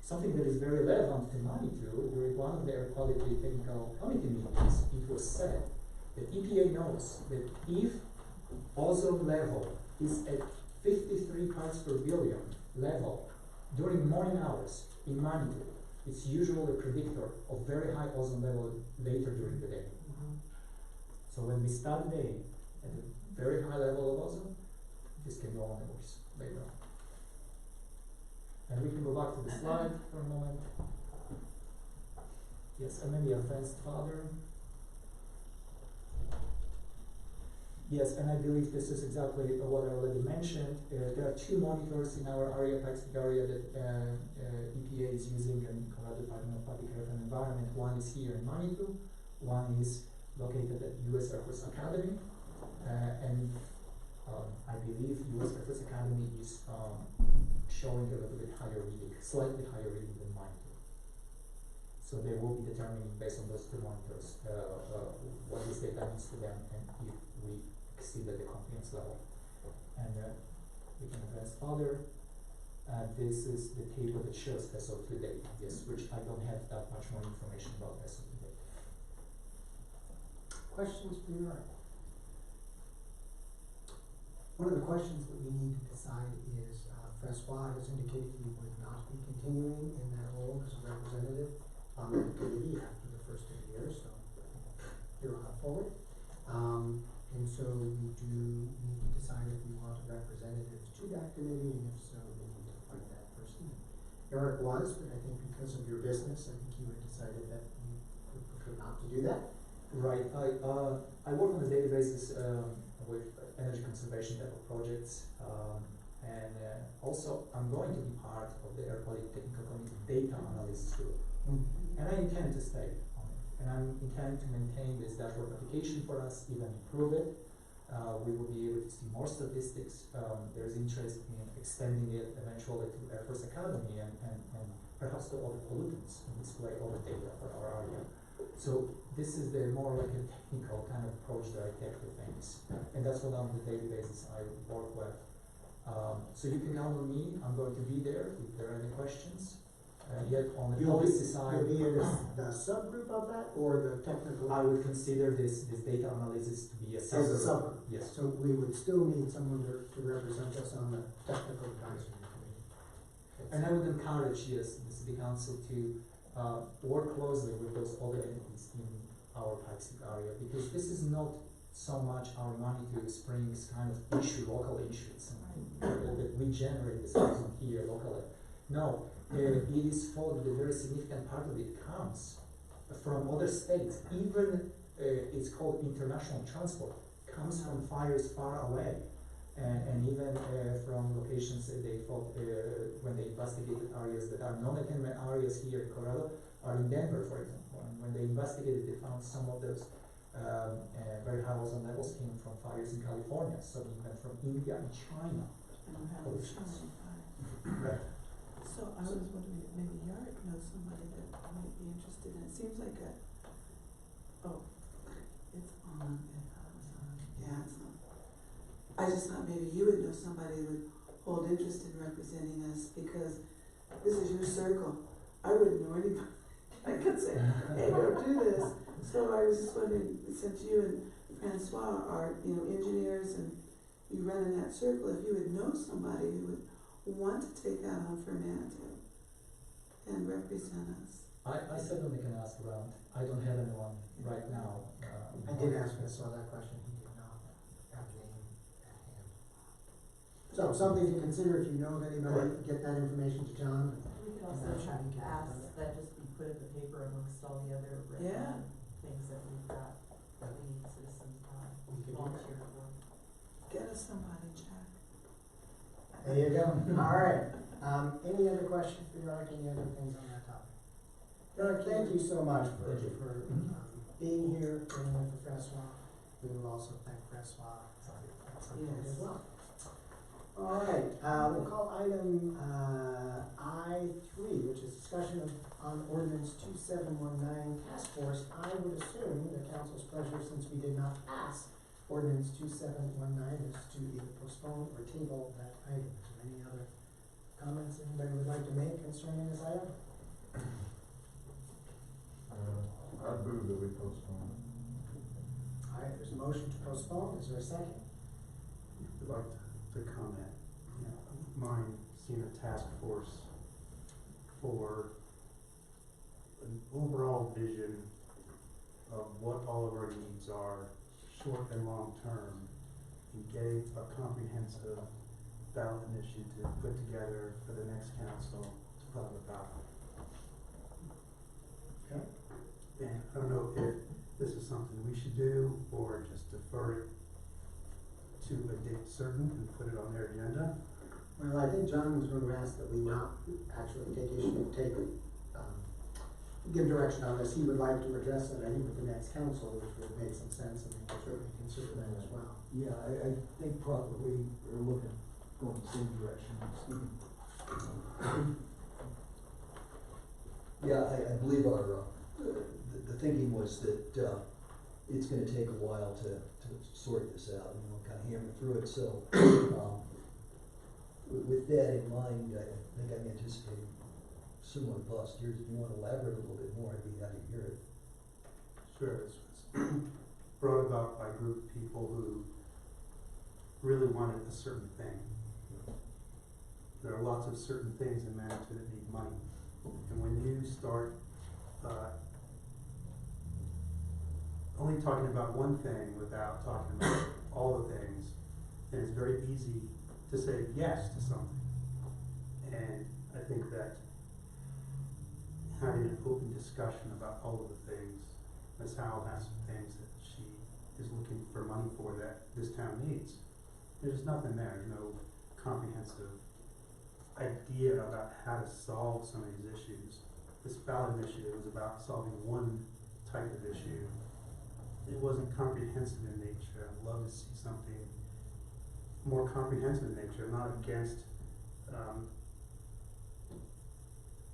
Something that is very relevant to Manitou, during one of the air quality technical committee meetings, it was said that EPA knows that if ozone level is at 53 parts per billion level during morning hours in Manitou, it's usually a predictor of very high ozone level later during the day. So when we start the day at a very high level of ozone, this can go on the worse later on. And we can go back to the slide for a moment. Yes, Amelia, advanced father. Yes, and I believe this is exactly what I already mentioned. There are two monitors in our area, Pikes Peak area, that EPA is using, and Colorado Department of Public Health and Environment. One is here in Manitou, one is located at U.S. Air Force Academy, and I believe U.S. Air Force Academy is showing a little bit higher reading, slightly higher reading than Manitou. So they will be determining based on those two monitors what this data means to them, and if we exceeded the confidence level. And we can advance further. This is the table that shows SO2 data, yes, which I don't have that much more information about SO2 data. Questions from your end? One of the questions that we need to decide is, Francois has indicated he would not be continuing in that role as a representative on the committee after the first 2 years, so here on forward. And so we do need to decide if we want a representative to that committee, and if so, we need to find that person. Eric was, but I think because of your business, I think you had decided that you would prefer not to do that. Right. I work on a daily basis with energy conservation type of projects, and also I'm going to be part of the Air Quality Technical Committee Data Analysis Group, and I intend to stay on it, and I intend to maintain this dashboard application for us, even improve it. We will be able to see more statistics. There's interest in extending it eventually to Air Force Academy and perhaps to all the pollutants and display all the data for our area. So this is the more like a technical kind of approach that I take to things, and that's what on a daily basis I work with. So you can count on me. I'm going to be there if there are any questions. Yet on the policy side, you'll be in the subgroup of that, or the technical? I would consider this data analysis to be a subgroup. As a subgroup. Yes. So we would still need someone to represent us on the technical advisory committee. And I would encourage, yes, the city council to work closely with those other entities in our Pikes Peak area, because this is not so much our Manitou Springs kind of issue, local issues, that we generate this from here locally. No, it is thought that a very significant part of it comes from other states. Even it's called international transport, comes from fires far away, and even from locations that they thought when they investigated areas that are non-attainment areas here in Colorado, are in Denver, for example. And when they investigated, they found some of those very high ozone levels came from fires in California, so even from India and China. Right. So I was wondering if maybe Yarick knows somebody that might be interested in it. Seems like it's on. Yeah, it's on. I just thought maybe you would know somebody who would hold interest in representing us, because this is your circle. I wouldn't know anybody. I could say, hey, go do this. So I was just wondering, since you and Francois are, engineers and you run in that circle, if you would know somebody who would want to take that on for Manitou and represent us. I certainly can ask around. I don't have anyone right now. I did ask Francois that question, he did not. So something to consider if you know of anybody, get that information to John. We could And also that should be ask counted. that just be put in the paper amongst all the other Yeah. things that we've got, that we need citizens We can do that. volunteer for. Get us somebody, Jack. There you go. All right. Any other questions for Eric? Any other things on that topic? Eric, thank you so much for being here, being here for Francois. We will also thank Francois at some point as well. All right, we'll call item I3, which is discussion on ordinance 2719 task force. I would assume the council's pleasure, since we did not pass ordinance 2719, is to either postpone or table that item. Is there any other comments anybody would like to make concerning this item? I move that we postpone. All right, there's a motion to postpone. Is there a second? I'd like to comment. You know, mine seen a task force for an overall vision of what all of our needs are, short and long term, and getting a comprehensive ballot initiative to put together for the next council to put on the ballot. Okay. And I don't know if this is something we should do or just defer it to a date certain and put it on their agenda. Well, I think John was going to ask that we not actually give direction on this. He would like to address it, I think, with the next council, which would make some sense, and we can certainly consider that as well. Yeah, I think probably we're looking, going the same direction. Yeah, I believe our, the thinking was that, it's gonna take a while to sort this out, you know, kind of hammer through it, so, with that in mind, I think I'm anticipating similar to last year. If you wanna elaborate a little bit more, I'd be happy to hear it. Sure, this was brought about by a group of people who really wanted a certain thing. There are lots of certain things in Manitou that need money. And when you start only talking about one thing without talking about all the things, then it's very easy to say yes to something. And I think that having an open discussion about all of the things, Ms. Howell has some things that she is looking for money for that this town needs. There's nothing there, no comprehensive idea about how to solve some of these issues. This ballot initiative was about solving one type of issue. It wasn't comprehensive in nature. I'd love to see something more comprehensive in nature. I'm not against,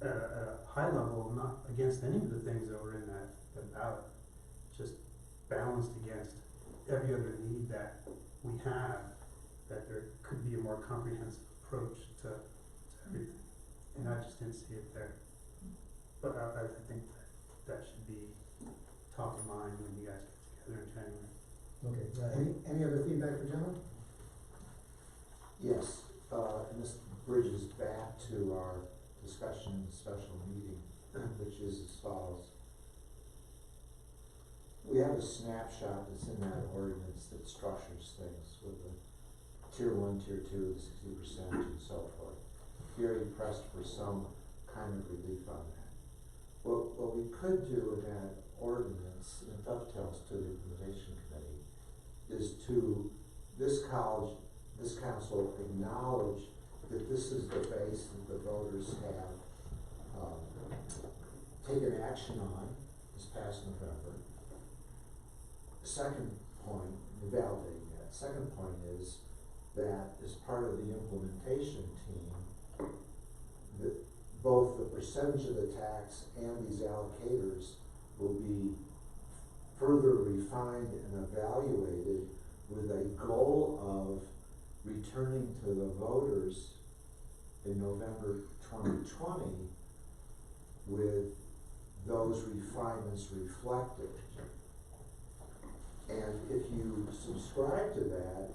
at a high level, I'm not against any of the things that were in that ballot. Just balanced against every other need that we have, that there could be a more comprehensive approach to everything. And I just didn't see it there. But I think that should be top of mind when you guys get together in January. Okay, Any other feedback for John? Yes, and this bridges back to our discussion in the special meeting, which is as follows. We have a snapshot that's in that ordinance that structures things with the tier 1, tier 2, the 60% and so forth. Gary pressed for some kind of relief on that. What we could do in that ordinance, and dovetails to the implementation committee, is to this council acknowledge that this is the base that the voters have taken action on this past November. Second point, validating that. Second point is that as part of the implementation team, that both the percentage of the tax and these allocators will be further refined and evaluated with a goal of returning to the voters in November 2020 with those refinements reflected. And if you subscribe to that,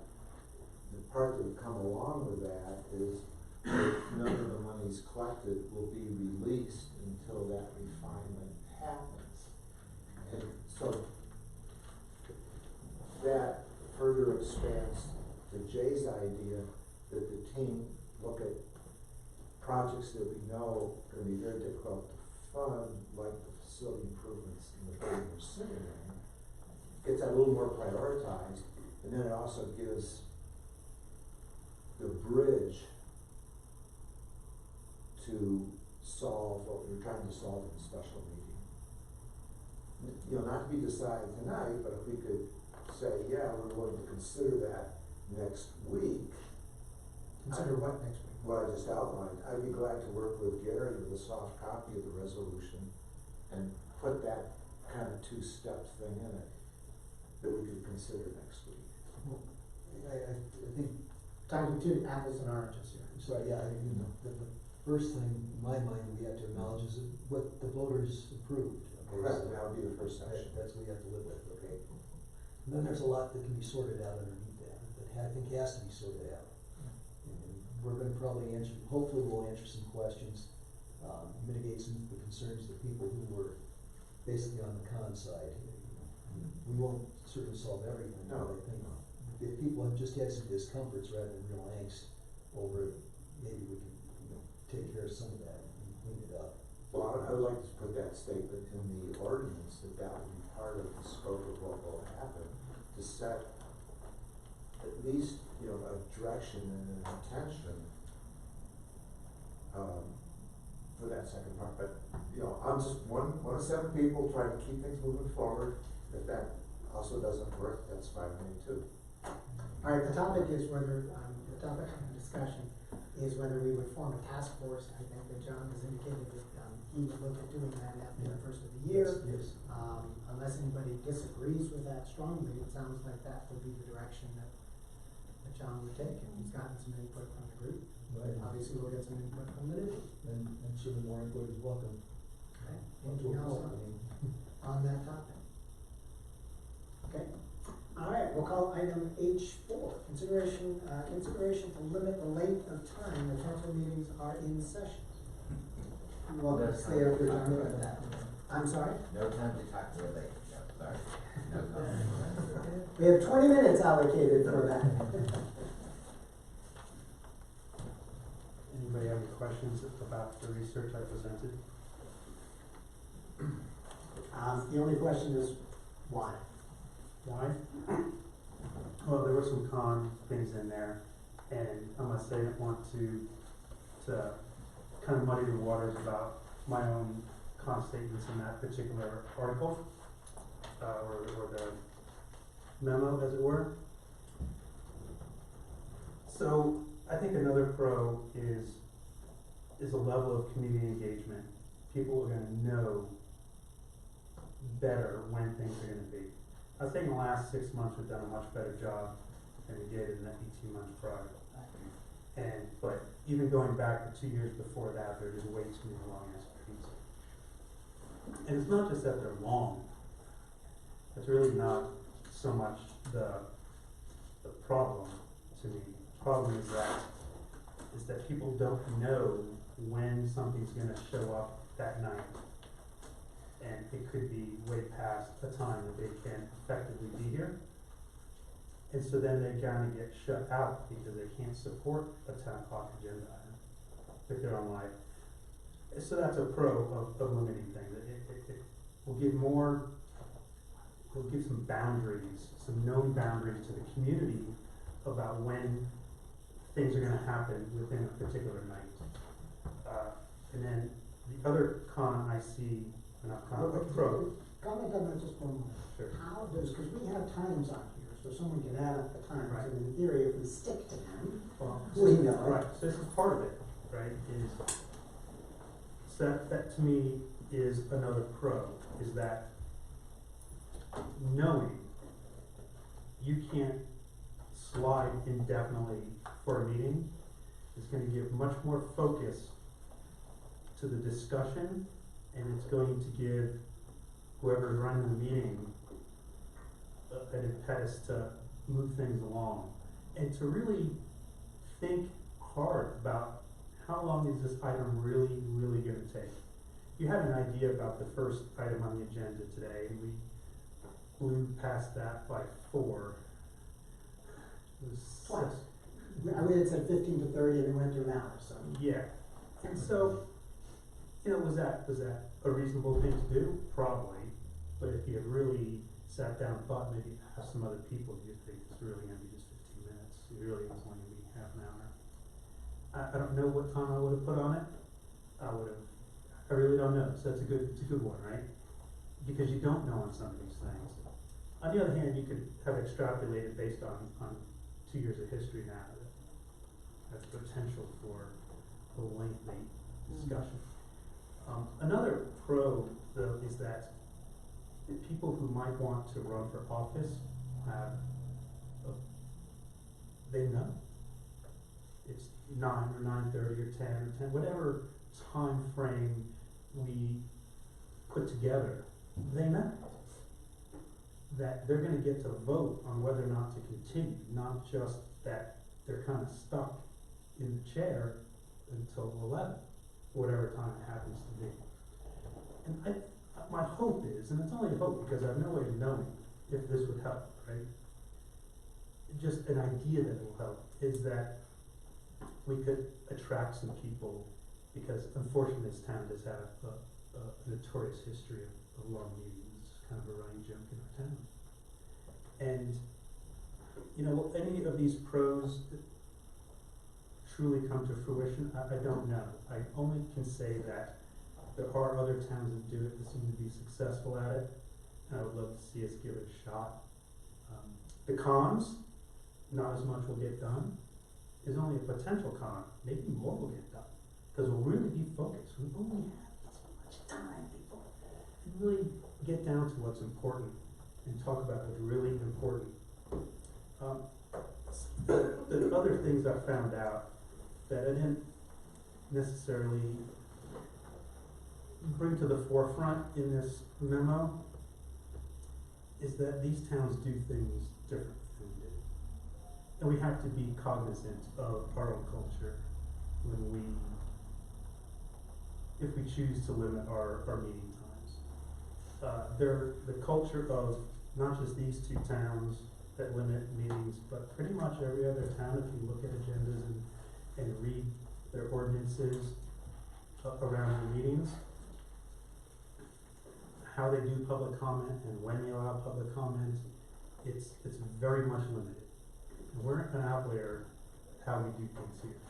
the part that would come along with that is that none of the monies collected will be released until that refinement happens. And so that further expands to Jay's idea that the look at projects that we know are gonna be very difficult to fund, like the facility improvements in the building we're sitting in. Gets that a little more prioritized, and then it also gives the bridge to solve what we were trying to solve in the special meeting. You know, not to be decided tonight, but if we could say, yeah, we're willing to consider that next week. Consider what next week? What I just outlined, I'd be glad to work with Gary with a soft copy of the resolution and put that kind of two-step thing in it that we could consider next week. I think, Talking to apples and oranges here. sorry, yeah, the first thing in my mind we have to acknowledge is what the voters approved. Okay, Correct, so that would be the first section. That's what we have to live with, okay? And then there's a lot that can be sorted out underneath that I think has to be sorted out. And we're gonna probably hopefully we'll answer some questions, mitigate some of the concerns of the people who were basically on the con side. We won't certainly solve everything, but I think if people have just had some discomforts rather than real angst over it, maybe we can, take care of some of that and clean it up. Well, I would like to put that statement in the ordinance, that would be part of the scope of what will happen, to set at least, a direction and an intention, for that second part, but, I'm just one of 7 people trying to keep things moving forward. If that also doesn't work, that's fine with me too. All right, the topic is whether, the topic of the discussion is whether we would form a task force. I think that John has indicated that, he would look at doing that after the first of the year. Yes. Unless anybody disagrees with that strongly, it sounds like that would be the direction that John would take, and he's gotten some input from the group. Right. Obviously, we'll get some input from the division. And certainly more input is welcome. Okay, anything else on that topic? Okay, all right, we'll call item H4, consideration to limit the length of time the council meetings are in session. You're welcome to stay up here talking about that. I'm sorry? No time to talk to late, no, sorry. No comment. We have 20 minutes allocated for that. Anybody have any questions about the research I presented? The only question is why? Why? Well, there were some con things in there, and I must say I didn't want to kind of muddy the waters about my own con statements in that particular article, or the memo, as it were. So I think another pro is a level of community engagement. People are going to know better when things are going to be. I think in the last 6 months we've done a much better job than we did in the 18 months prior. But even going back to 2 years before that, they're just way too long SPs. And it's not just that they're long. It's really not so much the problem to me. The problem is that people don't know when something's going to show up that night. And it could be way past the time that they can effectively be here. And so then they kind of get shut out because they can't support a 10 o'clock agenda item if they're on live. So that's a pro of limiting things. It will give we'll give some boundaries, some known boundaries to the community about when things are going to happen within a particular night. And then the other con I see, not con, but pro. Comment on that just for a moment. Sure. How does, because we have times on here, so someone can add up the times, and in theory, if we stick to them, we know. Right, so this is part of it, right, so that to me is another pro, is that knowing you can't slide indefinitely for a meeting is going to give much more focus to the discussion, and it's going to give whoever's running the meeting an impetus to move things along, and to really think hard about how long is this item really going to take. You had an idea about the first item on the agenda today, and we blew past that by 4. It was Twice. we had said 15 to 30 and we went to an hour, so. Yeah, and so, was that a reasonable thing to do? Probably, but if you really sat down and thought, maybe ask some other people, do you think it's really gonna be just 15 minutes? It really is only gonna be half an hour. I don't know what time I would have put on it. I really don't know, so it's a good one, right? Because you don't know on some of these things. On the other hand, you could have extrapolated based on 2 years of history now that has potential for a lengthy discussion. Another pro, though, is that the people who might want to run for office have, they know. It's 9 or 9:30 or 10 or 10, whatever time frame we put together, they know that they're gonna get to vote on whether or not to continue, not just that they're kind of stuck in the chair until 11, whatever time it happens to be. And my hope is, and it's only a hope because I have no way of knowing if this would help, right? Just an idea that will help is that we could attract some people, because unfortunately this town does have a notorious history of long meetings. It's kind of a running joke in our town. And, will any of these pros truly come to fruition? I don't know. I only can say that there are other towns that do it, that seem to be successful at it, and I would love to see us give it a shot. The cons, not as much will get done, is only a potential con. Maybe more will get done, because we'll really be focused. We only have so much time, people. And really get down to what's important and talk about what's really important. The other things I found out that I didn't necessarily bring to the forefront in this memo is that these towns do things differently than we do. And we have to be cognizant of our own culture when if we choose to limit our meeting times. The culture of not just these two towns that limit meetings, but pretty much every other town, if you look at agendas and read their ordinances around the meetings, how they do public comment and when they allow public comment, it's very much limited. And we're an outlier how we do things here.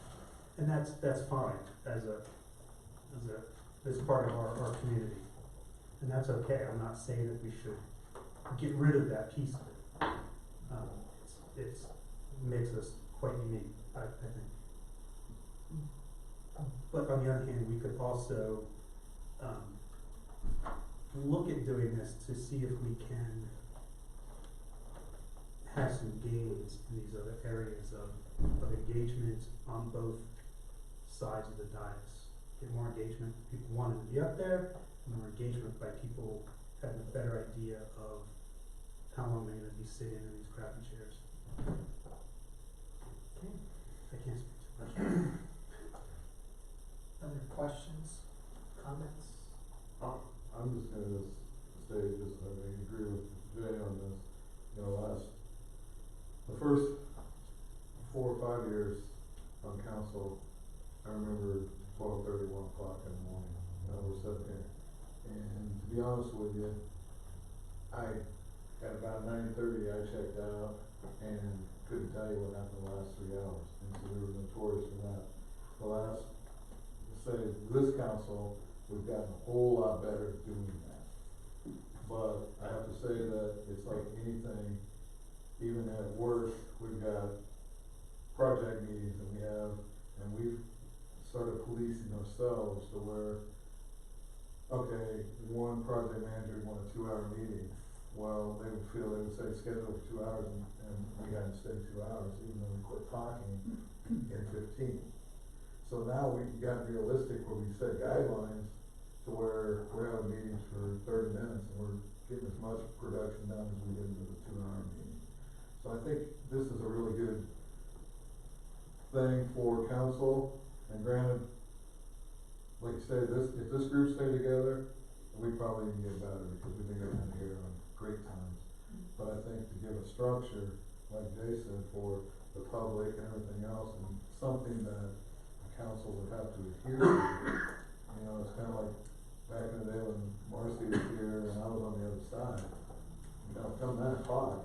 And that's fine as part of our community. And that's okay. I'm not saying that we should get rid of that piece of it. It makes us quite unique, I think. But on the other hand, we could also look at doing this to see if we can have some gains in these other areas of engagement on both sides of the dais. Get more engagement, people wanting to be up there, and more engagement by people having a better idea of how long they're going to be sitting in these crappy chairs. Okay, I can't speak too much. Other questions, comments? I'm just gonna say, I agree with Jay on this. The first 4 or 5 years on council, I remember 12:30, 1 o'clock in the morning, and we're sitting here. And to be honest with you, at about 9:30, I checked out and couldn't tell you what happened the last 3 hours. And so we were notorious for that. The last, this council, we've gotten a whole lot better at doing that. But I have to say that it's like anything, even at work, we've got project meetings and we've started policing ourselves to where, okay, one project manager wanted a 2-hour meeting. Well, they would say schedule for 2 hours and we hadn't stayed 2 hours, even though we quit talking in 15. So now we got realistic where we set guidelines to where we're having meetings for 30 minutes and we're getting as much production done as we did with a 2-hour meeting. So I think this is a really good thing for council, and granted, like you said, if this group stayed together, we probably can get better because we've been here on great times. But I think to give a structure, like Jay said, for the public and everything else, and something that the council would have to adhere to. You know, it's kinda like back in the day when Marcy was here and I was on the other side. You know, come 9 o'clock,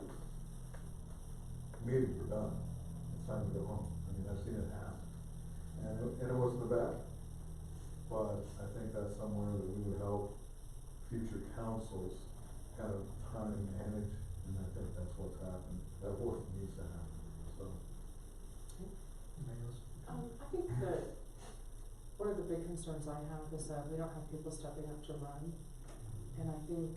meetings are done, it's time to go home. I mean, I've seen it happen. And it wasn't bad, but I think that's somewhere that we would help future councils kind of time manage, and I think that's what's happened, that what needs to happen, so. I think that one of the big concerns I have is that we don't have people stepping up to run. And I think,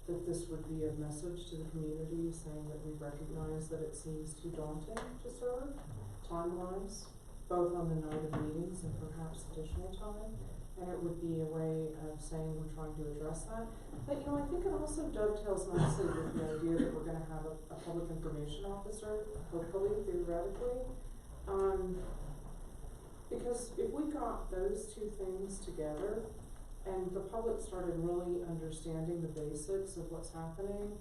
that this would be a message to the community saying that we recognize that it seems too daunting to serve time-wise, both on the night of meetings and perhaps additional time. And it would be a way of saying we're trying to address that. But, you know, I think it also dovetails nicely with the idea that we're gonna have a public information officer, hopefully, theoretically. Because if we got those two things together, and the public started really understanding the basics of what's happening,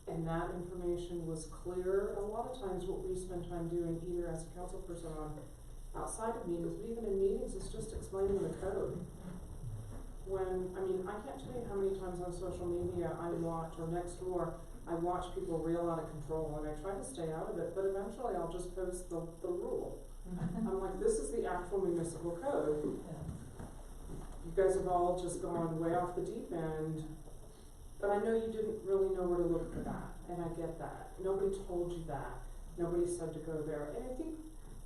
and that information was clear, a lot of times what we spend time doing, either as a council person on outside of meetings, but even in meetings, is just explaining the code. When, I mean, I can't tell you how many times on social media I watch, or next door, I watch people reel out of control, and I try to stay out of it, but eventually I'll just post the rule. I'm like, this is the actual municipal code. You guys have all just gone way off the deep end, but I know you didn't really know where to look for that, and I get that. Nobody told you that. Nobody said to go there. And I think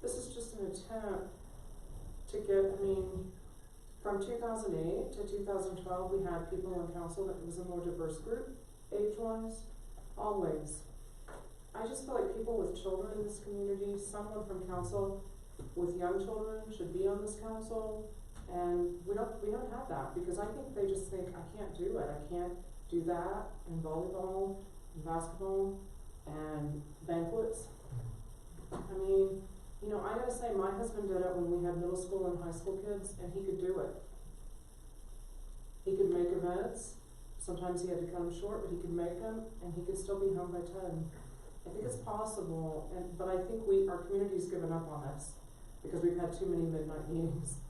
this is just an attempt to get, I mean, from 2008 to 2012, we had people on council that was a more diverse group, age-wise, always. I just feel like people with children in this community, someone from council with young children should be on this council, and we don't have that, because I think they just think, I can't do it, I can't do that in volleyball, and basketball, and banquets. I mean, you know, I gotta say, my husband did it when we had middle school and high school kids, and he could do it. He could make events, sometimes he had to come short, but he could make them, and he could still be home by 10. I think it's possible, but I think our community's given up on this, because we've had too many midnight meetings,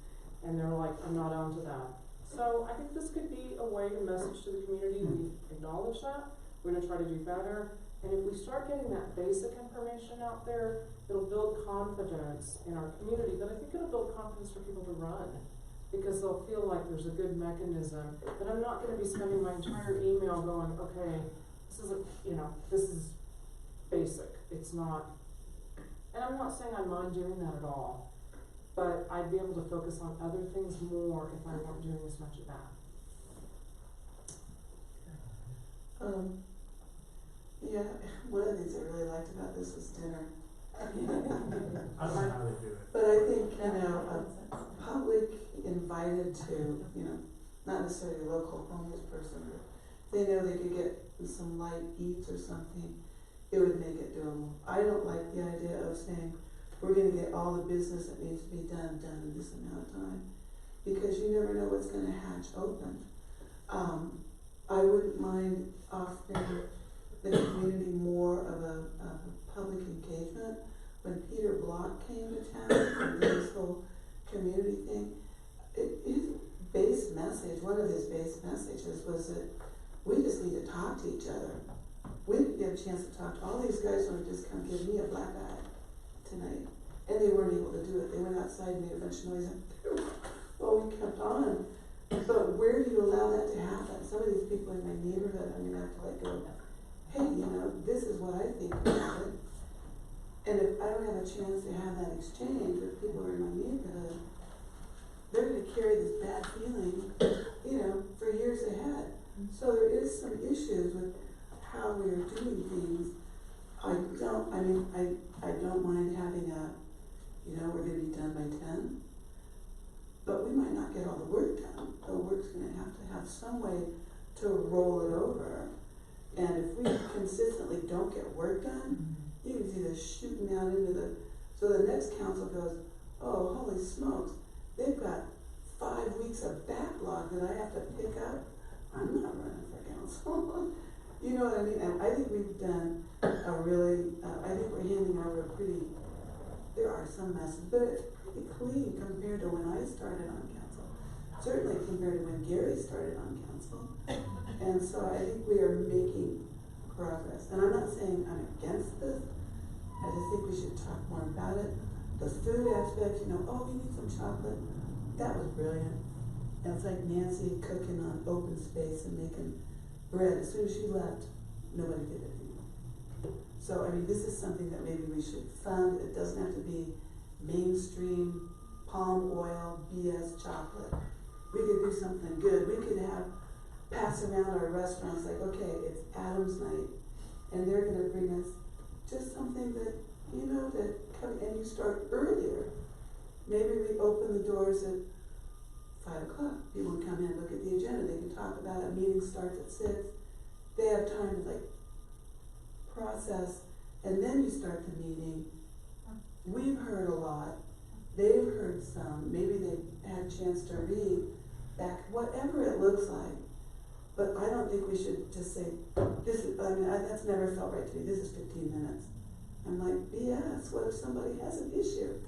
and they're like, I'm not onto that. So I think this could be a way to message to the community, we acknowledge that, we're gonna try to do better, and if we start getting that basic information out there, it'll build confidence in our community, but I think it'll build confidence for people to run, because they'll feel like there's a good mechanism, that I'm not gonna be spending my entire email going, okay, this is basic, it's not, and I'm not saying I mind doing that at all, but I'd be able to focus on other things more if I weren't doing as much of that. Yeah, one of the things I really liked about this was dinner. I don't know how they do it. But I think, a public invited to, not necessarily a local homeless person, but they know they could get some light eats or something, it would make it doable. I don't like the idea of saying, we're gonna get all the business that needs to be done in this amount of time, because you never know what's gonna hatch open. I wouldn't mind offering the community more of a public engagement. When Peter Block came to town and did this whole community thing, his base message, one of his base messages was that we just need to talk to each other. We didn't get a chance to talk to all these guys who would just come give me a black eye tonight. And they weren't able to do it. They went outside and made a bunch of noise well, we kept on. But where do you allow that to happen? Some of these people in my neighborhood, I'm gonna have to let go, hey, this is what I think about it. And if I don't have a chance to have that exchange with people who are in my neighborhood, they're gonna carry this bad feeling, for years ahead. So there is some issues with how we are doing things. I don't mind having we're gonna be done by 10. But we might not get all the work done. The work's gonna have to have some way to roll it over. And if we consistently don't get work done, you can see this shooting out into so the next council goes, oh, holy smokes, they've got 5 weeks of backlog that I have to pick up. I'm not running for council. You know what I mean? And I think we've done a really, I think we're handing over a pretty, there are some messes, but it's pretty clean compared to when I started on council. Certainly compared to when Gary started on council. And so I think we are making progress. And I'm not saying I'm against this. I just think we should talk more about it. The food aspect, you know, oh, we need some chocolate. That was brilliant. And it's like Nancy cooking on open space and making bread. As soon as she left, nobody did it anymore. So, I mean, this is something that maybe we should fund. It doesn't have to be mainstream palm oil BS chocolate. We could do something good. We could pass around our restaurants like, okay, it's Adam's night, and they're gonna bring us just something that, you know, and you start earlier. Maybe we open the doors at 5 o'clock. People can come in, look at the agenda, they can talk about it. Meeting starts at 6. They have time to like process, and then you start the meeting. We've heard a lot. They've heard some. Maybe they've had a chance to read back, whatever it looks like. But I don't think we should just say, this is, I mean, that's never felt right to me. This is 15 minutes. I'm like, BS. What if somebody has an issue?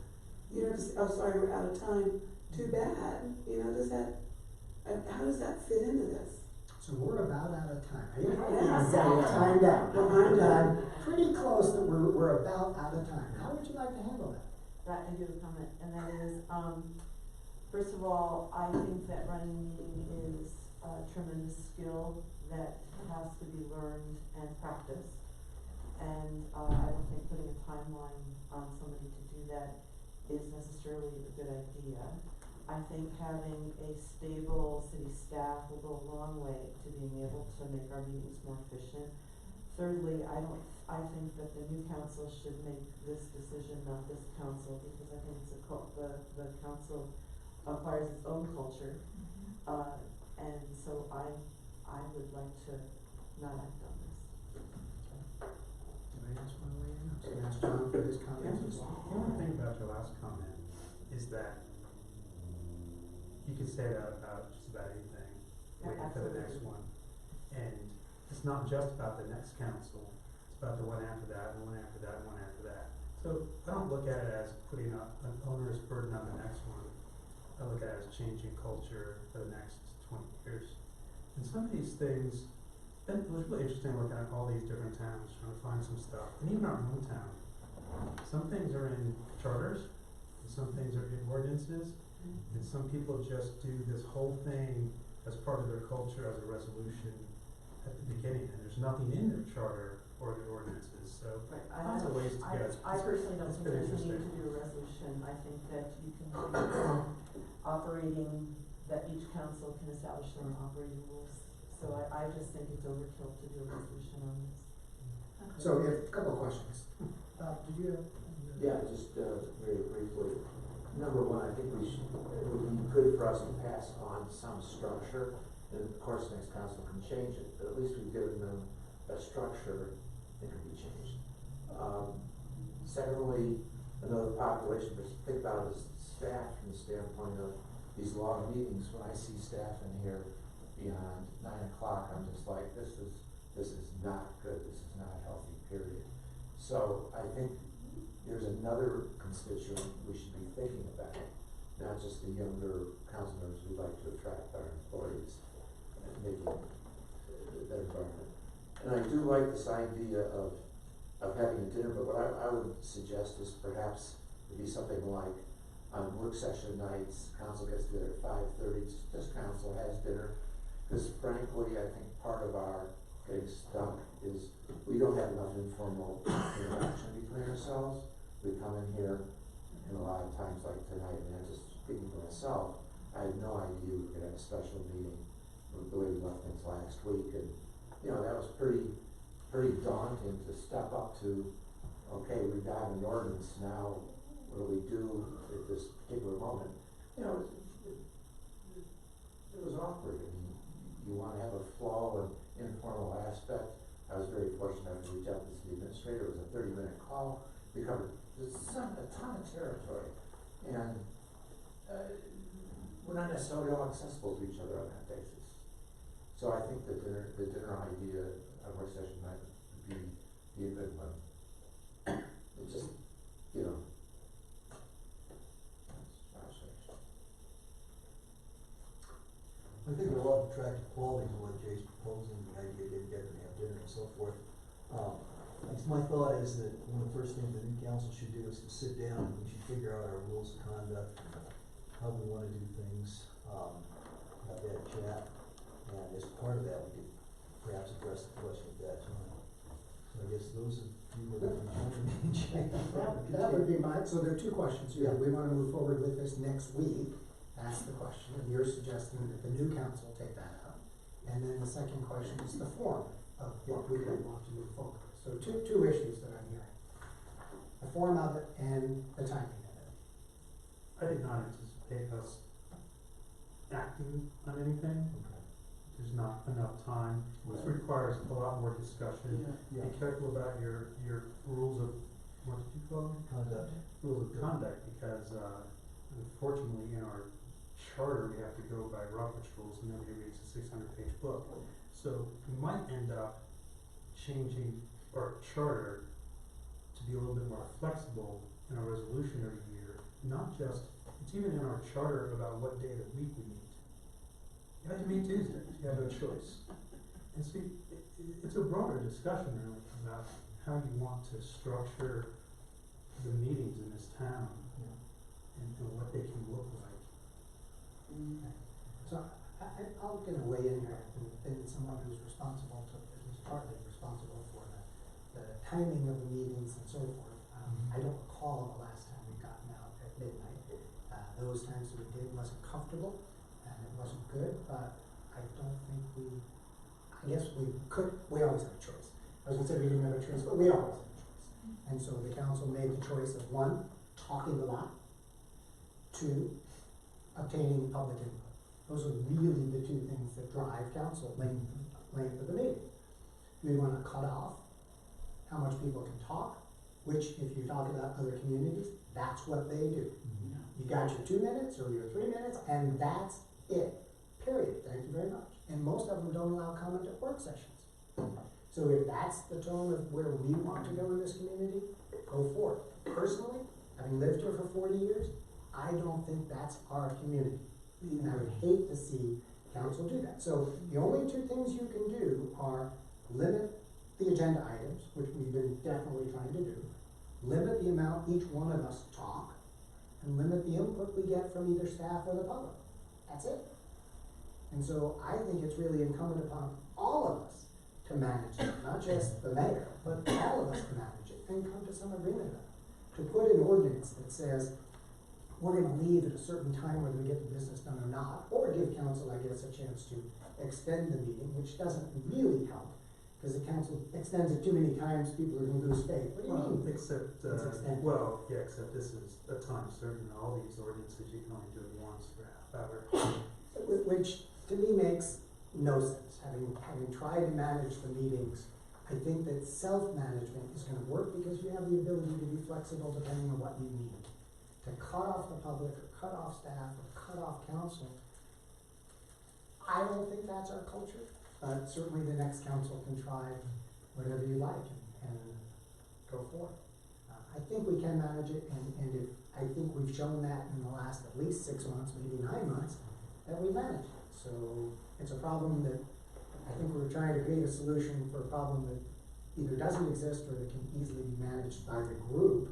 You know, just, oh, sorry, we're out of time. Too bad. You know, how does that fit into this? So we're about out of time. I Yes. time down. Well, I'm done. Pretty close that we're about out of time. How would you like to handle that? That I do have a comment, and that is, first of all, I think that running a meeting is a tremendous skill that has to be learned and practiced. And I don't think putting a timeline on somebody to do that is necessarily a good idea. I think having a stable city staff will go a long way to being able to make our meetings more efficient. Thirdly, I think that the new council should make this decision, not this council, because I think it's the council acquires its own culture. And so I would like to not act on this. Anybody else want to weigh in? So ask John for his comments as well. The only thing about your last comment is that you can say that about just about anything, waiting for the next one. And it's not just about the next council, it's about the one after that, and one after that, and one after that. So I don't look at it as putting an onerous burden on the next one. I look at it as changing culture for the next 20 years. And some of these things, it was really interesting looking at all these different towns, trying to find some stuff, and even our own town. Some things are in charters, and some things are in ordinances, and some people just do this whole thing as part of their culture as a resolution at the beginning, and there's nothing in their charter or their ordinances, so Right. lots of ways to go. I personally don't It's think been there's a need interesting. to do a resolution. I think that you can operating, that each council can establish their own operating rules. So I just think it's overkill to do a resolution on this. So we have a couple of questions. Did you have? Yeah, just very briefly. Number one, I think it would be good for us to pass on some structure, and of course, next council can change it, but at least we've given them a structure that can be changed. Secondly, another population, but think about it as staff from the standpoint of these long meetings. When I see staff in here beyond 9 o'clock, I'm just like, this is not good, this is not a healthy period. So I think there's another constituent we should be thinking about, not just the younger council members who'd like to attract our employees and making that environment. And I do like this idea of having a dinner, but what I would suggest is perhaps it be something like on work session nights, council gets together at 5:30, just council has dinner. Because frankly, I think part of our getting stuck is we don't have enough informal interaction between ourselves. We come in here, and a lot of times like tonight, and I'm just speaking for myself, I had no idea we could have a special meeting the way we left things last week. And, you know, that was pretty daunting to step up to, okay, we got an ordinance, now what do we do at this particular moment? You know, it was awkward. I mean, you want to have a flow and informal aspect. I was very fortunate to reach out to the administrator. It was a 30-minute call. We covered a ton of territory. And we're not necessarily all accessible to each other on that basis. So I think the dinner idea a work session might be a good one. It's just, you know. I think there are a lot of attractive qualities of what Jay's proposing, the idea of getting together and have dinner and so forth. I guess my thought is that one of the first things the new council should do is to sit down and we should figure out our rules of conduct, how we wanna do things, have that chat, and as part of that, we could perhaps address the question at that time. So I guess those are, you were the That would be so there are two questions here. We wanna move forward with this next week, that's the question, and you're suggesting that the new council take that up. And then the second question is the form of what we would want to move forward. So two issues that I'm hearing. The form of it and the timing of it. I did not anticipate us acting on anything. There's not enough time. This requires a lot more discussion. Yeah. Be careful about your rules of, what did you call them? Conduct. Rules of conduct, because unfortunately in our charter, we have to go by Robert's rules, and nobody reads a 600-page book. So we might end up changing our charter to be a little bit more flexible in our resolution every year. Not just, it's even in our charter about what day of the week we meet. You have to meet Tuesdays, you have no choice. And see, it's a broader discussion really about how you want to structure the meetings in this town and what they can look like. So I'll get a way in here, and someone who's responsible who's partly responsible for the timing of the meetings and so forth. I don't recall the last time we've gotten out at midnight. Those times we did wasn't comfortable, and it wasn't good, but I don't think I guess we always have a choice. I was gonna say we didn't have a choice, but we always have a choice. And so the council made the choice of one, talking a lot, two, obtaining public input. Those are really the two things that drive council length of the meeting. We want to cut off how much people can talk, which if you talk about other communities, that's what they do. You got your 2 minutes or your 3 minutes, and that's it, period. Thank you very much. And most of them don't allow comment at work sessions. So if that's the tone of where we want to go in this community, go for it. Personally, having lived here for 40 years, I don't think that's our community. And I would hate to see council do that. So the only two things you can do are limit the agenda items, which we've been definitely trying to do, limit the amount each one of us talk, and limit the input we get from either staff or the public. That's it. And so I think it's really incumbent upon all of us to manage it, not just the mayor, but all of us to manage it and come to some agreement about it. To put an ordinance that says we're gonna leave at a certain time whether we get the business done or not, or give council, I guess, a chance to extend the meeting, which doesn't really help, because the council extends it too many times, people are gonna lose faith. What do you mean? Except, It's extended. except this is a time certain, all these ordinances, you can only do it once for a half hour. Which to me makes no sense. Having tried to manage the meetings, I think that self-management is gonna work because you have the ability to be flexible depending on what you need. To cut off the public, or cut off staff, or cut off council, I don't think that's our culture. But certainly the next council can try whatever you like and go for it. I think we can manage it, and I think we've shown that in the last at least 6 months, maybe 9 months, that we manage it. So it's a problem that I think we're trying to create a solution for a problem that either doesn't exist or that can easily be managed by the group.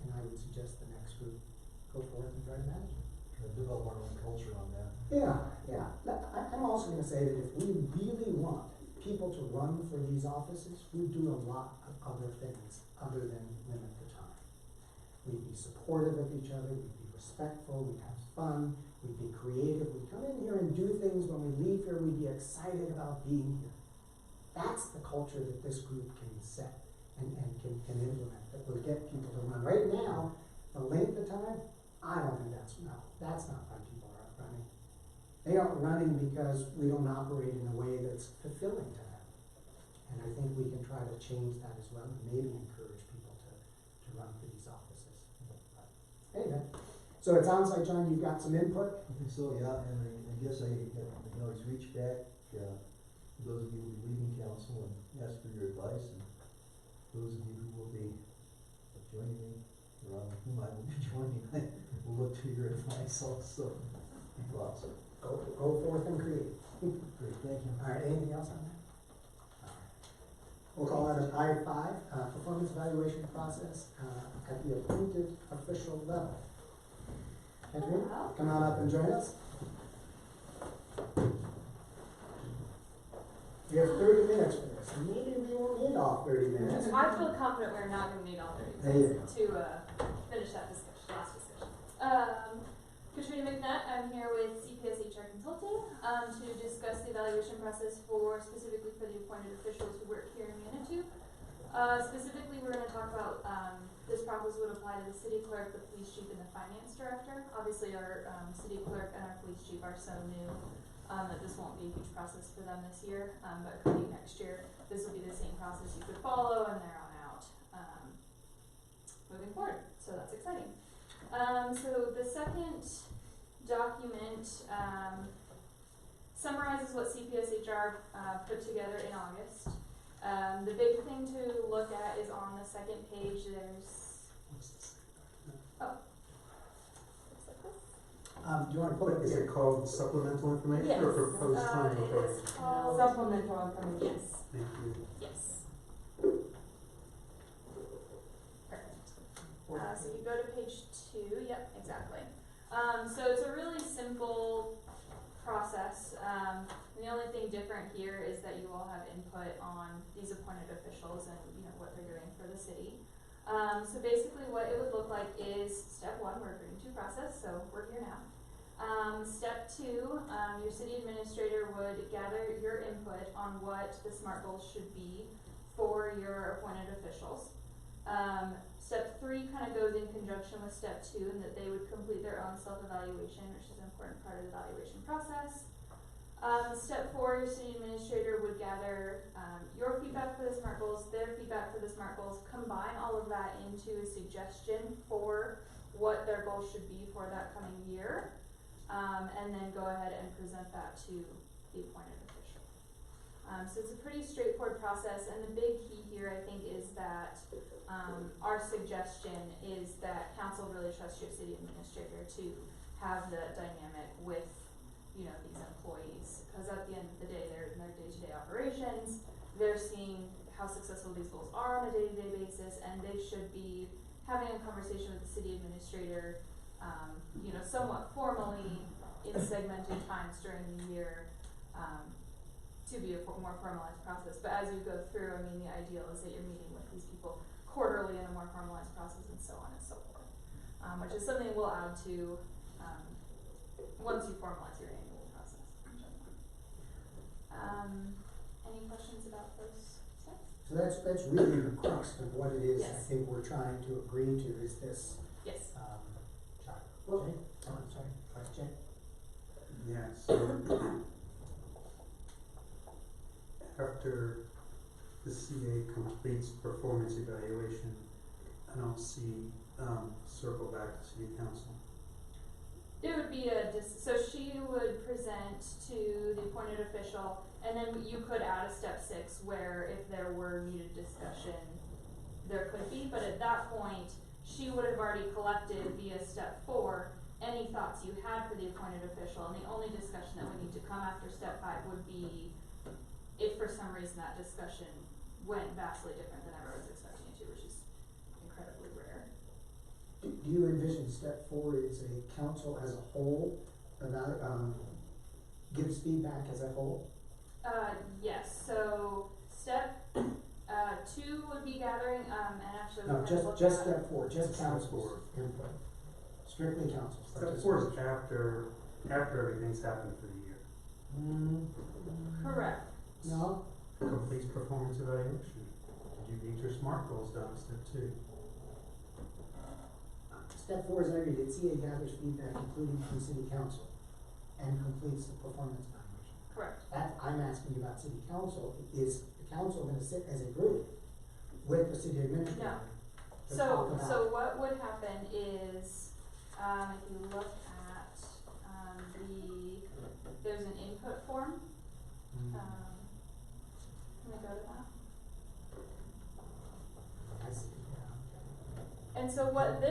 And I would suggest the next group go forth and try to manage it. Try to develop our own culture on that. Yeah. I'm also gonna say that if we really want people to run for these offices, we do a lot of other things other than limit the time. We'd be supportive of each other, we'd be respectful, we'd have fun, we'd be creative, we'd come in here and do things. When we leave here, we'd be excited about being here. That's the culture that this group can set and can implement, that will get people to run. Right now, the length of time, I don't think that's not why people are running. They aren't running because we don't operate in a way that's fulfilling to them. And I think we can try to change that as well, and maybe encourage people to run for these offices. But anyway, so it sounds like, John, you've got some input? I think so, yeah, and I guess I can always reach back those of you who will be leaving council and ask for your advice, and those of you who will be joining me, or whom I will be joining, I will look to your advice also. Thoughts? Go forth and create. Great, thank you. All right, anything else on that? We'll call item I-5, performance evaluation process at the appointed official level. Andrew, come on up and join us. We have 30 minutes for this. Maybe we won't need all 30 minutes. I feel confident we're not gonna need all 30 There you minutes to, finish that discussion, last discussion. Katrina McNutt, I'm here with CPS HR Consulting, to discuss the evaluation process specifically for the appointed officials who work here in Manitou. Specifically, we're gonna talk about, this process would apply to the city clerk, the police chief, and the finance director. Obviously, our, city clerk and our police chief are so new, that this won't be a huge process for them this year, but coming next year, this will be the same process you could follow and there on out, moving forward, so that's exciting. So the second document, summarizes what CPS HR, put together in August. The big thing to look at is on the second page, there's, oh. Looks like this. Do you want to put Is it called supplemental information or proposed time It report? is called. Supplemental information. Yes, Thank you. yes. Perfect. So if you go to page 2, yep, exactly. So it's a really simple process. The only thing different here is that you all have input on these appointed officials and, you know, what they're doing for the city. So basically what it would look like is step 1, we're agreeing to process, so we're here now. Step 2, your city administrator would gather your input on what the SMART goals should be for your appointed officials. Step 3 kind of goes in conjunction with step 2 in that they would complete their own self-evaluation, which is an important part of the evaluation process. Step 4, your city administrator would gather your feedback for the SMART goals, their feedback for the SMART goals, combine all of that into a suggestion for what their goals should be for that coming year, and then go ahead and present that to the appointed official. So it's a pretty straightforward process, and the big key here, I think, is that our suggestion is that council really trusts your city administrator to have the dynamic with, you know, these employees, because at the end of the day, they're in their day-to-day operations, they're seeing how successful these goals are on a day-to-day basis, and they should be having a conversation with the city administrator, you know, somewhat formally in segmented times during the year, to be a more formalized process. But as you go through, I mean, the ideal is that you're meeting with these people quarterly in a more formalized process, and so on and so forth, which is something we'll add to once you formalize your annual process. Any questions about those steps? So that's really the crux of what it is. I Yes. think we're trying to agree to is this. Yes. Chart. Okay. Oh, I'm sorry. Jay? Yeah, so after the CA completes performance evaluation, I don't see circle back to city council. There would be so she would present to the appointed official, and then you could add a step 6 where if there were needed discussion, there could be, but at that point, she would have already collected via step 4 any thoughts you had for the appointed official, and the only discussion that would need to come after step 5 would be if for some reason that discussion went vastly different than everyone's expecting it to, which is incredibly rare. Do you envision step 4 is a council as a whole, gives feedback as a whole? Yes, so step 2 would be gathering, and actually. No, we're gonna look just at- step 4, just council's input. Strictly council. Step 4 is after everything's happened for the year. Correct. No? Completes performance evaluation. Did you meet your SMART goals done, step 2? Step 4 is I read it, CA gathers feedback including from city council and completes the performance evaluation. Correct. I'm asking you about city council. Is the council gonna sit as a group with the city administrator? to talk about- So what would happen is, if you look at, there's an input form.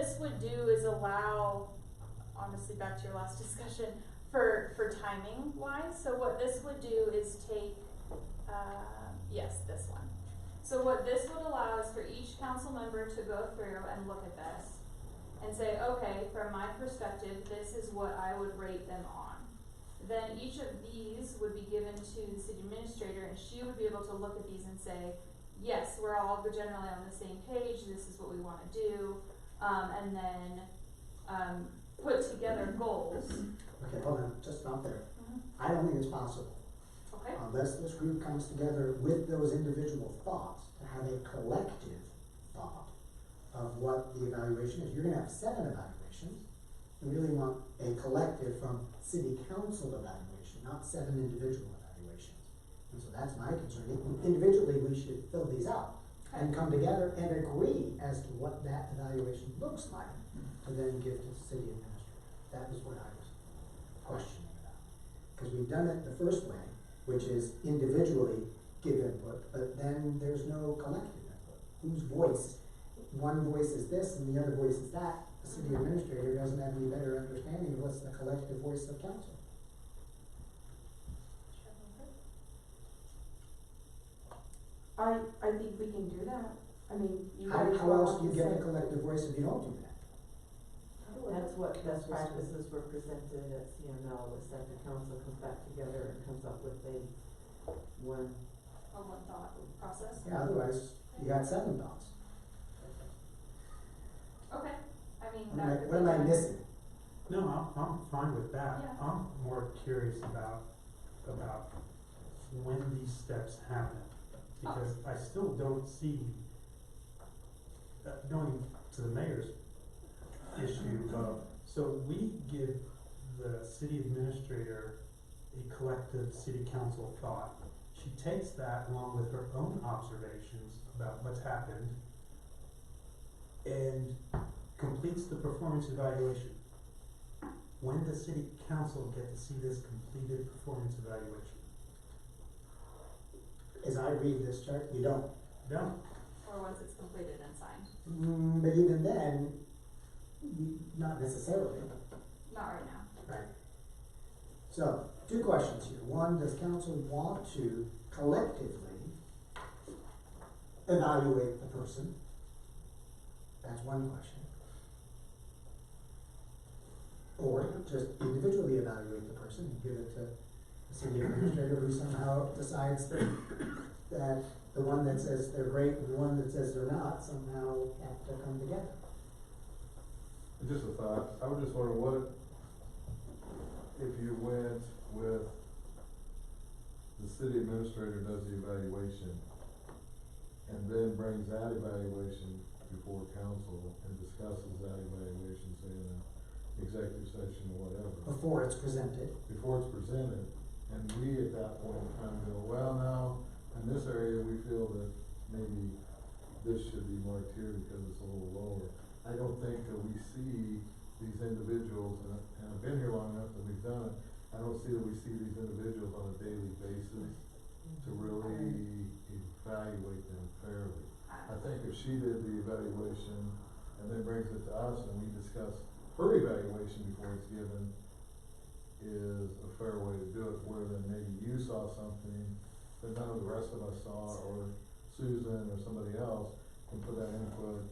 this would do is allow, honestly, back to your last discussion, for timing wise, so what this would do is take, yes, this one. So what this would allow is for each council member to go through and look at this and say, okay, from my perspective, this is what I would rate them on. Then each of these would be given to the city administrator, and she would be able to look at these and say, yes, we're all generally on the same page, this is what we wanna do, and then, put together goals. Okay, hold on, just stop there. I don't think it's possible. Okay. Unless this group comes together with those individual thoughts, to have a collective thought of what the evaluation is. You're gonna have 7 evaluations. You really want a collective from city council evaluation, not 7 individual evaluations. And so that's my concern. Individually, we should fill these out and come together and agree as to what that evaluation looks like to then give to the city administrator. That was what I was questioning about. Because we've done it the first way, which is individually give input, but then there's no collective input. Whose voice? One voice is this and the other voice is that. The city administrator doesn't have any better understanding of what's the collective voice of council. I think we can do that. I mean, you How guys else do you all get a said- collective voice if you don't do that? That's what best practices were presented at CML, was that the council comes back together and comes up with a one. A one thought process. Yeah, otherwise you got 7 thoughts. Okay, I mean, What that am I, would what be am I fine. missing? No, I'm fine with that. Yeah. I'm more curious about when these steps happen. Because I still don't see, going to the mayor's issue of, so we give the city administrator a collective city council thought. She takes that along with her own observations about what's happened and completes the performance evaluation. When does city council get to see this completed performance evaluation? As I read this chart, you don't. Don't. Or once it's completed and signed. But even then, not necessarily. Not right now. Right. So, 2 questions here. One, does council want to collectively evaluate the person? That's one question. Or just individually evaluate the person and give it to the city administrator who somehow decides that the one that says they're great and the one that says they're not somehow have to come together. Just a thought, I would just wonder what if you went with the city administrator does the evaluation and then brings that evaluation before council and discusses that evaluation, say in an executive session or whatever. Before it's presented. Before it's presented, and we at that point in time go, well, now, in this area, we feel that maybe this should be marked here because it's a little lower. I don't think that we see these individuals, and I've been here long enough that we've done it, I don't see that we see these individuals on a daily basis to really evaluate them fairly. I think if she did the evaluation and then brings it to us and we discuss her evaluation before it's given, is a fair way to do it, where then maybe you saw something that none of the rest of us saw, or Susan or somebody else can put that input,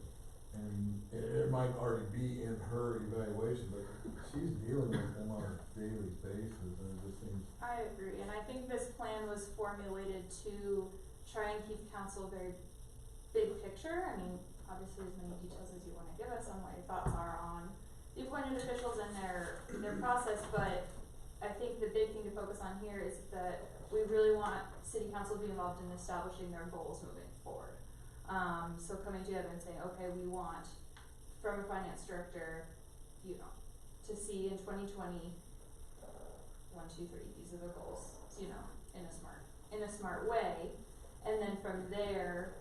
and it might already be in her evaluation, but she's dealing with them on a daily basis, and it just seems. I agree, and I think this plan was formulated to try and keep council very big picture. I mean, obviously as many details as you wanna give us on what your thoughts are on the appointed officials and their process, but I think the big thing to focus on here is that we really want city council to be involved in establishing their goals moving forward. So coming together and saying, okay, we want from a finance director, you know, to see in 2020, 1, 2, 3, these are the goals, you know, in a smart way. And then from there,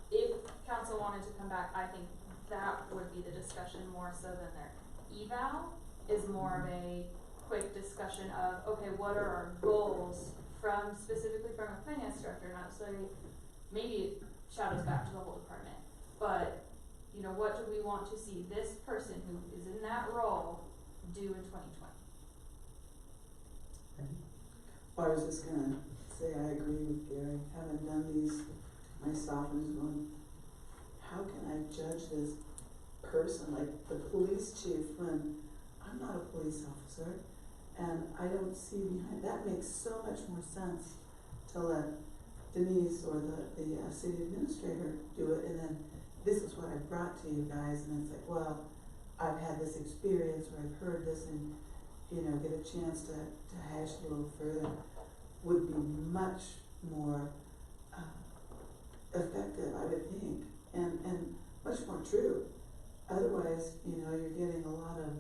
if council wanted to come back, I think that would be the discussion more so than their eval, is more of a quick discussion of, okay, what are our goals from, specifically from a finance director, not necessarily, maybe it shadows back to the whole department, but you know, what do we want to see this person who is in that role do in 2020? Well, I was just gonna say, I agree with Gary, having done these myself, and just going, how can I judge this person, like the police chief, when I'm not a police officer, and I don't see behind, that makes so much more sense to let Denise or the city administrator do it, and then this is what I brought to you guys, and it's like, well, I've had this experience, or I've heard this, and, you know, get a chance to hash it a little further, would be much more effective, I would think, and much more true. Otherwise, you know, you're getting a lot of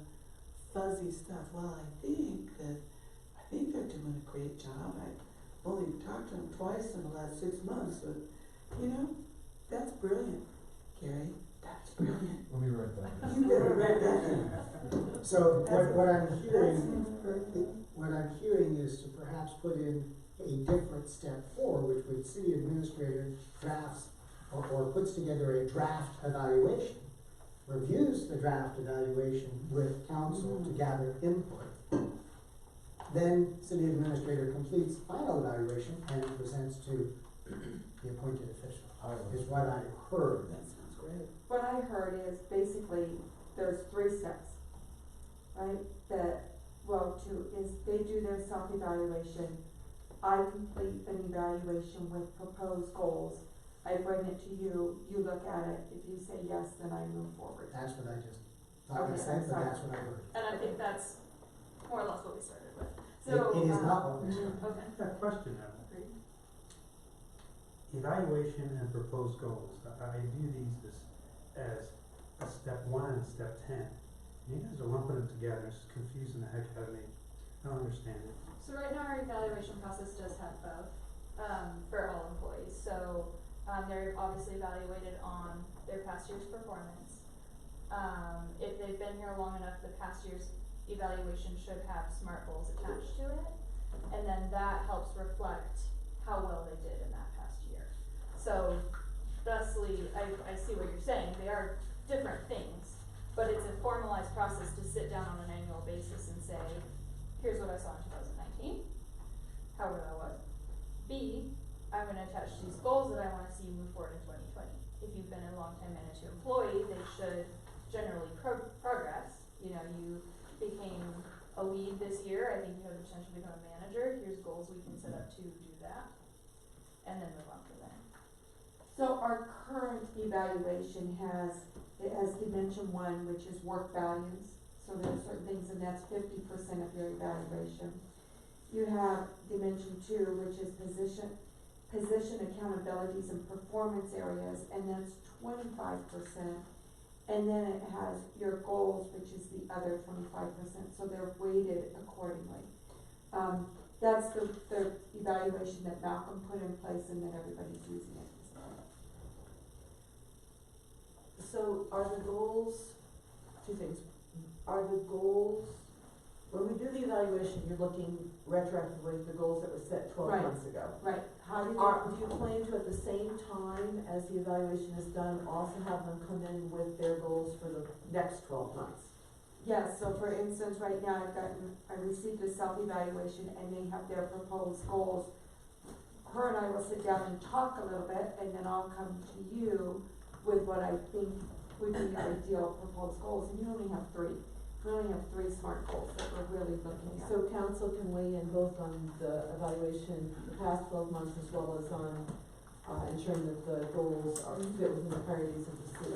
fuzzy stuff. Well, I think they're doing a great job. I've only talked to them twice in the last 6 months, but, you know, that's brilliant, Gary. That's brilliant. Let me write that down. You better write that down. So what I'm hearing is to perhaps put in a different step 4, which would city administrator drafts or puts together a draft evaluation, reviews the draft evaluation with council to gather input. Then city administrator completes final evaluation and presents to the appointed official, is what I heard. That sounds great. What I heard is basically there's 3 steps, right? Is they do their self-evaluation, I complete an evaluation with proposed goals, I bring it to you, you look at it, if you say yes, then I move forward. That's what I just thought Okay, you said, but sorry. that's what I heard. And I think that's more or less what we started with. So, It is not what we said. Okay. That question, Evan. Agreed. Evaluation and proposed goals, I view these as a step 1 and step 10. You guys are lumping them together, it's confusing the heck out of me. I don't understand it. So right now our evaluation process does have both, for all employees. So, they're obviously evaluated on their past year's performance. If they've been here long enough, the past year's evaluation should have SMART goals attached to it. And then that helps reflect how well they did in that past year. So, thusly, I see what you're saying, they are different things, but it's a formalized process to sit down on an annual basis and say, here's what I saw in 2019, however that was. B, I'm gonna attach these goals that I wanna see you move forward in 2020. If you've been a long-time Manitou employee, they should generally progress. You know, you became a lead this year, I think you have the potential to become a manager, here's goals we can set up to do that, and then move on from there. So our current evaluation has dimension 1, which is work values. So there are certain things, and that's 50% of your evaluation. You have dimension 2, which is position accountabilities and performance areas, and that's 25%. And then it has your goals, which is the other 25%, so they're weighted accordingly. That's the evaluation that Malcolm put in place and that everybody's using it. So are the goals, 2 things, are the goals, when we do the evaluation, you're looking retroactively at the goals that were set 12 Right. months ago? Right. How do Do you plan to, at the same time as the evaluation is done, also have them come in with their goals for the next 12 months? Yes, so for instance, right now I received a self-evaluation and they have their proposed goals. Her and I will sit down and talk a little bit, and then I'll come to you with what I think would be ideal proposed goals, and you only have 3. We only have 3 SMART goals that we're really looking at. So council can weigh in both on the evaluation the past 12 months as well as on ensuring that the goals are fit within the priorities of the city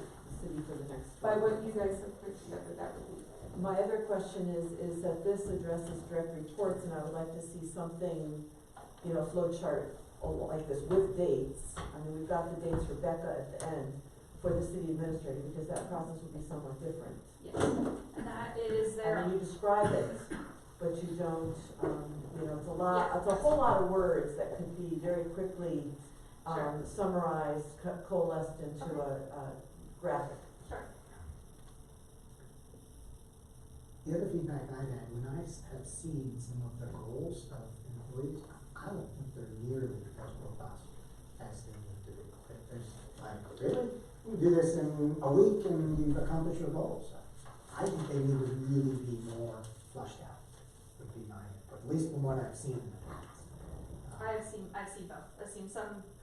for the next 12 By what months. you guys have put together, that would be. My other question is that this addresses direct reports, and I would like to see something, you know, flow chart like this with dates. I mean, we've got the dates for Becca at the end for the city administrator, because that process would be somewhat different. Yes, and that is there. I mean, you describe it, but you don't, you know, it's a whole lot of words that could be very quickly, summarized, coalesced into a graphic. Sure. The other feedback I've had, when I have seen some of the goals of employees, I don't think they're nearly as robust as they need to be. There's like, really? you do this in a week and you've accomplished your goals. I think they need to really be more flushed out, would be my input, at least from what I've seen in the past. I've seen both. I've seen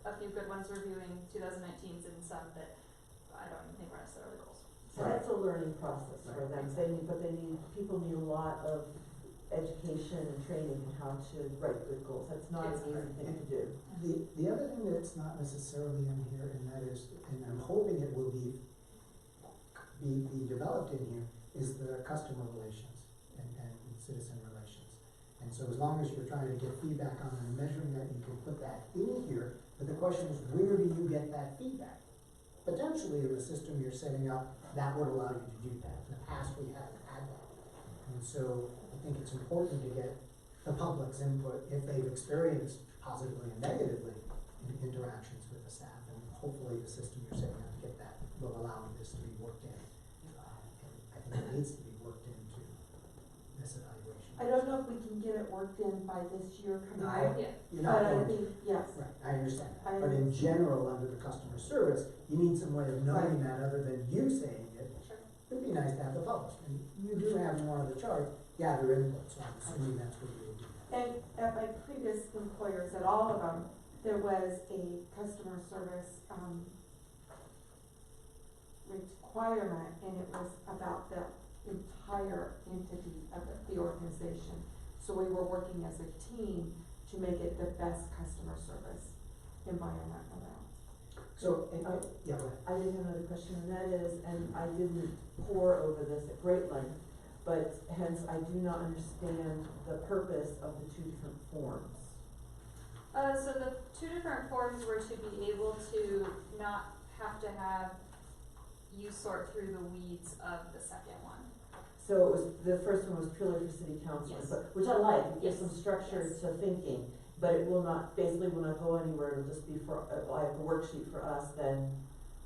a few good ones reviewing 2019s and some that I don't even think were necessarily goals. So that's a learning process for them, people need a lot of education and training in how to write good goals, that's not an easy thing to do. The other thing that's not necessarily in here, and that is, and I'm hoping it will be developed in here, is the customer relations and citizen relations. And so as long as you're trying to get feedback on and measuring that, you can put that in here, but the question is, where do you get that feedback? Potentially in the system you're setting up, that would allow you to do that. In the past, we haven't had that. And so I think it's important to get the public's input if they've experienced positively and negatively in interactions with the staff. And hopefully the system you're setting up to get that will allow this to be worked in. And I think it needs to be worked into this evaluation. I don't know if we can get it worked in by this year coming up. You're not But I going to. think, yes. Right, I understand that. But in general, under the customer service, you need some way of knowing that other than you saying it. It'd be nice to have the public. And you do have in one of the charts, gather input, so I'm assuming that's what you would do. And at my previous employers, at all of them, there was a customer service, requirement, and it was about the entire entity of the organization. So we were working as a team to make it the best customer service environment around. So, I did have another question, and that is, and I didn't pore over this at great length, but hence I do not understand the purpose of the two different forms. So the two different forms were to be able to not have to have you sort through the weeds of the second one. So it was, the first one was purely for city council, Yes. but, which I like, it gives some structure Yes. to thinking, but it will not, basically will not go anywhere, it'll just be for, like a worksheet for us then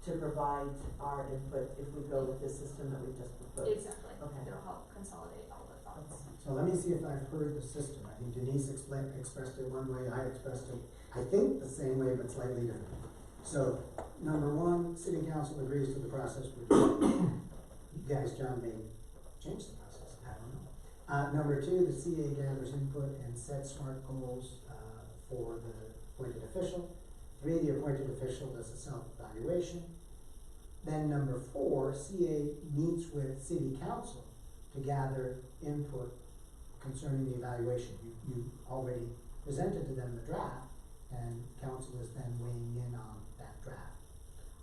to provide our input if we go with this system that we just proposed. Exactly. Okay. It'll help consolidate all the thoughts. So let me see if I've heard the system. I think Denise expressed it one way, I expressed it, I think the same way, but slightly different. So, number one, city council agrees to the process we're doing. You guys, John, may change the process, I don't know. Number two, the CA gathers input and sets SMART goals, for the appointed official. Three, the appointed official does a self-evaluation. Then number four, CA meets with city council to gather input concerning the evaluation. You already presented to them the draft, and council is then weighing in on that draft.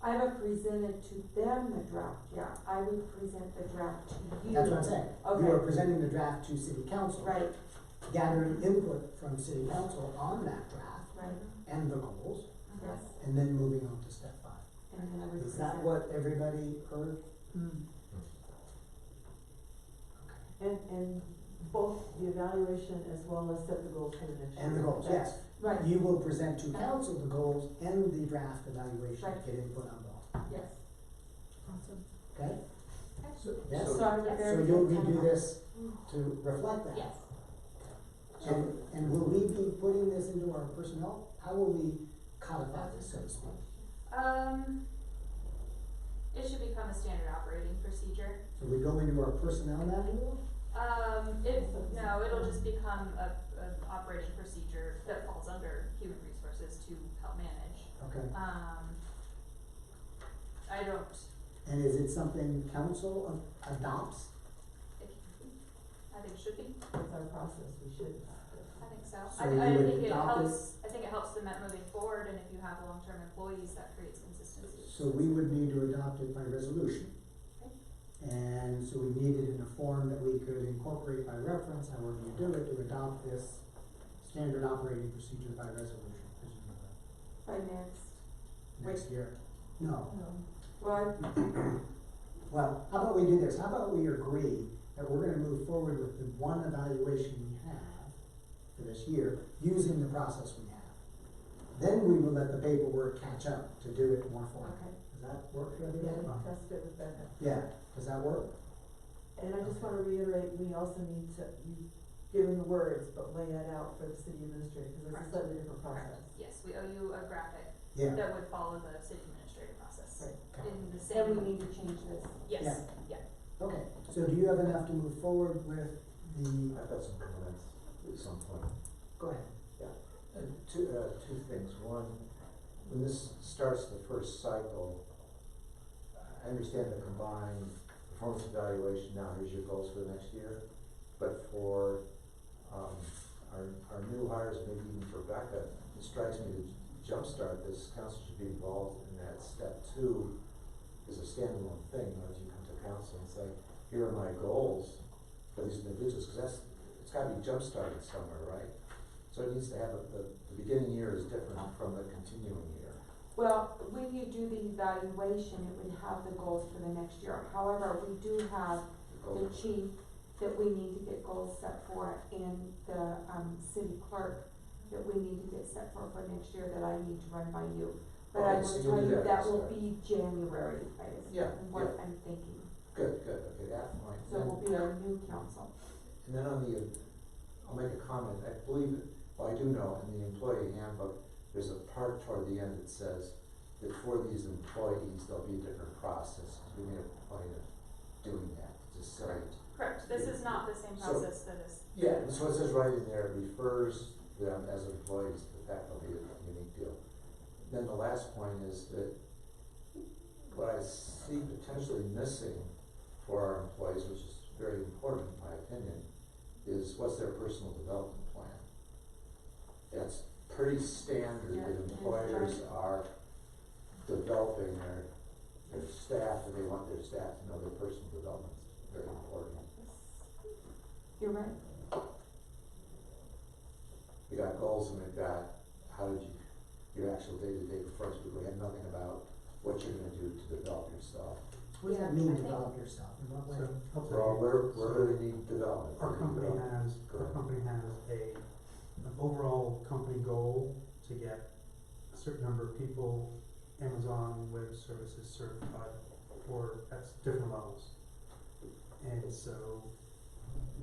I haven't presented to them the draft yet. I would present the draft to you. That's what I'm saying. Okay. You are presenting the draft to city council. Right. Gathering input from city council on that draft. Right. And the goals. Yes. And then moving on to step 5. And then I would Is that present. what everybody heard? And both the evaluation as well as set the goals for the next year. And the goals, yes. Right. You will present to council the goals and the draft evaluation, Right. get input on both, Yes. Awesome. okay? So, yes, So I would so very you'll good redo time. this to reflect that? Yes. And will we be putting this into our personnel? How will we codify this, so to speak? It should become a standard operating procedure. So we go into our personnel manual? It'll just become an operating procedure that falls under human resources to help manage. Okay. I don't, And is it something council adopts? I think it should be. That's our process, we should. I think so. So I you would think it adopt helps, I think it helps the Met moving forward, and if you have long-term employees, that creates consistency. So we would need to adopt it by resolution. Okay. And so we need it in a form that we could incorporate by reference, however you do it, to adopt this standard operating procedure by resolution, presumably. By Next year. No. Well, Well, how about we do this? How about we agree that we're gonna move forward with the one evaluation we have for this year, using the process we have. Then we will let the paperwork catch up to do it more formally. Okay. Does that work for Yeah, everybody? that's good with that. Yeah, does that work? And I just wanna reiterate, we also need to, given the words, but lay that out for the city administrator, because it's a slightly different process. Yes, we owe you a graphic Yeah. that would follow the city administrative process. Right. in the Then same. we need to change this. Yes, Yeah. yeah. Okay, so do you have enough to move forward with the, I've got some comments at some point. go ahead. Two things. One, when this starts the first cycle, I understand the combined performance evaluation, now here's your goals for the next year. But for, our new hires, maybe even for Becca, it strikes me to jumpstart this, council should be involved in that step two is a standalone thing, as you come to council and say, here are my goals for these individuals, because that's, it's gotta be jump-started somewhere, right? So it needs to have, the beginning year is different from the continuing year. Well, when you do the evaluation, it would have the goals for the next year. However, we do have the chief that we need to get goals set for, and the, city clerk that we need to get set for next year that I need to run by you. But I Okay, so will you'll tell do you, that that this will time. be January, is Yeah, what yeah. I'm thinking. Good, okay, that point. So it will be our new council. And then on the, I'll make a comment, I believe, well, I do know, in the employee handbook, there's a part toward the end that says that for these employees, there'll be a different process, because we made a point of doing that, just say. Correct, this is not the same So- process that is. Yeah, so it says right in there, it refers them as employees, the fact will be a unique deal. Then the last point is that what I see potentially missing for our employees, which is very important in my opinion, is what's their personal development plan. That's pretty standard Yeah, that it is employers right. are developing their staff, and they want their staff to know their personal development is very important. You're right. We got goals and we've got, how did you, your actual day-to-day performance, but we had nothing about what you're gonna do to develop yourself. What does that Yeah, mean, I think- develop yourself? In what way? So, I'll tell Well, you. where do they need development? Our company Go ahead. company has an overall company goal to get a certain number of people Amazon Web Services certified, or at different levels. And so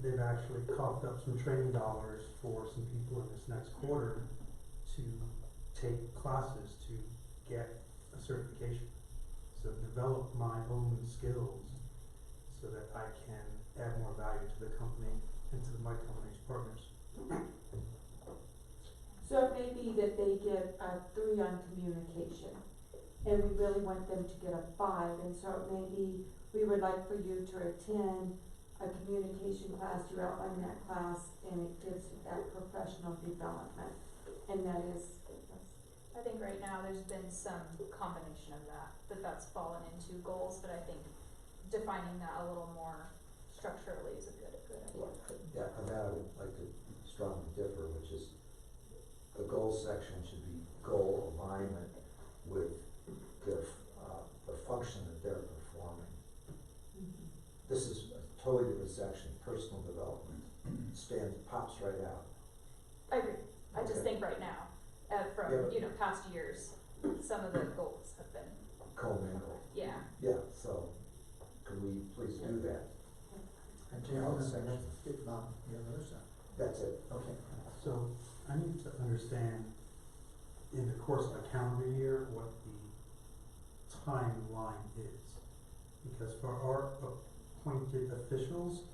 they've actually coughed up some training dollars for some people in this next quarter to take classes to get a certification. So develop my own skills so that I can add more value to the company and to my company's partners. So it may be that they get a 3 on communication, and we really want them to get a 5, and so it may be, we would like for you to attend a communication class, you outline that class, and it gives you that professional development, and that is, I think right now there's been some combination of that's fallen into goals, but I think defining that a little more structurally is a good idea. Yeah, on that I would like to strongly differ, which is the goals section should be goal alignment with the function that they're performing. This is a totally different section, personal development, pops right out. I agree, I just Okay. think right now, Yeah, from, but- past years, some of the goals have been, Commingled. yeah. Yeah, so could we please do that? And Gerald, let's get Bob, the other side. That's it. Okay. So I need to understand in the course of a calendar year what the timeline is. Because for our appointed officials,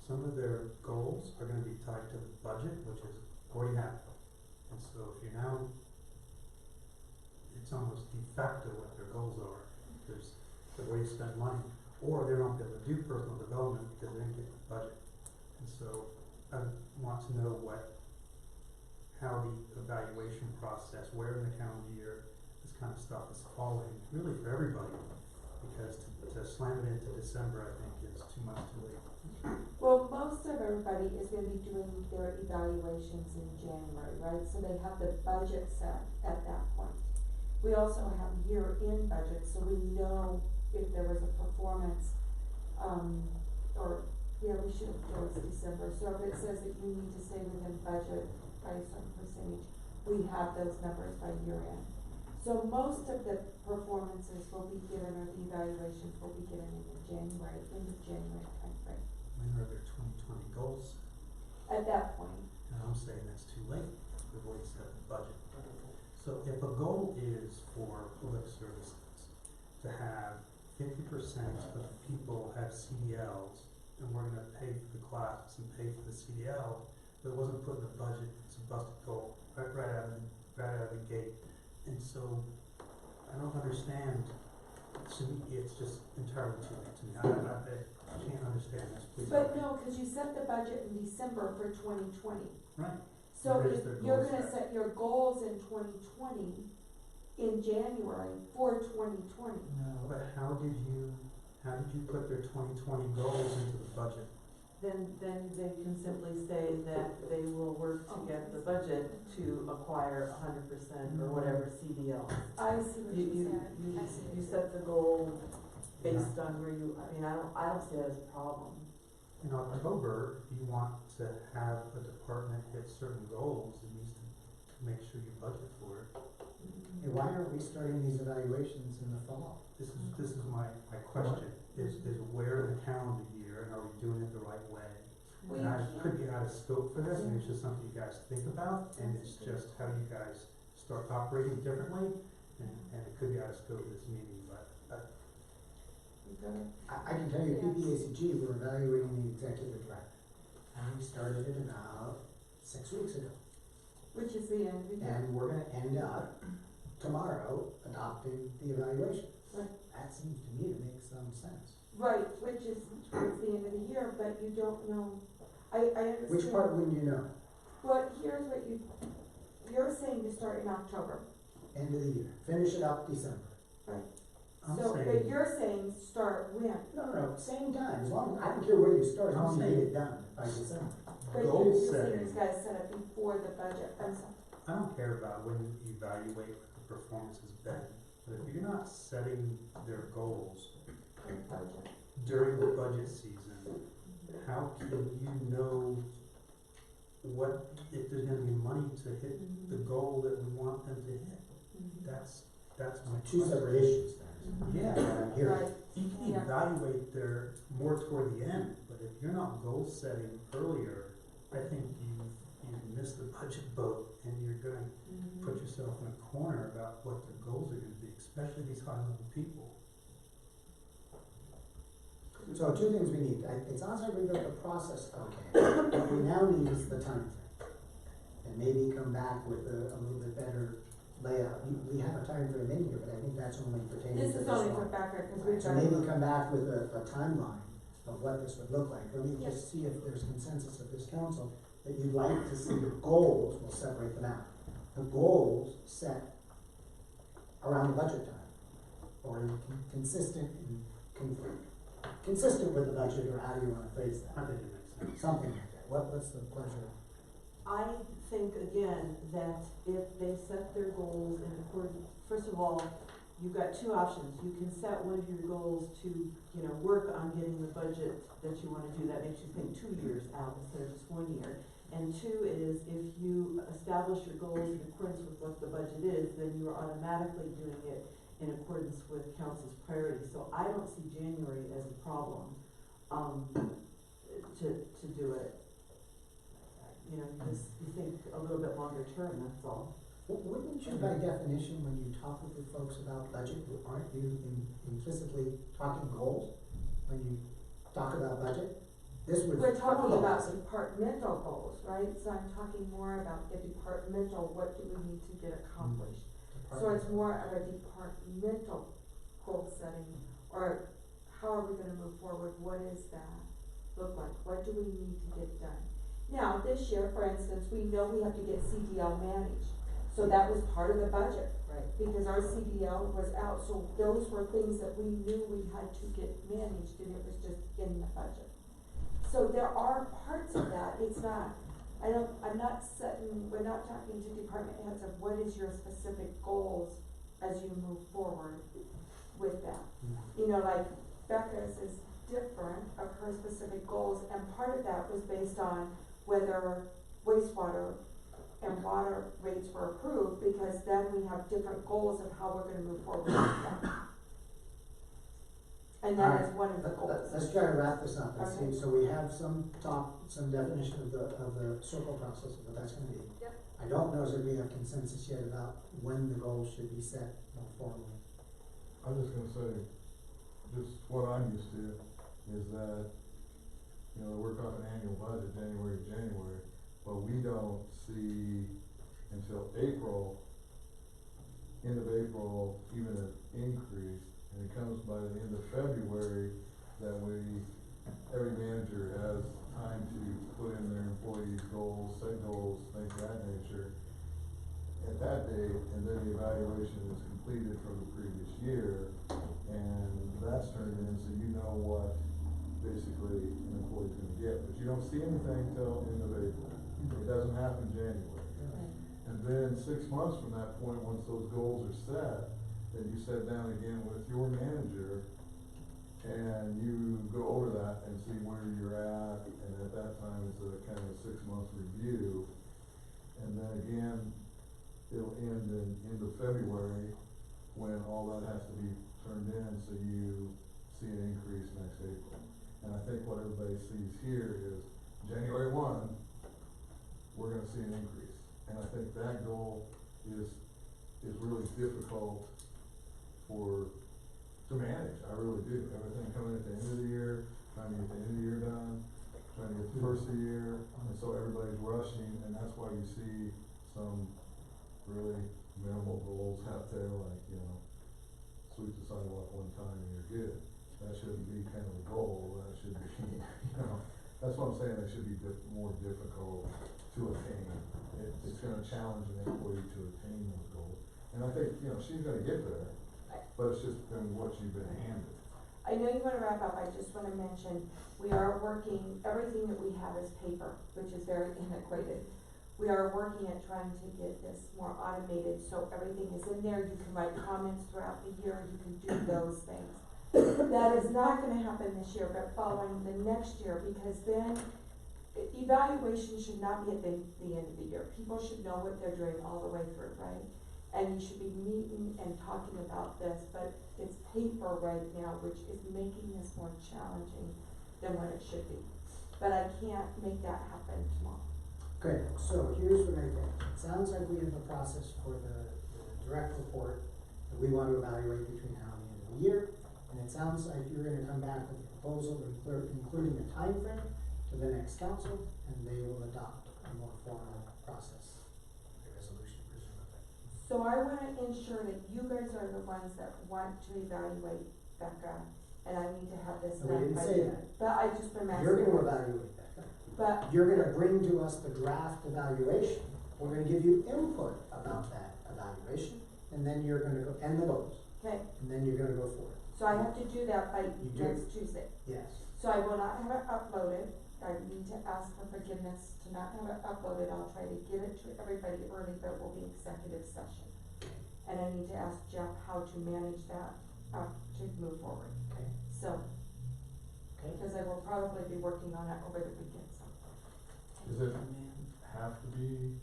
some of their goals are gonna be tied to the budget, which is already happened. And so if you're now, it's almost de facto what their goals are, because the way you spend money. Or they're not able to do personal development because they didn't get the budget. And so I want to know how the evaluation process, where in the calendar year this kind of stuff is falling, really for everybody. Because to slam it into December, I think is too much too late. well, most of everybody is gonna be doing their evaluations in January, right? So they have the budget set at that point. We also have year-end budgets, so we know if there was a performance, we should have closed December. So if it says that you need to stay within budget by a certain percentage, we have those numbers by year-end. So most of the performances will be given, or the evaluations will be given in the January timeframe. When are their 2020 goals? At that point, And I'm saying that's too late. We've already set the budget. So if a goal is for public services, to have 50% of the people have CDLs, and we're gonna pay for the classes and pay for the CDL, but it wasn't put in the budget, it's a busted goal, right out of the gate. And so, I don't understand, to me, it's just entirely too late to me, I can't understand this, please. But no, cause you set the budget in December for 2020. Right. So Where's if their you're goals gonna at? set your goals in 2020, in January for 2020. No, but how did you put their 2020 goals into the budget? Then they can simply say that they will work to get the budget to acquire 100% or whatever CDL. I see what you said. I see what You you set the goal based on where you, I mean, I don't see that as a problem. In October, if you want to have a department hit certain goals, it needs to make sure you budget for it. Hey, why aren't we starting these evaluations in the fall? This is my question, is where in the calendar year, and are we doing it the right way? We And I can't- could be out of scope for this, and it's just something you guys think about, and it's just how you guys start operating differently, and it could be out of scope of this meeting, but, I can tell you, PPACG, we're evaluating the executive director. And we started it about 6 weeks ago. Which is the end of the year. And we're gonna end up tomorrow adopting the evaluation. Right. That seems to me to make some sense. Right, which is towards the end of the year, but you don't know, I understand. Which part wouldn't you know? But here's what you're saying to start in October. End of the year, finish it up December. Right. I'm So, but saying, you're saying start when? No, same time, as long, I don't care where you start, as I'm long as you saying- get it done by December. But goal you're saying setting, it's gotta set up before the budget, I'm sorry. I don't care about when you evaluate what the performance has been, but if you're not setting their goals Budget. during the budget season, how can you know what, if there's gonna be money to hit the goal that we want them to hit? That's my Two question. separate issues then. Yeah, Here. Right, you can Yeah. evaluate their, more toward the end, but if you're not goal setting earlier, I think you've missed the budget boat, and you're gonna put yourself in a corner about what the goals are gonna be, especially these high level people. So two things we need, it sounds like we've got the process okay, what we now need is the time frame. And maybe come back with a little bit better layout, we have a time frame in here, but I think that's only pertaining to this this is only one. for background, cause we've So got. maybe come back with a timeline of what this would look like, let me just see if there's consensus of this council, that you'd like to see the goals, we'll separate them out. The goals set around budget time, or consistent with the budget, or how do you wanna phrase I that? think it makes sense. Something like that, what's the pleasure? I think, again, that if they set their goals in accordance, first of all, you've got two options. You can set one of your goals to, work on getting the budget that you wanna do. That makes you think 2 years out instead of just 1 year. And two is, if you establish your goals in accordance with what the budget is, then you are automatically doing it in accordance with council's priorities. So I don't see January as a problem, to do it. You think a little bit longer term, that's all. Wouldn't you, by definition, when you talk with the folks about budget, aren't you implicitly talking goals? When you talk about budget? This would. We're talking follow about this. departmental goals, right? So I'm talking more about the departmental, what do we need to get accomplished? So it's more of a departmental goal setting, or how are we gonna move forward? What does that look like? What do we need to get done? Now, this year, for instance, we know we have to get CDL managed, so that was part of the budget. Right. Because our CDL was out, so those were things that we knew we had to get managed, and it was just in the budget. So there are parts of that, it's not, I'm not setting, we're not talking to department heads of what is your specific goals as you move forward with that. Like Becca's is different of her specific goals, and part of that was based on whether wastewater and water rates were approved, because then we have different goals of how we're gonna move forward with that. And that is one of the goals. Let's try to wrap this up, let's see, Okay. so we have some definition of the circle process, of what that's gonna be. Yep. I don't know if we have consensus yet about when the goals should be set more formally. I was just gonna say, just what I'm used to is that, you know, we're talking annual budget, January to January, but we don't see until April, end of April, even an increase, and it comes by the end of February that every manager has time to put in their employees' goals, set goals, things of that nature. At that date, and then the evaluation is completed from the previous year, and that's turned in, so you know what basically an employee's gonna get, but you don't see anything till end of April. It doesn't happen in January. And then 6 months from that point, once those goals are set, then you sit down again with your manager and you go over that and see where you're at, and at that time it's a kind of a 6-month review. And then again, it'll end in end of February when all that has to be turned in, so you see an increase next April. And I think what everybody sees here is January 1, we're gonna see an increase. And I think that goal is really difficult to manage. I really do. Everything coming at the end of the year, trying to get the end of the year done, trying to get the first of the year, and so everybody's rushing, and that's why you see some really minimal goals out there, like, you know, sweep the sidewalk one time and you're good. That shouldn't be kind of a goal, that should be, you know, that's what I'm saying, that should be more difficult to attain. It's gonna challenge an employee to attain those goals. And I think, you know, she's gonna get there, but it's just been what you've been handed. I know you wanna wrap up, I just wanna mention, we are working, everything that we have is paper, which is very antiquated. We are working at trying to get this more automated, so everything is in there, you can write comments throughout the year, you can do those things. That is not gonna happen this year, but following the next year, because then evaluation should not be at the end of the year. People should know what they're doing all the way through, right? And you should be meeting and talking about this, but it's paper right now, which is making this more challenging than what it should be. But I can't make that happen tomorrow. Great, so here's what I think. It sounds like we have a process for the direct report that we want to evaluate between now and the end of the year. And it sounds like you're gonna come back with a proposal, including a timeframe to the next council, and they will adopt a more formal process, a resolution presumably. So I wanna ensure that you guys are the ones that want to evaluate Becca, and I need to have this No, we done didn't by say the- that. But I just been asking. You're gonna evaluate that. But You're gonna bring to us the draft evaluation. We're gonna give you input about that evaluation, and then you're gonna go, and the goals, okay, and then you're gonna go forward. so I have to do that by You do. next Tuesday. Yes. So I will not have it uploaded. I need to ask for forgiveness to not have it uploaded. I'll try to get it to everybody early, but it will be executive session. And I need to ask Jeff how to manage that, to move forward. Okay. So, Okay. because I will probably be working on it over the weekend, so. Does it have to be,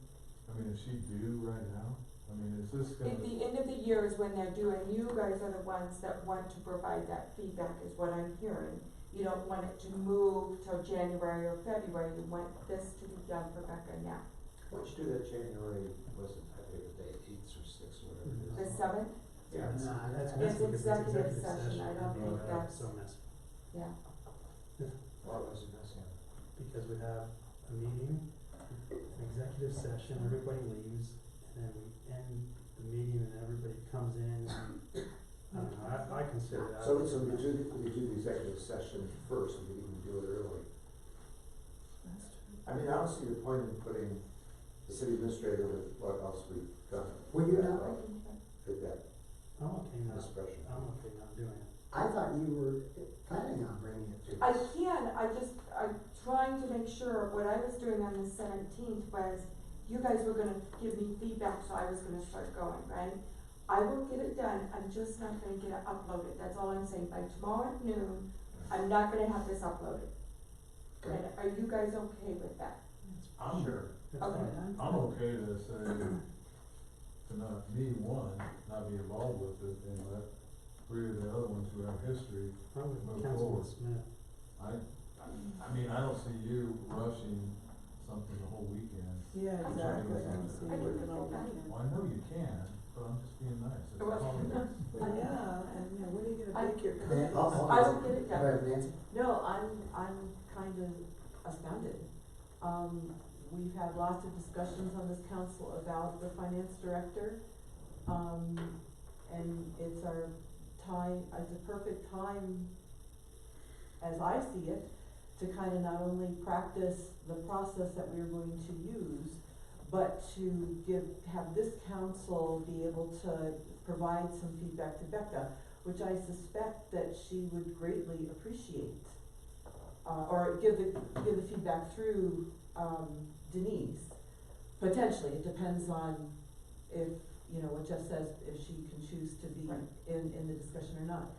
I mean, is she due right now? I mean, is this gonna? At the end of the year is when they're due, and you guys are the ones that want to provide that feedback, is what I'm hearing. You don't want it to move till January or February, you want this to be done for Becca now. Why don't you do that January, wasn't, I think it was day 8th or 6th or whatever it is. The 7th? Yeah. Nah, that's It's messy. executive session, I don't think Yeah, that's, so messy. yeah. Why was it messy? Because we have a meeting, an executive session, everybody leaves, and then we end the meeting and everybody comes in and, I don't know, I consider that. So we do the executive session first, we can do it early. I mean, I don't see the point in putting the city administrator with what else we've done. Were you not? Did that, I'm okay not, this pressure. I'm okay not doing it. I thought you were planning on bringing it to I us. can, I'm trying to make sure, what I was doing on the 17th was, you guys were gonna give me feedback, so I was gonna start going, right? I will get it done, I'm just not gonna get it uploaded, that's all I'm saying, by tomorrow at noon, I'm not gonna have this uploaded. Okay. And are you guys okay with that? Sure. That's Okay. fine. I'm okay to say, to not, me, one, not be involved with it, and let 3 of the other ones who have history Probably move Councilman forward. Smith. I mean, I don't see you rushing something the whole weekend. Yeah, I'm exactly. trying to I don't get see I it can working do all that. weekend. Well, I know you can, but I'm just being nice. It's Well, holidays. Yeah, and I will get it Go done. ahead, Nancy. No, I'm kind of astounded. We've had lots of discussions on this council about the finance director. And it's our time, it's a perfect time, as I see it, to kind of not only practice the process that we're going to use, but to have this council be able to provide some feedback to Becca, which I suspect that she would greatly appreciate. Or give the feedback through, Denise, potentially, it depends on if, you know, what Jeff says, if she can choose to be in the discussion or not.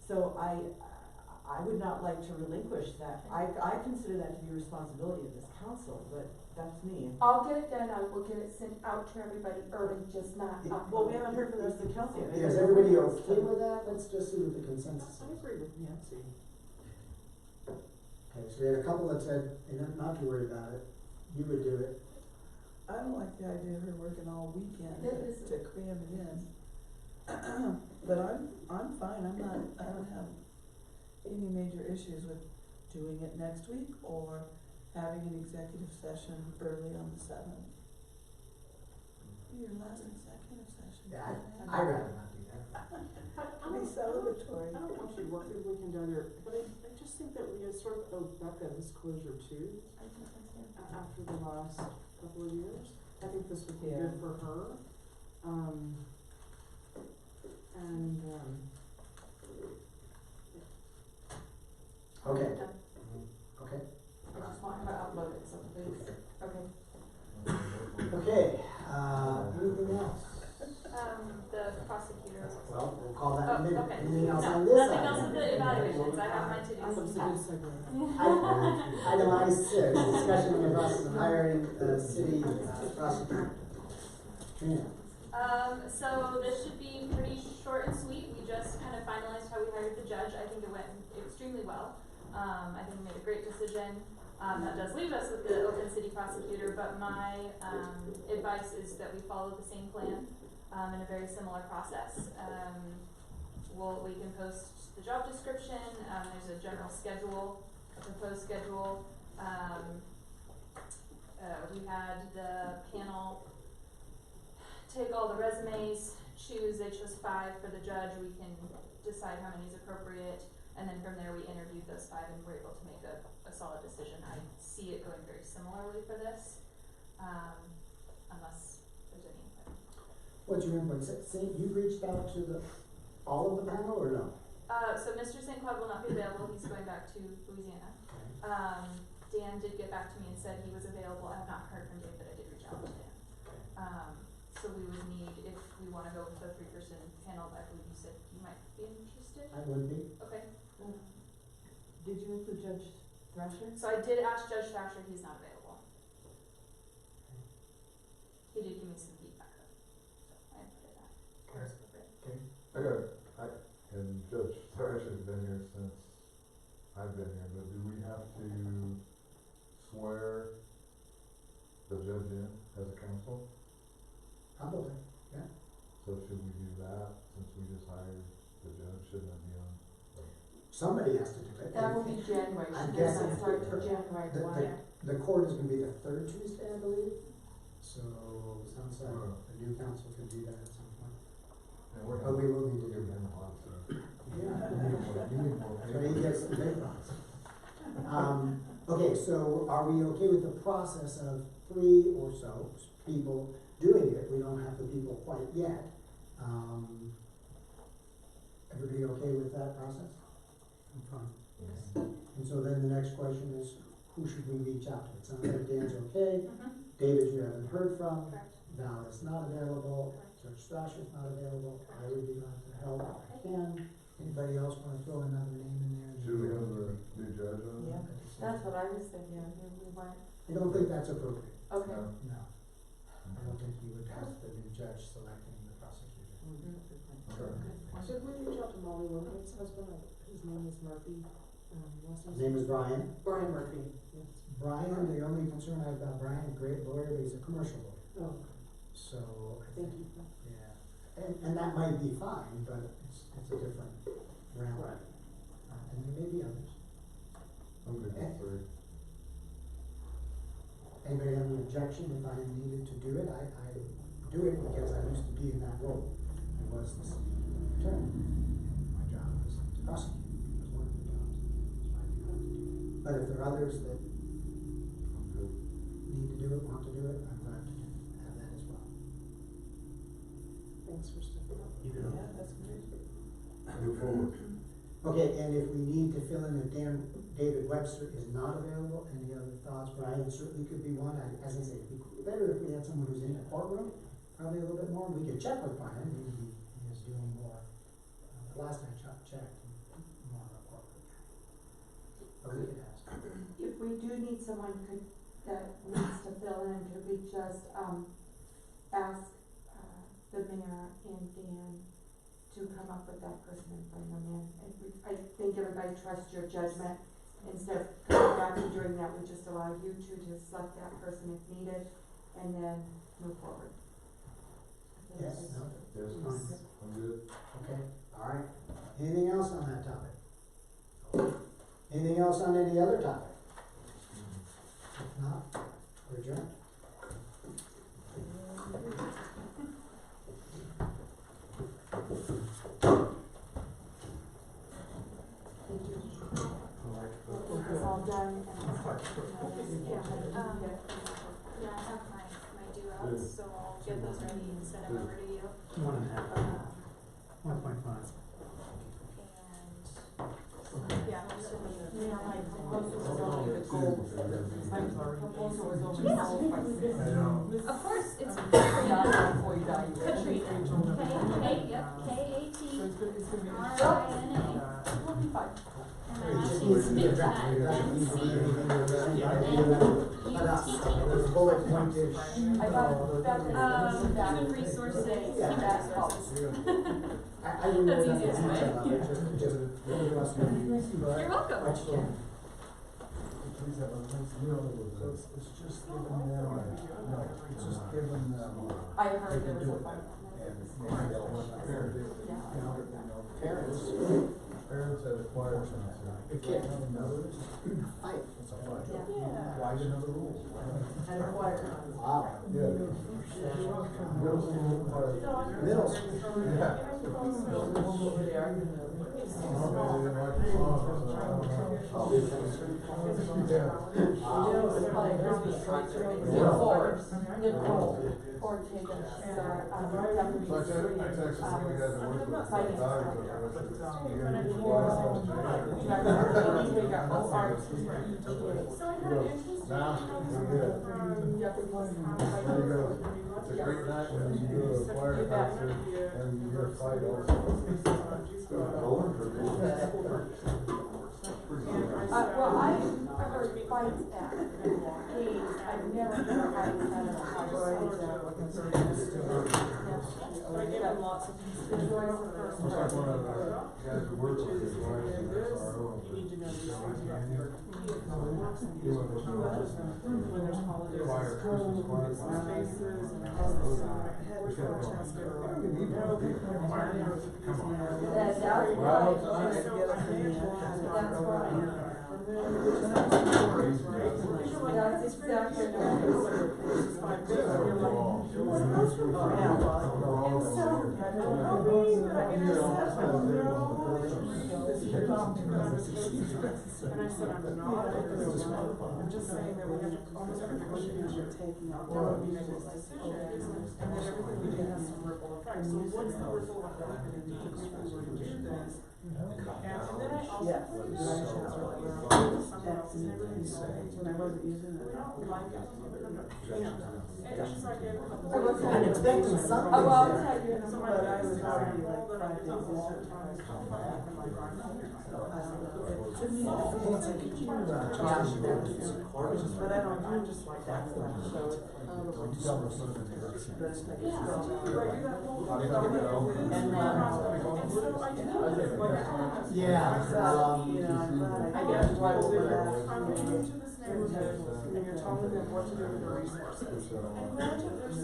So I would not like to relinquish that. I consider that to be a responsibility of this council, but that's me. I'll get it done, I will get it sent out to everybody early, just not. Well, we haven't heard from the rest of the council. Yeah, is everybody okay with that? Let's just see what the consensus I is. agree with Nancy. Okay, so we had a couple that said, not to worry about it, you would do it. I don't like the idea of her working all weekend It is- to cram it in. But I'm fine, I don't have any major issues with doing it next week or having an executive session early on the 7th. Your last executive session. Yeah, I'd rather not do that. Be celebratory. I don't want you to work the weekend either, but I just think that we sort of owe Becca this closure too, after the last couple of years. I think this would be good for her. Okay. Okay. I just want her to upload it, so please, okay. Okay, anything else? The prosecutor. Well, we'll call that Oh, in a minute. okay. Anything else No, on this nothing item? else with the evaluations, I have my to-dos. That's a good segue. Item I-6, discussion on the process of hiring a city prosecutor. Trina. So this should be pretty short and sweet. We just kind of finalized how we hired the judge. I think it went extremely well. I think we made a great decision. That does leave us with the open city prosecutor, but my advice is that we follow the same plan in a very similar process. We can post the job description. There's a general schedule, a proposed schedule. We had the panel take all the resumes, they chose 5 for the judge. We can decide how many is appropriate, and then from there we interviewed those 5 and were able to make a solid decision. I see it going very similarly for this, unless there's any input. What's your input? You reached out to all of the panel or no? So Mr. St. Claude will not be available. He's going back to Louisiana. Okay. Dan did get back to me and said he was available. I have not heard from Dan, but I did reach out to Dan. So we would need, if we want to go with a 3-person panel, I believe you said you might be interested. I would be. Okay. Did you include Judge Thrasher? So I did ask Judge Thrasher. He's not available. He did give me some feedback though. So I put it out. Okay. And Judge Thrasher's been here since I've been here, but do we have to swear the judge in as a council? Probably, yeah. So should we do that, since we just hired the judge, shouldn't that be on? Somebody has to do it. That will be January, I'm she does guessing not start till January the- 1. The court is gonna be the 3rd Tuesday, I believe. So, sounds like the new council could do that at some point. And we're But we will need to do him that. a lot, so. Yeah. You need more So he gets the big bucks. Okay, so are we okay with the process of 3 or so people doing it? We don't have the people quite yet. Everybody okay with that process? I'm fine. And so then the next question is, who should we reach out to? It sounds like Dan's okay. Mm-hmm. David, you haven't heard from. Correct. Val is not available. Judge Thrasher's not available. I would be glad to help if I can. Anybody else wanna throw another name in there? Should we have the new judge on? Yeah, that's what I was thinking, we might. I don't think that's appropriate. Okay. No. No. I don't think you would have the new judge selecting the prosecutor. Okay. Should we reach out to Molly Wilkins' husband? His name is Murphy. Last His name is Brian. Brian Murphy, yes. Brian, the only concern I have about Brian, a great lawyer, but he's a commercial lawyer. Oh, So I thank think, you. yeah. and that might be fine, but it's a different realm. Right. And there may be others. I'm good with three. Anybody have an objection if I needed to do it? I do it because I used to be in that role. I was the city attorney. My job was to prosecute. It was one of the jobs. It's my job to do it. But if there are others that I'm good. need to do it, want to do it, I'm glad to have that as well. Thanks for stepping up. Yeah, that's great. Move forward. Okay, and if we need to fill in if David Webster is not available, any other thoughts? Brian certainly could be one. As I say, it'd be better if we had someone who's in the courtroom, probably a little bit more. We could check with Brian, maybe he is doing more. The last I checked, more of a courtroom. But we could ask. If we do need someone that needs to fill in, could we just, ask, the mayor and Dan to come up with that person and bring them in? I think everybody trusts your judgment. Instead of coming back and doing that, we just allow you two to select that person if needed, and then move forward. Yes, no, Yes, fine. I'm good. Okay, all right. Anything else on that topic? Anything else on any other topic? If not, we're adjourned. It's all done and Yeah, I have my due outs, so I'll get those ready and send them over to you. 1.5. 1.5. And, yeah, I'm just Yeah, my proposal was only the goal. My proposal was only the goal by six. I know. of course, it's Before you die, you Katrina. Yep, K-A-T, So it's gonna be. R-I-N-A. We'll be fine. And then I'll submit that. There's bullet pointed. I got that. Human resources, I didn't know That's that the easiest way. detail of it, just give us You're welcome. what you can. Please have a nice meal with us. It's just giving them, no, it's just giving them. I heard there was a fight. Parents had acquired something. The kid. Fight. It's a fight. Yeah. Why didn't know the rules? And a choir. Wow. Yeah. Middle school choir. Middle school. Yeah. Over there. Ortega, So I texted some of the guys that work with the Finance values director. of it. Now, we're good. There you go. It's a great night when you do a choir concert and you get a fight also. Well, I heard fights at games, I've never heard a fight at a high I gave them lots of pieces. It's like one of the guys who works with his wife and that's our own. You need to know these things about your community. You want to know When there's holidays, choir, Christmas choir. spaces, and all this stuff. Which one has to go? That's exactly And I said, I'm not, I'm just saying that we have to almost everybody should taking out, that would be next decisions, and then everything we do has some ripple effects, so what's the ripple effect in the if we were to do this? And then I also. Yes. When I wasn't using it. We don't like it. And she's like, I'm expecting something. Oh, well, I'll tell you. So my dad was already like 5 days all the time. But I don't, I'm just like that, so. Yeah, You know, I'm glad I guess why we'll do that. and you're telling them what to do with their resources. And granted, there's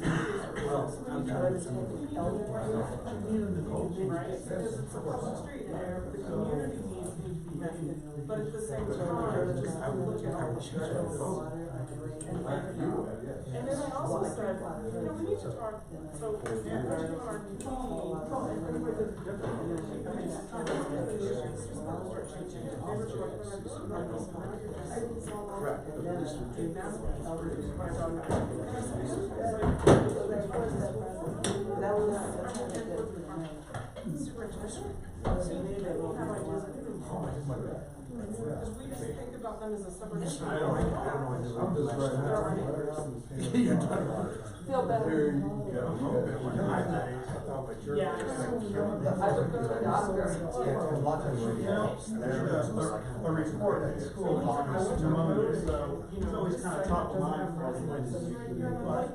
some resources, we need to right? Because it's a public street there, the community needs to be met, but at the same time, just look at all the struggles. And then I also said, you know, we need to talk, so if you're going to do RPP, and everybody does it differently, I just trying to get the issues, just not start changing it. They were talking about this, like this, correct. And that's my dog. That was superintendent. So you need to have ideas of because we just think about them as a separate issue. I don't know. I'm just right now. Feel better. There you go. Yeah. I would go to the doctor. A lot of times we A report at school, I went to Mother, so it's always kind of top of mind for everybody. But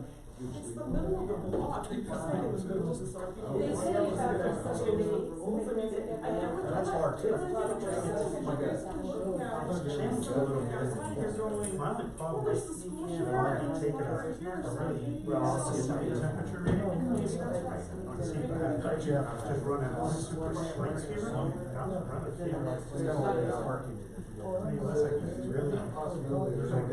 it's the middle of the block. They just say it was middle of the RPP. They say you have to have such a meeting. I never. That's hard too. My only problem is you've already taken a temperature reading. On CPAP, but you have to just run a super strength fever. I'm not running a fever. I mean, that's like really possibility. There's like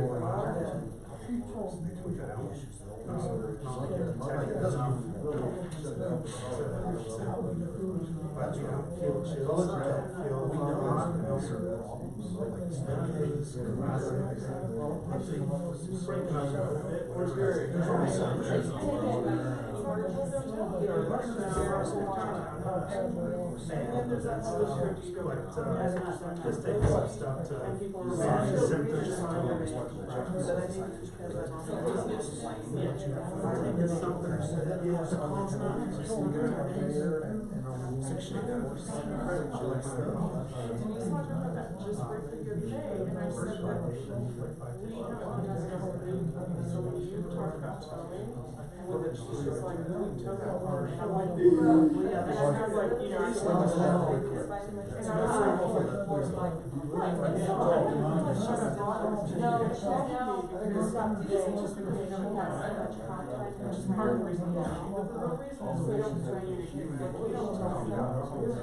just take some stuff to manage symptoms. Just briefly the other day, and I said that we have so when you talk about towing, and that she was like, really tow that hard, and I'm like, and I was like, you know, I said, and I was like, part of the reason why, but the real reason is we don't train you to do that, we don't tell you,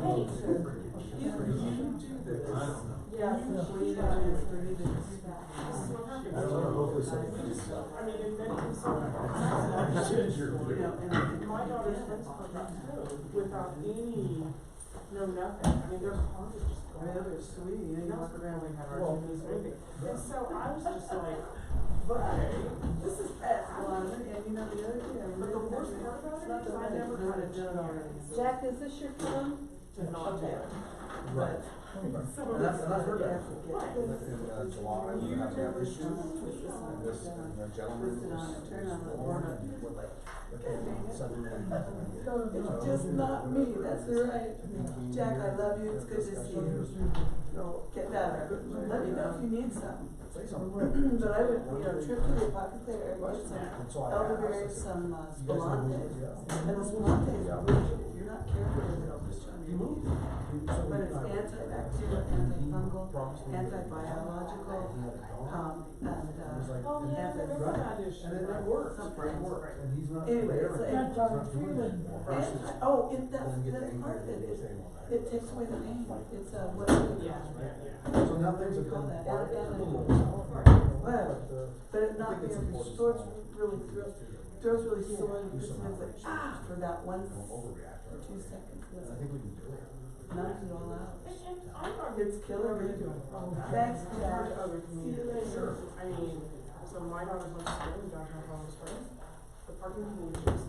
hey, you do this. Yeah, we this is what happens. I mean, in many consultants, my daughter's friends come back too, without any, no nothing. I mean, there's hard to just go. Yeah, they're sweet, you know, you walk around like that. And so I was just like, okay, this is excellent. And you know, the other thing, But the worst part about it is I never had a chance Jack, is this your phone? to not do it. Right. So And I've heard that. In July, we're gonna have to have issues, and this, and the gentleman Turn on it, turn on it. with like, It's just not me, that's right. Jack, I love you, it's good to see you. Get better. Let me know if you need something. say something. But I would, you know, trip to the apothecary, get some elderberry, some spelunte. And the spelunte is really, if you're not careful with it, it'll just turn you. But it's antibacterial, antifungal, antibiological, and And it works, it works, and he's not anyway, there. it's He's not doing it anymore. that's part of it, it takes away the pain, it's what, So now things have call come that, apart. but it not being restored really throws really sore, and just feels like, for that 1 or 2 seconds. I think we can do it. Knocks it all out. It's killing me. Thanks, Jack. See you later. I mean, so my daughter's on school in downtown Palm Springs. The parking meters,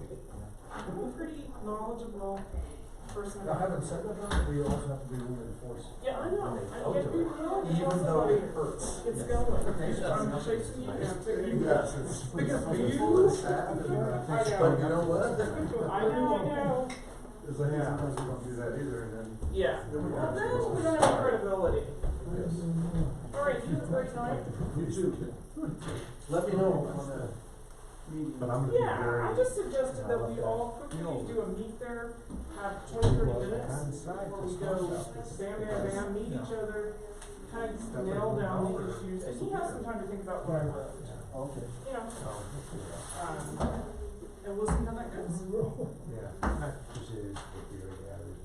I'm a pretty knowledgeable person. Now, having said that, though, we also have to be willing to enforce. Yeah, I know. I get people know. Even though it hurts. It's going. I'm chasing you down, taking you. Yes, it's. Because it's you. sad, and, I know. but you know what? I know. It's like sometimes we don't do that either, and then. Yeah. Well, then we don't have credibility. Yes. All right, you have a great night. You too. Let me know on that meeting. But I'm gonna be Yeah, very. I just suggested that we all quickly do a meet there, have 20, 30 minutes, where we go bam, bam, bam, meet each other, kind of nail down the issues, and he has some time to think about what I wrote, Okay. you know, and we'll see how that goes. Yeah, I appreciate what you already added.